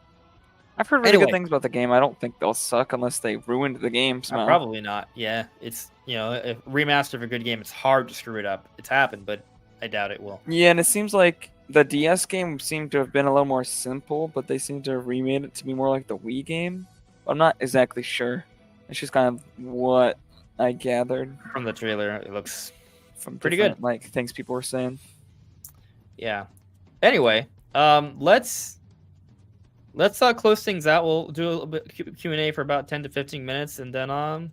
I've heard really good things about the game. I don't think they'll suck unless they ruined the game somehow. Probably not. Yeah, it's a remaster of a good game. It's hard to screw it up. It's happened, but I doubt it will. Yeah, and it seems like the DS game seemed to have been a little more simple, but they seem to have remade it to be more like the Wii game. I'm not exactly sure. It's just kind of what I gathered from the trailer. It looks from pretty good, like things people were saying. Yeah. Anyway, let's close things out. We'll do a little bit Q&A for about 10 to 15 minutes, and then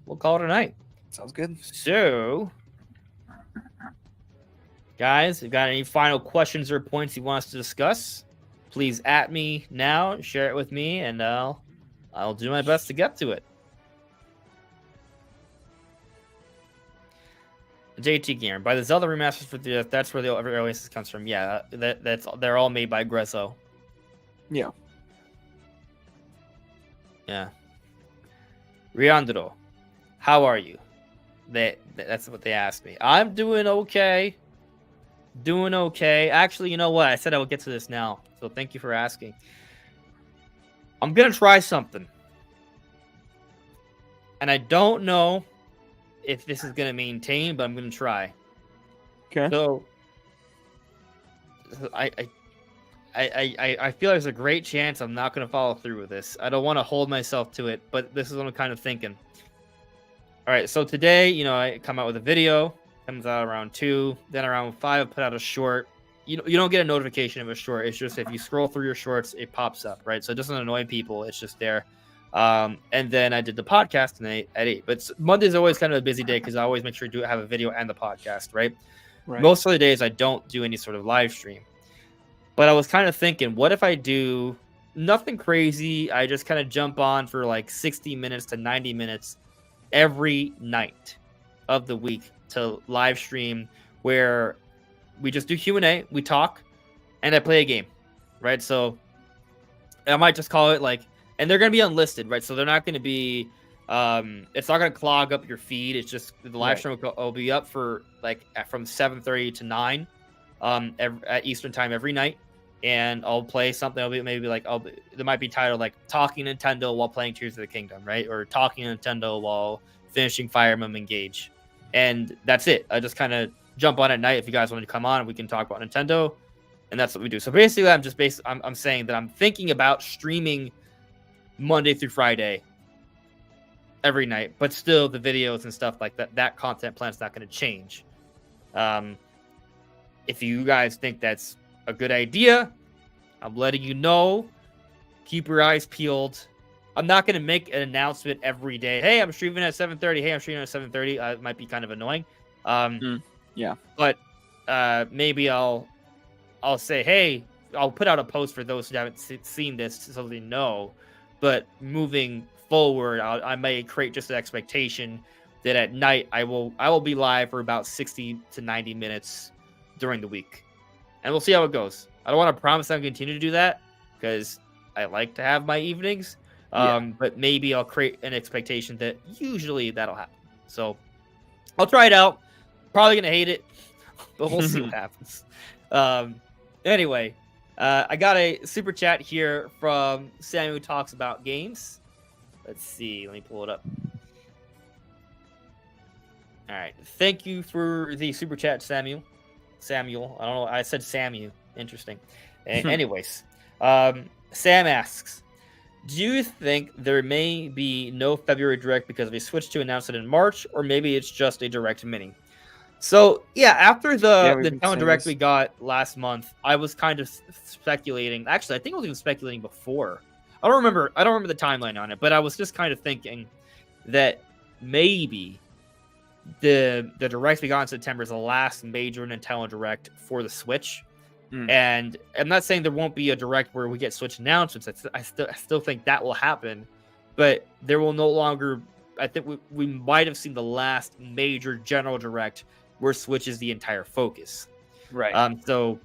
we'll call it a night. Sounds good. So, guys, if you got any final questions or points you want us to discuss, please at me now, share it with me, and I'll do my best to get to it. JT Gamer, by the Zelda remasters for the that's where the Oasis comes from. Yeah, they're all made by Grezzo. Yeah. Yeah. Riandro, how are you? That's what they asked me. I'm doing okay. Doing okay. Actually, you know what? I said I would get to this now. So thank you for asking. I'm going to try something. And I don't know if this is going to maintain, but I'm going to try. Okay. So I feel there's a great chance I'm not going to follow through with this. I don't want to hold myself to it, but this is what I'm kind of thinking. All right, so today, I come out with a video. Comes out around 2. Then around 5, I put out a short. You don't get a notification of a short. It's just if you scroll through your shorts, it pops up, right? So it doesn't annoy people. It's just there. And then I did the podcast tonight at 8. But Monday's always kind of a busy day because I always make sure to have a video and the podcast, right? Most of the days, I don't do any sort of live stream. But I was kind of thinking, what if I do nothing crazy? I just kind of jump on for like 60 minutes to 90 minutes every night of the week to live stream where we just do Q&A, we talk, and I play a game, right? So I might just call it like, and they're going to be unlisted, right? So they're not going to be, it's not going to clog up your feed. It's just the live stream will be up for like from 7:30 to 9 at Eastern time every night. And I'll play something. I'll be maybe like there might be titled like Talking Nintendo while playing Tears of the Kingdom, right? Or Talking Nintendo while finishing Fire Emblem Engage, and that's it. I just kind of jump on at night if you guys want to come on. We can talk about Nintendo, and that's what we do. So basically, I'm saying that I'm thinking about streaming Monday through Friday every night, but still the videos and stuff like that content plan's not going to change. If you guys think that's a good idea, I'm letting you know. Keep your eyes peeled. I'm not going to make an announcement every day. Hey, I'm streaming at 7:30. Hey, I'm streaming at 7:30. It might be kind of annoying. Yeah. But maybe I'll say, hey, I'll put out a post for those who haven't seen this so they know. But moving forward, I may create just an expectation that at night I will be live for about 60 to 90 minutes during the week. And we'll see how it goes. I don't want to promise I'll continue to do that because I like to have my evenings. But maybe I'll create an expectation that usually that'll happen. So I'll try it out. Probably going to hate it, but we'll see what happens. Anyway, I got a super chat here from Samuel who talks about games. Let's see. Let me pull it up. All right. Thank you for the super chat, Samuel. Samuel. I don't know. I said Samuel. Interesting. Anyways, Sam asks, do you think there may be no February Direct because they switched to announce it in March, or maybe it's just a Direct Mini? So yeah, after the Nintendo Direct we got last month, I was kind of speculating. Actually, I think I was even speculating before. I don't remember the timeline on it, but I was just kind of thinking that maybe the Direct we got in September is the last major Nintendo Direct for the Switch. And I'm not saying there won't be a Direct where we get Switch announcements. I still think that will happen, but there will no longer. I think we might have seen the last major general Direct where Switch is the entire focus. Right. So,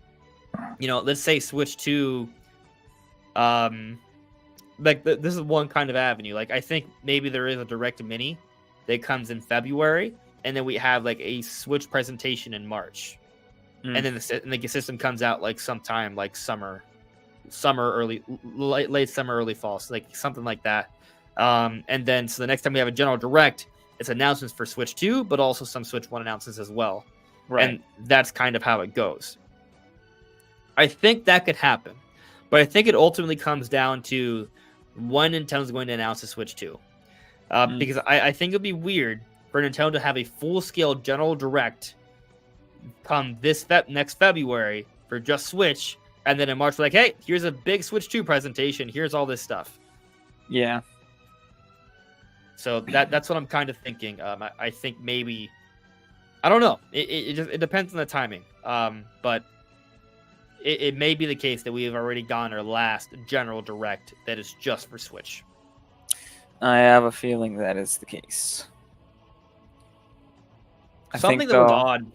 let's say Switch 2. This is one kind of avenue. Like, I think maybe there is a Direct Mini that comes in February, and then we have like a Switch presentation in March. And then the system comes out like sometime like late summer, early fall, so like something like that. And then so the next time we have a general Direct, it's announcements for Switch 2, but also some Switch 1 announcements as well. Right. And that's kind of how it goes. I think that could happen, but I think it ultimately comes down to when Nintendo's going to announce the Switch 2. Because I think it'd be weird for Nintendo to have a full-scale general Direct come this next February for just Switch, and then in March we're like, hey, here's a big Switch 2 presentation, here's all this stuff. Yeah. So that's what I'm kind of thinking. I think maybe, I don't know, it depends on the timing. But it may be the case that we have already gotten our last general Direct that is just for Switch. I have a feeling that is the case. Something that was odd.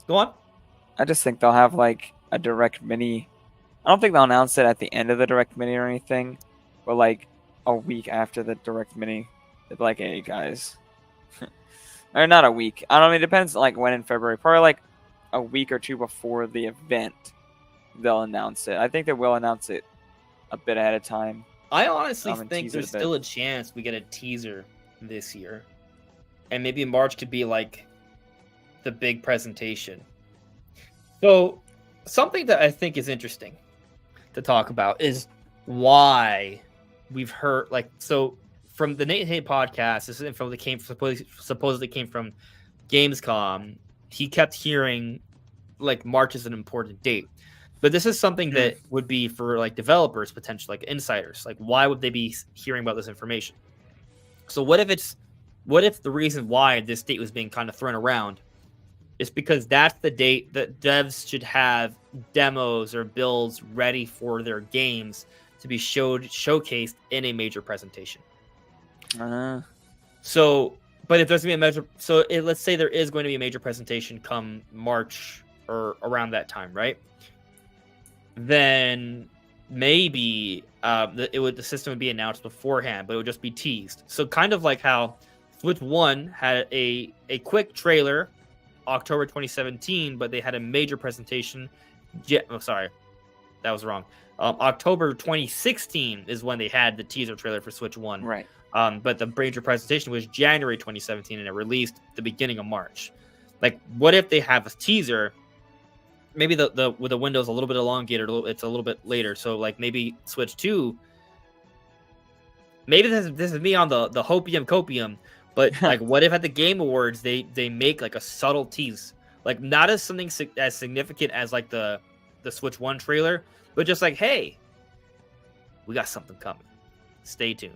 Go on. I just think they'll have like a Direct Mini. I don't think they'll announce it at the end of the Direct Mini or anything, but like a week after the Direct Mini, they'll be like, "Hey guys," or not a week. I don't know. It depends like when in February. Probably like a week or two before the event, they'll announce it. I think they will announce it a bit ahead of time. I honestly think there's still a chance we get a teaser this year, and maybe March could be like the big presentation. So something that I think is interesting to talk about is why we've heard from the Nate Hay podcast, this is info that supposedly came from Gamescom. He kept hearing like March is an important date, but this is something that would be for like developers, potentially like insiders. Like, why would they be hearing about this information? So what if the reason why this date was being kind of thrown around is because that's the date that devs should have demos or builds ready for their games to be showcased in a major presentation. So, but if there's going to be let's say there is going to be a major presentation come March or around that time, right? Then maybe the system would be announced beforehand, but it would just be teased. So kind of like how Switch 1 had a quick trailer October 2017, but they had a major presentation. Sorry, that was wrong. October 2016 is when they had the teaser trailer for Switch 1. Right. But the major presentation was January 2017, and it released the beginning of March. Like, what if they have a teaser? Maybe the window's a little bit elongated, it's a little bit later. So like maybe Switch 2. Maybe this is me on the hopium copium, but like what if at the Game Awards they make like a subtle tease, like not as something as significant as like the Switch 1 trailer, but just like, hey, we got something coming. Stay tuned.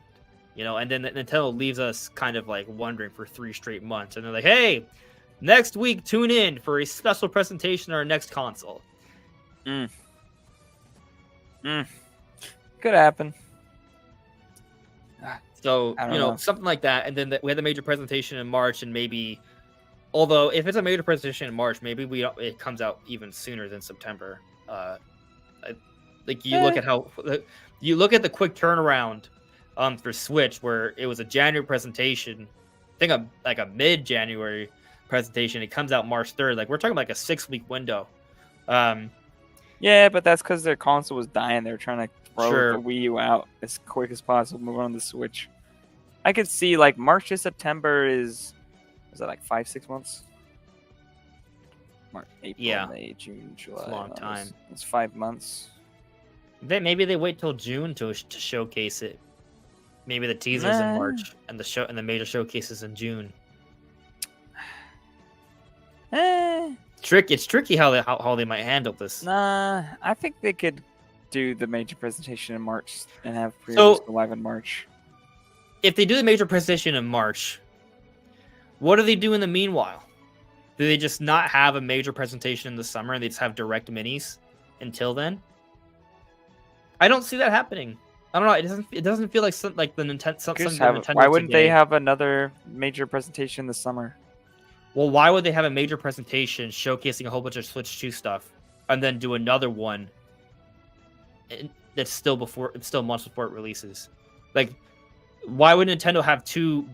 And then Nintendo leaves us kind of like wondering for 3 straight months, and they're like, hey, next week, tune in for a special presentation on our next console. Could happen. So, know. Something like that. And then we had the major presentation in March, and maybe, although if it's a major presentation in March, maybe it comes out even sooner than September. Look at you look at the quick turnaround for Switch, where it was a January presentation, I think a mid-January presentation. It comes out March 3rd. Like, we're talking like a 6-week window. Yeah, but that's because their console was dying. They were trying to throw Sure. the Wii U out as quick as possible, move on to the Switch. I could see like March to September is that like 5-6 months? March, April, Yeah. May, June, July. a long time. It's 5 months. Maybe they wait till June to showcase it. Maybe the teasers in March and the major showcases in June. It's tricky how they might handle this. Nah, I think they could do the major presentation in March and have pre-orders go live in March. If they do the major presentation in March, what do they do in the meanwhile? Do they just not have a major presentation in the summer and they just have direct minis until then? I don't see that happening. I don't know. It doesn't feel like the Nintendo. Why wouldn't they have another major presentation this summer? Well, why would they have a major presentation showcasing a whole bunch of Switch 2 stuff and then do another one that's still months before it releases? Like, why would Nintendo have two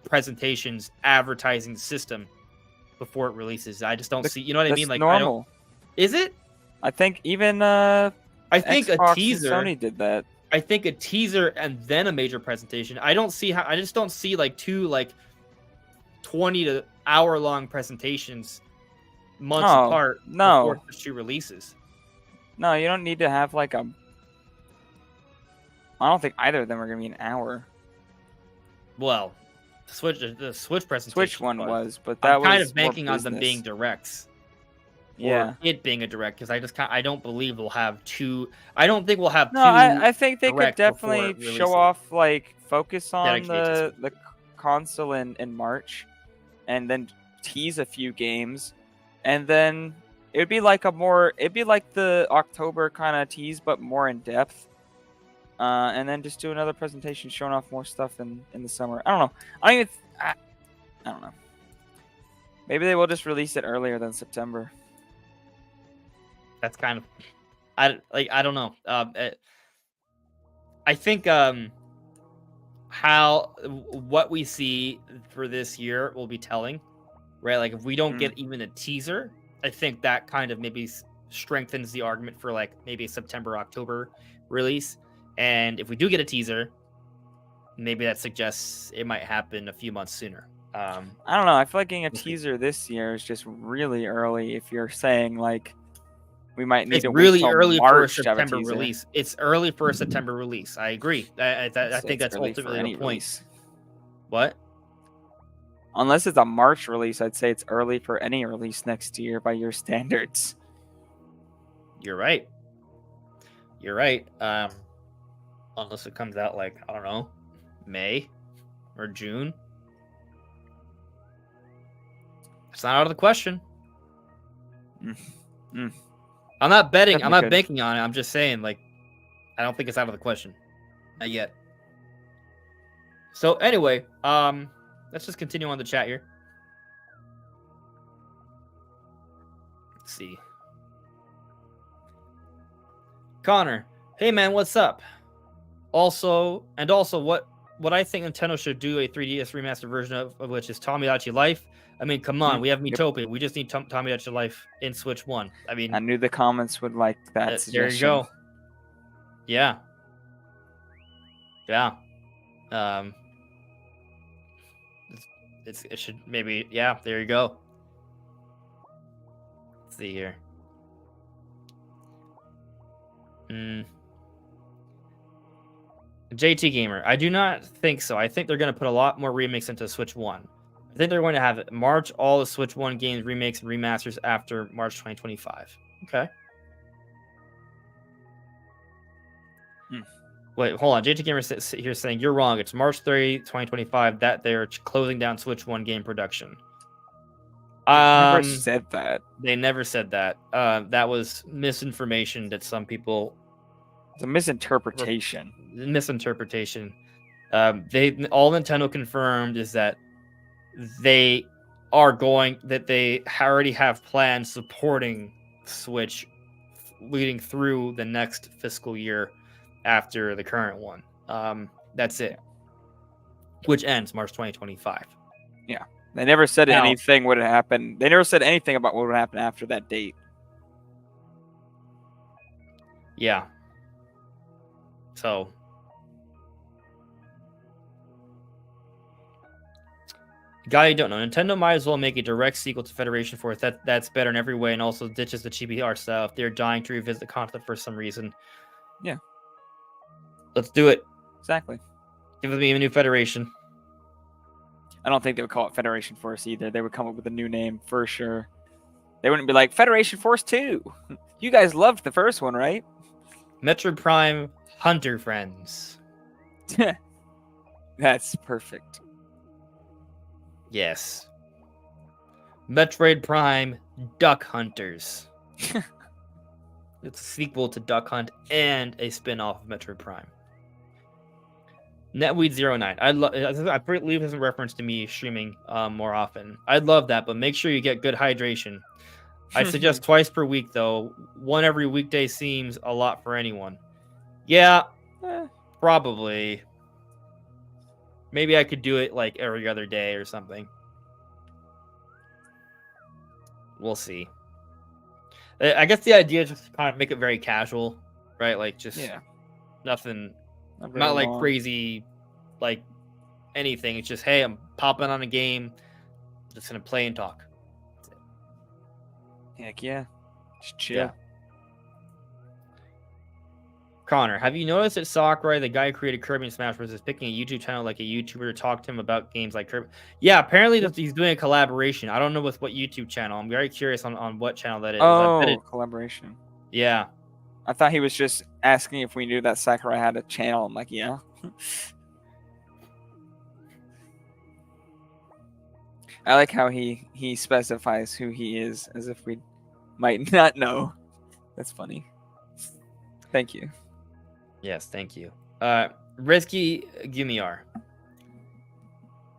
presentations advertising the system before it releases? I just don't see. You know what I mean? Like, normal. Is it? I think even I think Xbox a teaser. And Sony did that. I think a teaser and then a major presentation. I just don't see like two 20 to hour-long presentations months apart before the 2 releases. No, you don't need to have like a... I don't think either of them are going to be an hour. Well, the Switch presentation. Switch one was, but that I'm was kind of banking more on them being directs. Yeah. Or it being a direct, because I don't believe we'll have two. I don't think we'll have two. No, I think they could direct before definitely it releases. show off, focus on Dedicated the console in March, and then tease a few games, and then it'd be like the October kind of tease, but more in depth. And then just do another presentation showing off more stuff in the summer. I don't know. I don't know. Maybe they will just release it earlier than September. That's kind of, I don't know. I think what we see for this year will be telling, right? Like if we don't get even a teaser, I think that kind of maybe strengthens the argument for maybe a September, October release. And if we do get a teaser, maybe that suggests it might happen a few months sooner. I don't know. I feel like getting a teaser this year is just really early. If you're saying we might need to really wait early March for a to have September release. It's early for a September release. I agree. I think that's ultimately the point. Release. What? Unless it's a March release, I'd say it's early for any release next year by your standards. You're right. Unless it comes out I don't know, May or June. It's not out of the question. I'm not betting. Definitely I'm not could. banking on it. I'm just saying, I don't think it's out of the question. Not yet. So anyway, let's just continue on the chat here. Let's see. Connor, hey man, what's up? Also, what I think Nintendo should do a 3DS remastered version of which is Tomodachi Life. I mean, come on, we have Miitopia. We just need Tomodachi Life in Switch 1. I mean, I knew the comments would like that suggestion. There you go. Yeah. It should maybe, there you go. Let's see here. JT Gamer, I do not think so. I think they're going to put a lot more remakes into Switch 1. I think they're going to have March all the Switch 1 games, remakes, and remasters after March 2025. Okay. Wait, hold on. JT Gamer here saying you're wrong. It's March 30, 2025 that they're closing down Switch 1 game production. They never said that. They never said that. That was misinformation that some people... It's a misinterpretation. Misinterpretation. All Nintendo confirmed is that they already have plans supporting Switch leading through the next fiscal year after the current one. That's it. Which ends March 2025. Yeah. They never said anything would happen. They never said anything about what would happen after that date. Yeah. So guy you don't know, Nintendo might as well make a direct sequel to Federation Force that's better in every way and also ditches the chibi art style if they're dying to revisit the concept for some reason. Yeah. Let's do it. Exactly. Give me a new Federation. I don't think they would call it Federation Force either. They would come up with a new name for sure. They wouldn't be like Federation Force 2. You guys loved the first one, right? Metroid Prime Hunter Friends. That's perfect. Yes. Metroid Prime Duck Hunters. It's a sequel to Duck Hunt and a spin-off of Metroid Prime. Netweed09. I believe this is a reference to me streaming more often. I'd love that, but make sure you get good hydration. I suggest twice per week, though. One every weekday seems a lot for anyone. Yeah, probably. Maybe I could do it like every other day or something. We'll see. I guess the idea is just to kind of make it very casual, right? Like just nothing, not like crazy, like anything. It's just, hey, I'm popping on a game, just gonna play and talk. Heck yeah. Just chill. Yeah. Connor, have you noticed that Sakurai, the guy who created Kirby and Smash Bros., is picking a YouTube channel like a YouTuber to talk to him about games like Kirby? Yeah, apparently he's doing a collaboration. I don't know with what YouTube channel. I'm very curious on what channel that is. Oh, collaboration. Yeah. I thought he was just asking if we knew that Sakurai had a channel. I'm like, yeah. I like how he specifies who he is as if we might not know. That's funny. Thank you. Yes, thank you. Risky Gumiar.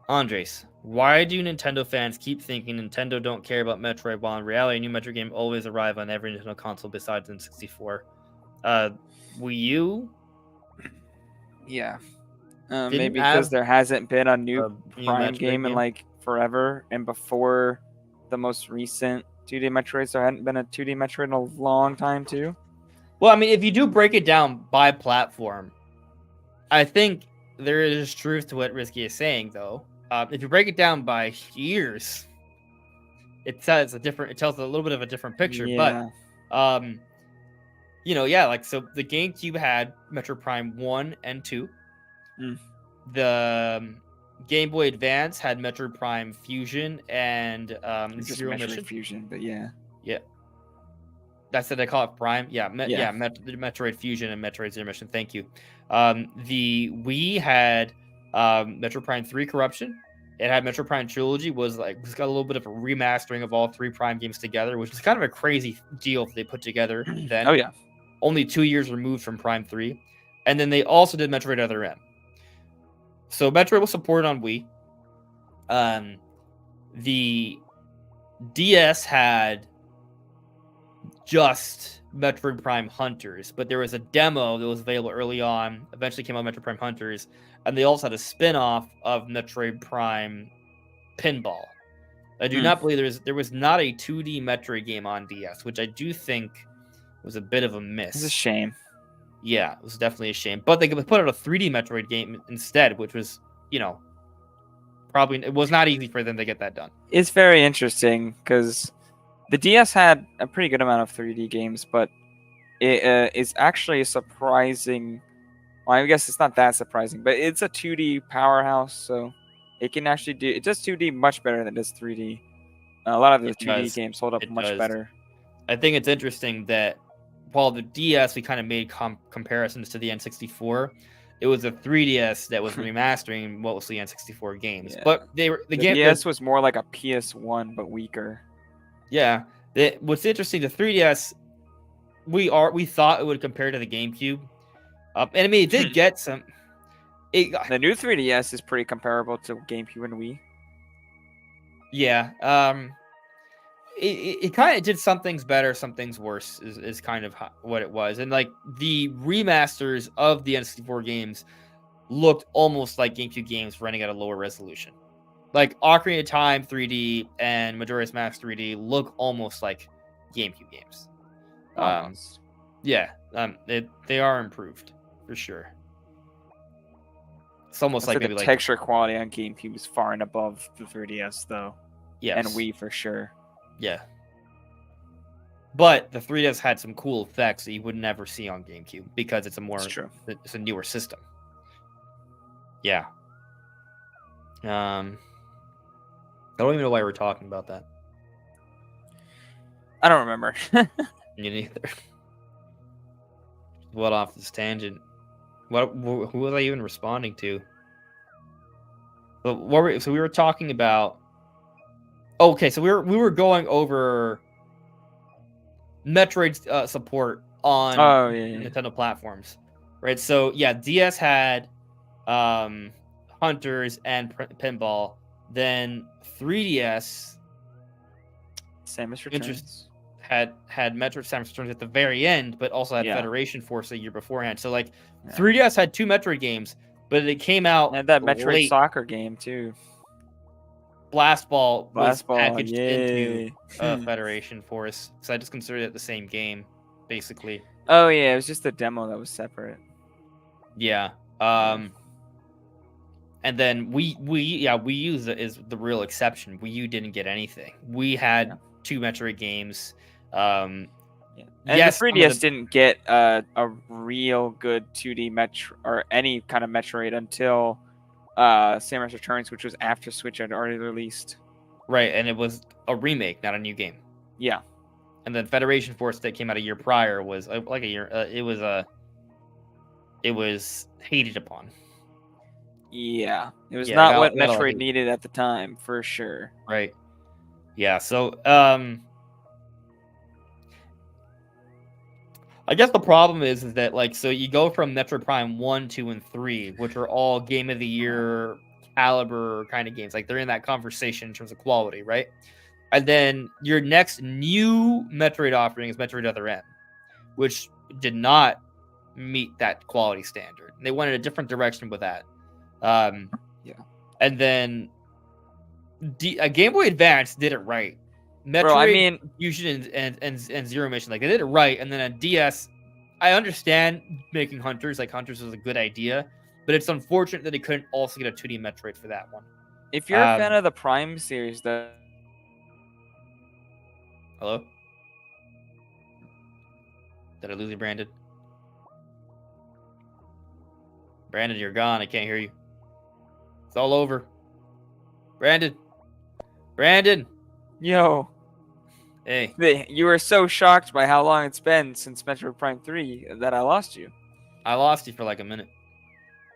Andres, why do Nintendo fans keep thinking Nintendo don't care about Metroid while in reality a new Metroid game always arrive on every Nintendo console besides N64? Wii U? Yeah. Maybe because there hasn't been a new Prime game in like forever, and before the most recent 2D Metroids, there hadn't been a 2D Metroid in a long time too. Well, I mean, if you do break it down by platform, I think there is truth to what Risky is saying, though. If you break it down by years, it tells a little bit of a different picture. Yeah. But, like, so the GameCube had Metroid Prime 1 and 2. The Game Boy Advance had Metroid Prime Fusion and Zero Mission. Fusion, but yeah. That's what they call it, Prime. Metroid Fusion and Metroid Zero Mission. Thank you. The Wii had Metroid Prime 3 Corruption. It had Metroid Prime Trilogy. It's got a little bit of a remastering of all 3 Prime games together, which is kind of a crazy deal they put together then. Oh yeah. Only 2 years removed from Prime 3, and then they also did Metroid Other M. So Metroid was supported on Wii. The DS had just Metroid Prime Hunters, but there was a demo that was available early on, eventually came out Metroid Prime Hunters, and they also had a spin-off of Metroid Prime Pinball. I do not believe there was not a 2D Metroid game on DS, which I do think was a bit of a miss. It's a shame. Yeah, it was definitely a shame. But they could put out a 3D Metroid game instead, which was, probably it was not easy for them to get that done. It's very interesting because the DS had a pretty good amount of 3D games, but it is actually a surprising. Well, I guess it's not that surprising, but it's a 2D powerhouse, so it can actually do. It does 2D much better than it does 3D. A lot of the 2D games hold up much better. I think it's interesting that while the DS we kind of made comparisons to the N64, it was a 3DS that was remastering mostly N64 games. Yeah. But the DS was more like a PS1 but weaker. Yeah. What's interesting, the 3DS, we thought it would compare to the GameCube. And I mean, it did get some. The new 3DS is pretty comparable to GameCube and Wii. Yeah. It kind of did some things better, some things worse, is kind of what it was. And like the remasters of the N64 games looked almost like GameCube games running at a lower resolution. Like Ocarina of Time 3D and Majora's Mask 3D look almost like GameCube games. Yeah. They are improved for sure. It's almost I'd say like the maybe like texture quality on GameCube is far and above the 3DS though, and yes, Wii for sure. yeah. But the 3DS had some cool effects that you would never see on GameCube because it's It's true. a newer system. Yeah. I don't even know why we're talking about that. I don't remember. Me neither. What off this tangent? Who was I even responding to? But so we were talking about. Okay, so we were going over Metroid support on Oh yeah. Nintendo platforms, right? So yeah, DS had Hunters and Pinball. Then 3DS Samus interest Returns. had Metroid Samus Returns at the very end, but also had Yeah. Federation Force a year beforehand. So like Yeah. 3DS had 2 Metroid games, but it came out And that Metroid late. soccer game too. Blast Ball was Blast Ball, packaged yay. into Federation Force, so I just considered it the same game, basically. Oh yeah, it was just a demo that was separate. Yeah. And then Wii U is the real exception. Wii U didn't get anything. We had 2 Metroid games. And yes, the 3DS didn't get a real good 2D Metro or any kind of Metroid until Samus Returns, which was after Switch had already released. Right, and it was a remake, not a new game. Yeah. And then Federation Force that came out a year prior was like a year. It was hated upon. Yeah, it was not what Metroid needed at the time, for sure. Right. Yeah. So, I guess the problem is that like, so you go from Metroid Prime 1, 2, and 3, which are all Game of the Year caliber kind of games. Like they're in that conversation in terms of quality, right? And then your next new Metroid offering is Metroid Other M, which did not meet that quality standard. They went in a different direction with that. Yeah. And then Game Boy Advance did it right. Metroid, Bro, I mean, Fusion and Zero Mission, like they did it right. And then a DS, I understand making Hunters, like Hunters was a good idea, but it's unfortunate that they couldn't also get a 2D Metroid for that one. If you're a fan of the Prime series, though. Hello? Did I lose you, Brandon? Brandon, you're gone. I can't hear you. It's all over. Brandon. Yo. Hey. You were so shocked by how long it's been since Metroid Prime 3 that I lost you. I lost you for like a minute.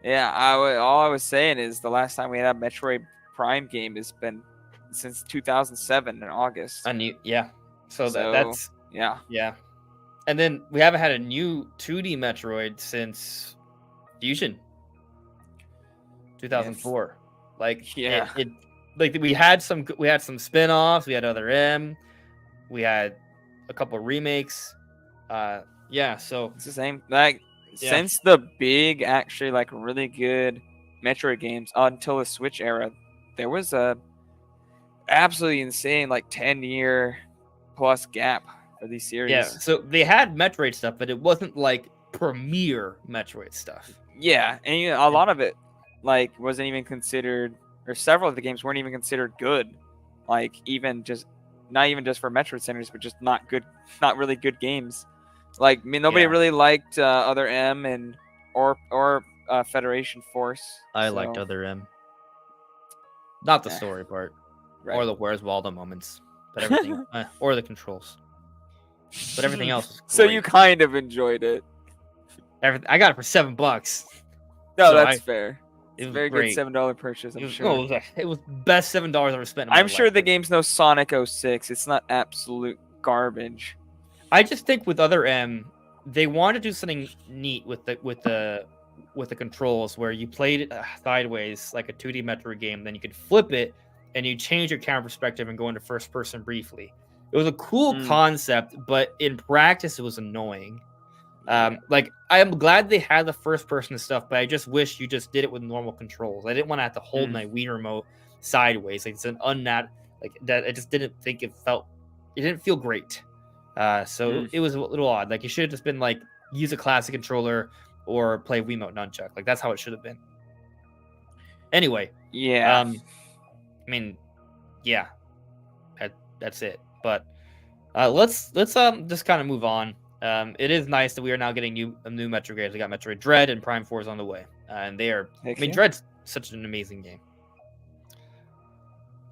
Yeah, all I was saying is the last time we had a Metroid Prime game has been since 2007 in August. Yeah. So that's... Yeah. Yeah. And then we haven't had a new 2D Metroid since Fusion. 2004. Yes. Like, yeah. Like we had some spin-offs, we had Other M, we had a couple of remakes. Yeah, so it's the same. Like since the big, actually like really good Metroid games until the Switch era, there was a absolutely insane like 10-year plus gap for these series. Yeah, so they had Metroid stuff, but it wasn't like premier Metroid stuff. Yeah, and a lot of it like wasn't even considered, or several of the games weren't even considered good. Like not even just for Metroid centers, but just not really good games. Like nobody really liked Other M or Federation Force. I liked Other M. Not the story part, right. Or the Where's Waldo moments, but everything, or the controls. But everything else was great. So you kind of enjoyed it. I got it for $7. No, so that's fair. It's a very great. Good $7 purchase, I'm sure. It was best $7 I've ever spent. I'm sure the game's no Sonic 06. It's not absolute garbage. I just think with Other M, they want to do something neat with the controls, where you played it sideways like a 2D Metroid game, then you could flip it and you change your camera perspective and go into first person briefly. It was a cool concept, but in practice, it was annoying. Like I am glad they had the first person stuff, but I just wish you just did it with normal controls. I didn't want to have to hold my Wii remote sideways. Like it's an like that. I just didn't think it didn't feel great. So it was a little odd. Like you should have just been like use a classic controller or play Wiimote nunchuck. Like that's how it should have been. Anyway, Yeah. I mean, yeah, that's it. But let's just kind of move on. It is nice that we are now getting new Metroid games. We got Metroid Dread and Prime 4 is on the way, and they are. Heck I mean, yeah. Dread's such an amazing game.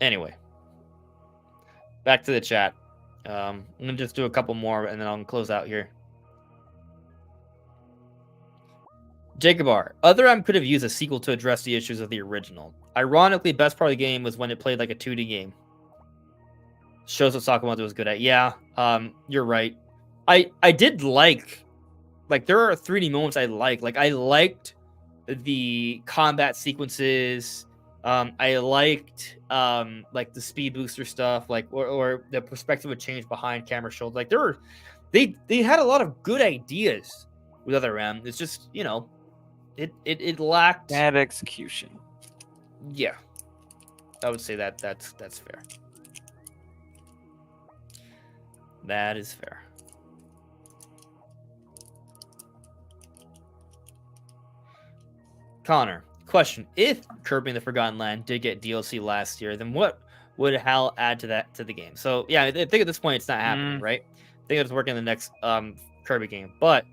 Anyway, back to the chat. I'm gonna just do a couple more, and then I'll close out here. Jacob R. Other M could have used a sequel to address the issues of the original. Ironically, best part of the game was when it played like a 2D game. Shows what Sakamoto was good at. Yeah, you're right. I did like there are 3D moments I like. Like I liked the combat sequences. I liked like the speed booster stuff, like or the perspective would change behind camera shoulder. Like they had a lot of good ideas with Other M. It's just, you know, it lacked Bad execution. Yeah. I would say that's fair. That is fair. Connor, question: if Kirby and the Forgotten Land did get DLC last year, then what would HAL add to the game? So yeah, I think at this point it's not happening, right? I think it's working on the next Kirby game, but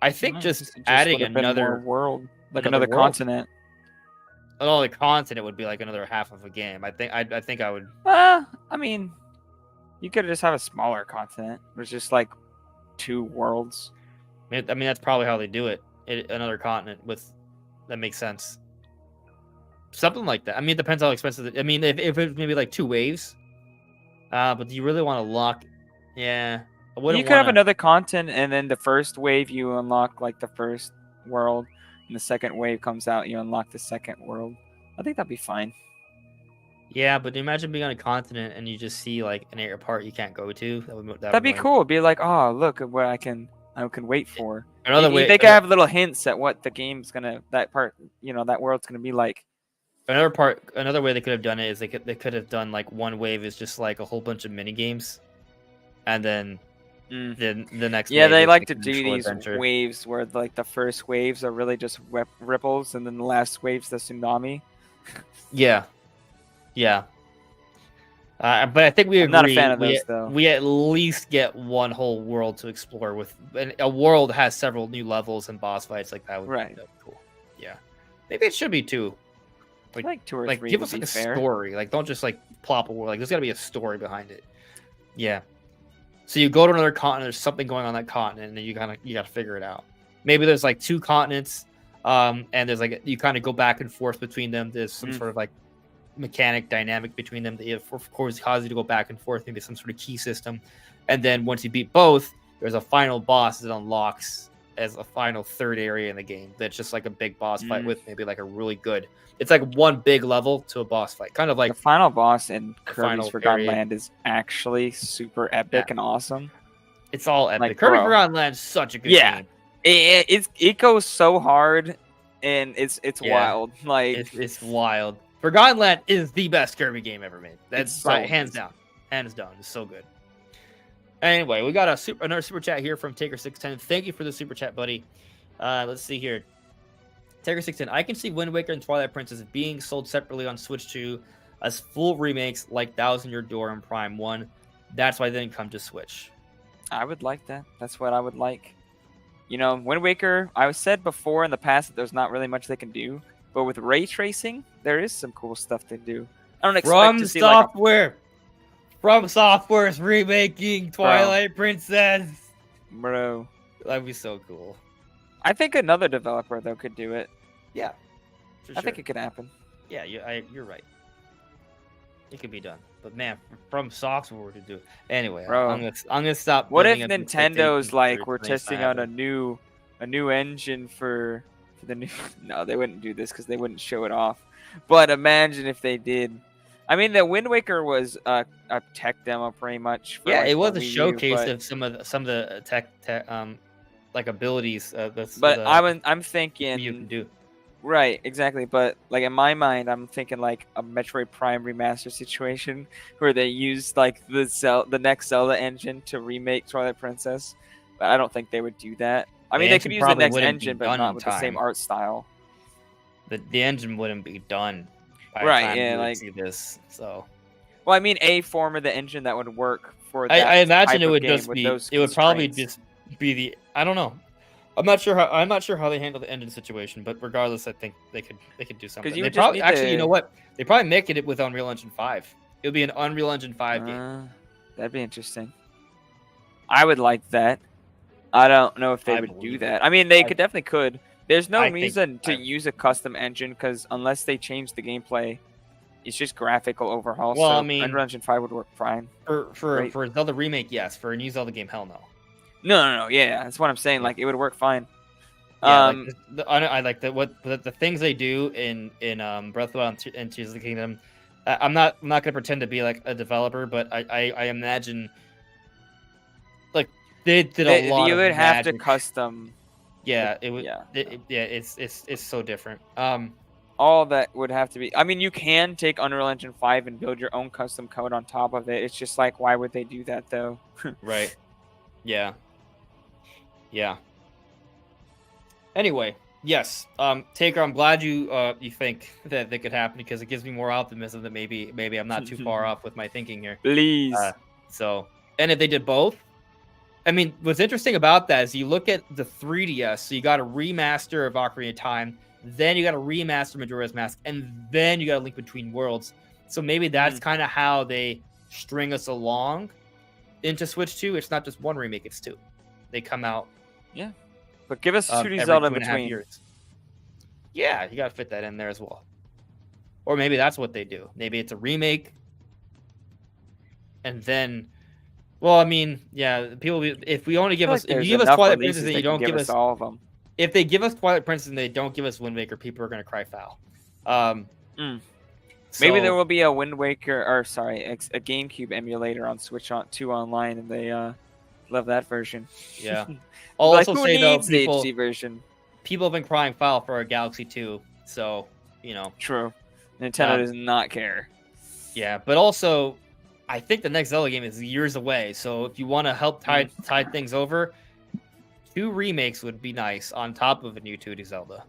I think just adding another world, like another continent. Another continent would be like another half of a game. I think I would. I mean, you could just have a smaller continent. There's just like 2 worlds. I mean, that's probably how they do it. Another continent with that makes sense. Something like that. I mean, it depends how expensive. I mean, if it's maybe like 2 waves. But do you really want to lock? Yeah, You could have another continent, and then the first wave you unlock like the first world, and the second wave comes out, you unlock the second world. I think that'd be fine. Yeah, but imagine being on a continent and you just see like an area part you can't go to. That'd be cool. It'd be like, oh, look at what I can wait for. Another way they could have little hints at what the game's gonna, that part, you know, that world's gonna be like. Another way they could have done it is they could have done like one wave is just like a whole bunch of mini games, and then the next. Yeah, wave they is, like like, to an do actual these adventure. waves where like the first waves are really just ripples, and then the last wave's the tsunami. Yeah. But I think we agree. I'm not a fan of those, though. We at least get one whole world to explore with. And a world has several new levels and boss fights like that. That'd be cool. Yeah, maybe it should be 2. Like 2 or 3. Give us like a story. Like, don't just like plop a world. Like, there's got to be a story behind it. Yeah. So you go to another continent. There's something going on that continent, and you got to figure it out. Maybe there's like 2 continents, and there's like you kind of go back and forth between them. There's some sort of like mechanic dynamic between them that of course cause you to go back and forth. Maybe some sort of key system, and then once you beat both, there's a final boss that unlocks as a final 3rd area in the game. That's just like a big boss fight with maybe like a really good. It's like one big level to a boss fight, kind of like the final boss in Kirby's Forgotten Land is actually super epic and awesome. It's all epic. Like, Kirby Forgotten Land is such a good game. It goes so hard, and it's wild. Like it's wild. Forgotten Land is the best Kirby game ever made. That's so hands down. Hands down. It's so good. Anyway, we got another super chat here from Taker610. Thank you for the super chat, buddy. Let's see here. Taker610. I can see Wind Waker and Twilight Princess being sold separately on Switch 2 as full remakes like Thousand Year Door and Prime 1. That's why they didn't come to Switch. I would like that. That's what I would like. You know, Wind Waker, I said before in the past that there's not really much they can do. But with ray tracing, there is some cool stuff to do. I don't expect to see From Software is remaking Twilight Princess. Bro. That'd be so cool. I think another developer, though, could do it. Yeah. I think it could happen. Yeah, you're right. It could be done. But man, From Software to do it. Anyway, bro, I'm gonna stop. What if Nintendo's like we're testing out a new engine for the new? No, they wouldn't do this because they wouldn't show it off. But imagine if they did. I mean, the Wind Waker was a tech demo pretty much. For, yeah, like, it was a Wii showcase U, of some of the tech like abilities. But I'm thinking you can do. Right, exactly. But like in my mind, I'm thinking like a Metroid Prime remaster situation where they use like the next Zelda engine to remake Twilight Princess. but I don't think they would do that. I The mean, they could engine use the probably next wouldn't engine, be but done not in with the same time. art style. The engine wouldn't be done by the Right, time yeah, you would like- see this. So Well, I mean, a form of the engine that would work for that I imagine type it of would game just with be. those It would probably constraints. just be the. I don't know. I'm not sure how they handle the engine situation, but regardless, I think they could do something. you They would just probably need actually, you to- know what? They probably make it with Unreal Engine 5. It would be an Unreal Engine 5 game. That'd be interesting. I would like that. I don't know if they I would do believe that. I mean, they I- could definitely could. There's no I think- reason to I- use a custom engine because unless they change the gameplay, it's just graphical overhaul. Well, so I mean- Unreal Engine 5 would work fine. For Right. a Zelda remake, yes. For a new Zelda game, hell no. No, yeah, that's what I'm saying. Yeah. Like, it would work fine. Yeah, I like the things they do in Breath of the Wild and Tears of the Kingdom. I'm not gonna pretend to be like a developer, but I imagine like they did a lot. You would of have to magic. custom. Yeah, it would. Yeah. It's so different. All that would have to be. I mean, you can take Unreal Engine 5 and build your own custom code on top of it. It's just like, why would they do that though? Right. Yeah. Yeah. Anyway, yes. Taker, I'm glad you think that could happen because it gives me more optimism that maybe I'm not too far off with my thinking here. Please. So, and if they did both, I mean, what's interesting about that is you look at the 3DS, so you got a remaster of Ocarina of Time, then you got a remaster of Majora's Mask, and then you got a Link Between Worlds. So maybe that's kind of how they string us along into Switch 2. It's not just one remake, it's two. They come out. Yeah. But give us 2D every Zelda in 2.5 between. years. Yeah, you gotta fit that in there as well. Or maybe that's what they do. Maybe it's a remake, and then, well, I mean, yeah, people. If we only give us, if you give us Twilight Princess and you don't give us all of them. if they give us Twilight Princess and they don't give us Wind Waker, people are gonna cry foul. Maybe So- there will be a Wind Waker, or sorry, a GameCube emulator on Switch 2 online, and they love that version. Yeah. I'll Like, also who say though, needs the people HD version? have been crying foul for a Galaxy 2, so you know. True. Nintendo Um, does not care. Yeah, but also, I think the next Zelda game is years away. So if you want to help tide things over, 2 remakes would be nice on top of a new 2D Zelda.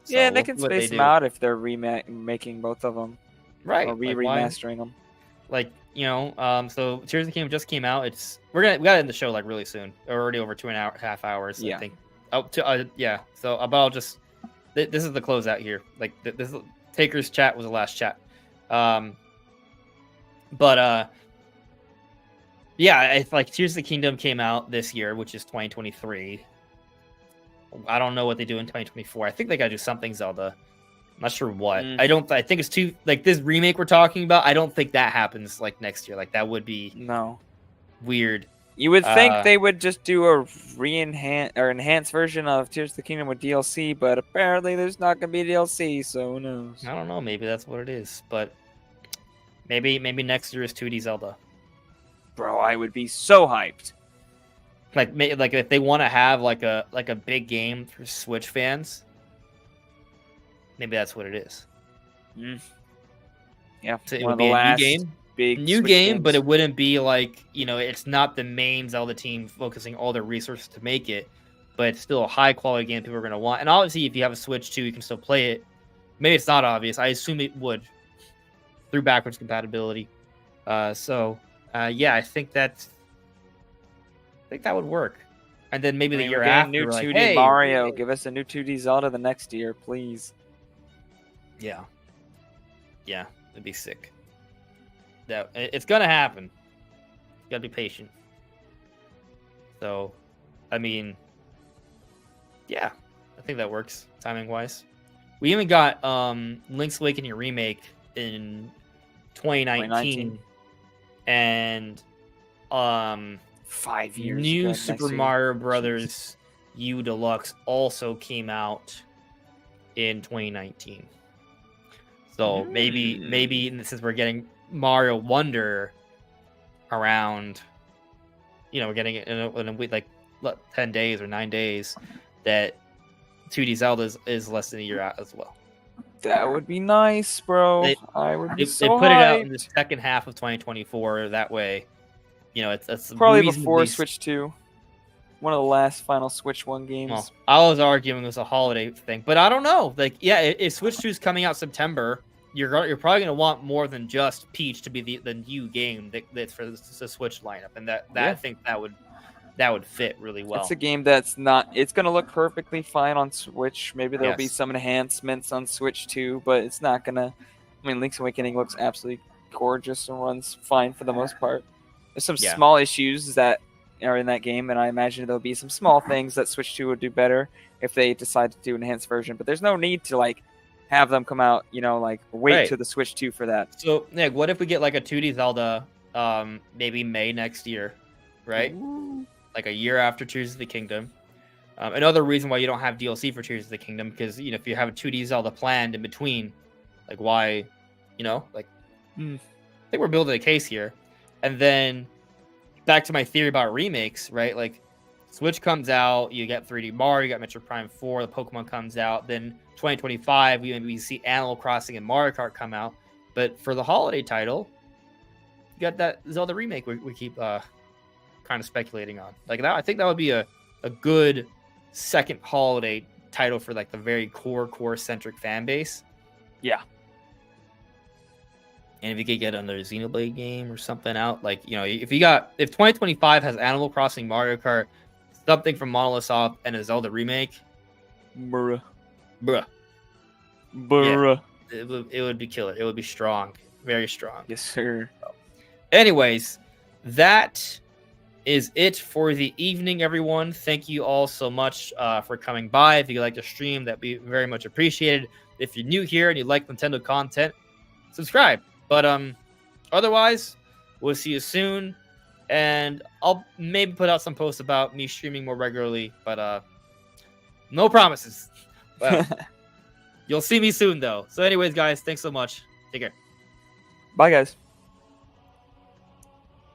So Yeah, they we'll can see what space do. them out if they're making both of them, right? or like, why- remastering them. Like, you know, so Tears of the Kingdom just came out. We got to end the show like really soon. We're already over 2.5 hours. Yeah. I think. Oh, yeah. So, but I'll just. This is the closeout here. Like this Taker's chat was the last chat. Yeah, it's like Tears of the Kingdom came out this year, which is 2023. I don't know what they do in 2024. I think they got to do something Zelda. I'm not sure what. I think it's too like this remake we're talking about. I don't think that happens like next year. Like that would be No. weird. You would think they would just do a enhanced version of Tears of the Kingdom with DLC, but apparently there's not gonna be DLC, so who knows? I don't know. Maybe that's what it is, but maybe next year is 2D Zelda. Bro, I would be so hyped. Like if they want to have like a big game for Switch fans, maybe that's what it is. Yeah, So it one would of be the a last new game. big New Switch game, but games. it wouldn't be like, you know, it's not the main Zelda team focusing all their resources to make it, but it's still a high quality game people are going to want. And obviously, if you have a Switch too, you can still play it. Maybe it's not obvious. I assume it would through backwards compatibility. Yeah, I think that would work. And then maybe the year we're getting after, new we're like, 2D hey, Mario. Give us a new 2D Zelda the next year, please. Yeah, it'd be sick. It's gonna happen. You gotta be patient. So, I mean, yeah, I think that works timing wise. We even got Link's Awakening remake in 2019. And 5 years. new ago, Super next year. Mario Brothers U Deluxe also came out in 2019. So maybe since we're getting Mario Wonder around, you know, we're getting it in a week, like 10 days or 9 days, that 2D Zelda is less than a year out as well. That would be nice, bro. I would be They so put it out in the hyped. second half of 2024. That way, you know, it's Probably reasonably before Switch 2. one of the last final Switch One Well, games. I was arguing it was a holiday thing, but I don't know. Like, yeah, if Switch 2 is coming out September, you're probably gonna want more than just Peach to be the new game that's for the Switch lineup, and that I think that would fit really well. It's a game that's not. It's gonna look perfectly fine on Switch. Maybe there'll be some enhancements on Switch 2, but it's not gonna. I mean, Link's Awakening looks absolutely gorgeous and runs fine for the most part. There's some small issues that are in that game, and I imagine there'll be some small things that Switch 2 would do better if they decide to do an enhanced version. But there's no need to like have them come out, wait to the Switch 2 for that. So, Nick, what if we get like a 2D Zelda, maybe May next year, right? Ooh. Like a year after Tears of the Kingdom. Another reason why you don't have DLC for Tears of the Kingdom, because if you have a 2D Zelda planned in between, like why, I think we're building a case here. And then back to my theory about remakes, right? Like Switch comes out, you get 3D Mario, you got Metroid Prime 4, the Pokemon comes out, then 2025 we see Animal Crossing and Mario Kart come out. But for the holiday title, you got that Zelda remake we keep kind of speculating on. Like that, I think that would be a good second holiday title for like the very core centric fan base. Yeah. And if you could get another Xenoblade game or something out, like, if 2025 has Animal Crossing, Mario Kart, something from Monolith Soft, and a Zelda remake, Bruh. Yeah, it would be killer. It would be strong. Very strong. Yes, sir. Anyways, that is it for the evening, everyone. Thank you all so much for coming by. If you like the stream, that'd be very much appreciated. If you're new here and you like Nintendo content, subscribe. But otherwise, we'll see you soon. And I'll maybe put out some posts about me streaming more regularly, but no promises. Well, you'll see me soon, though. So anyways, guys, thanks so much. Take care. Bye, guys.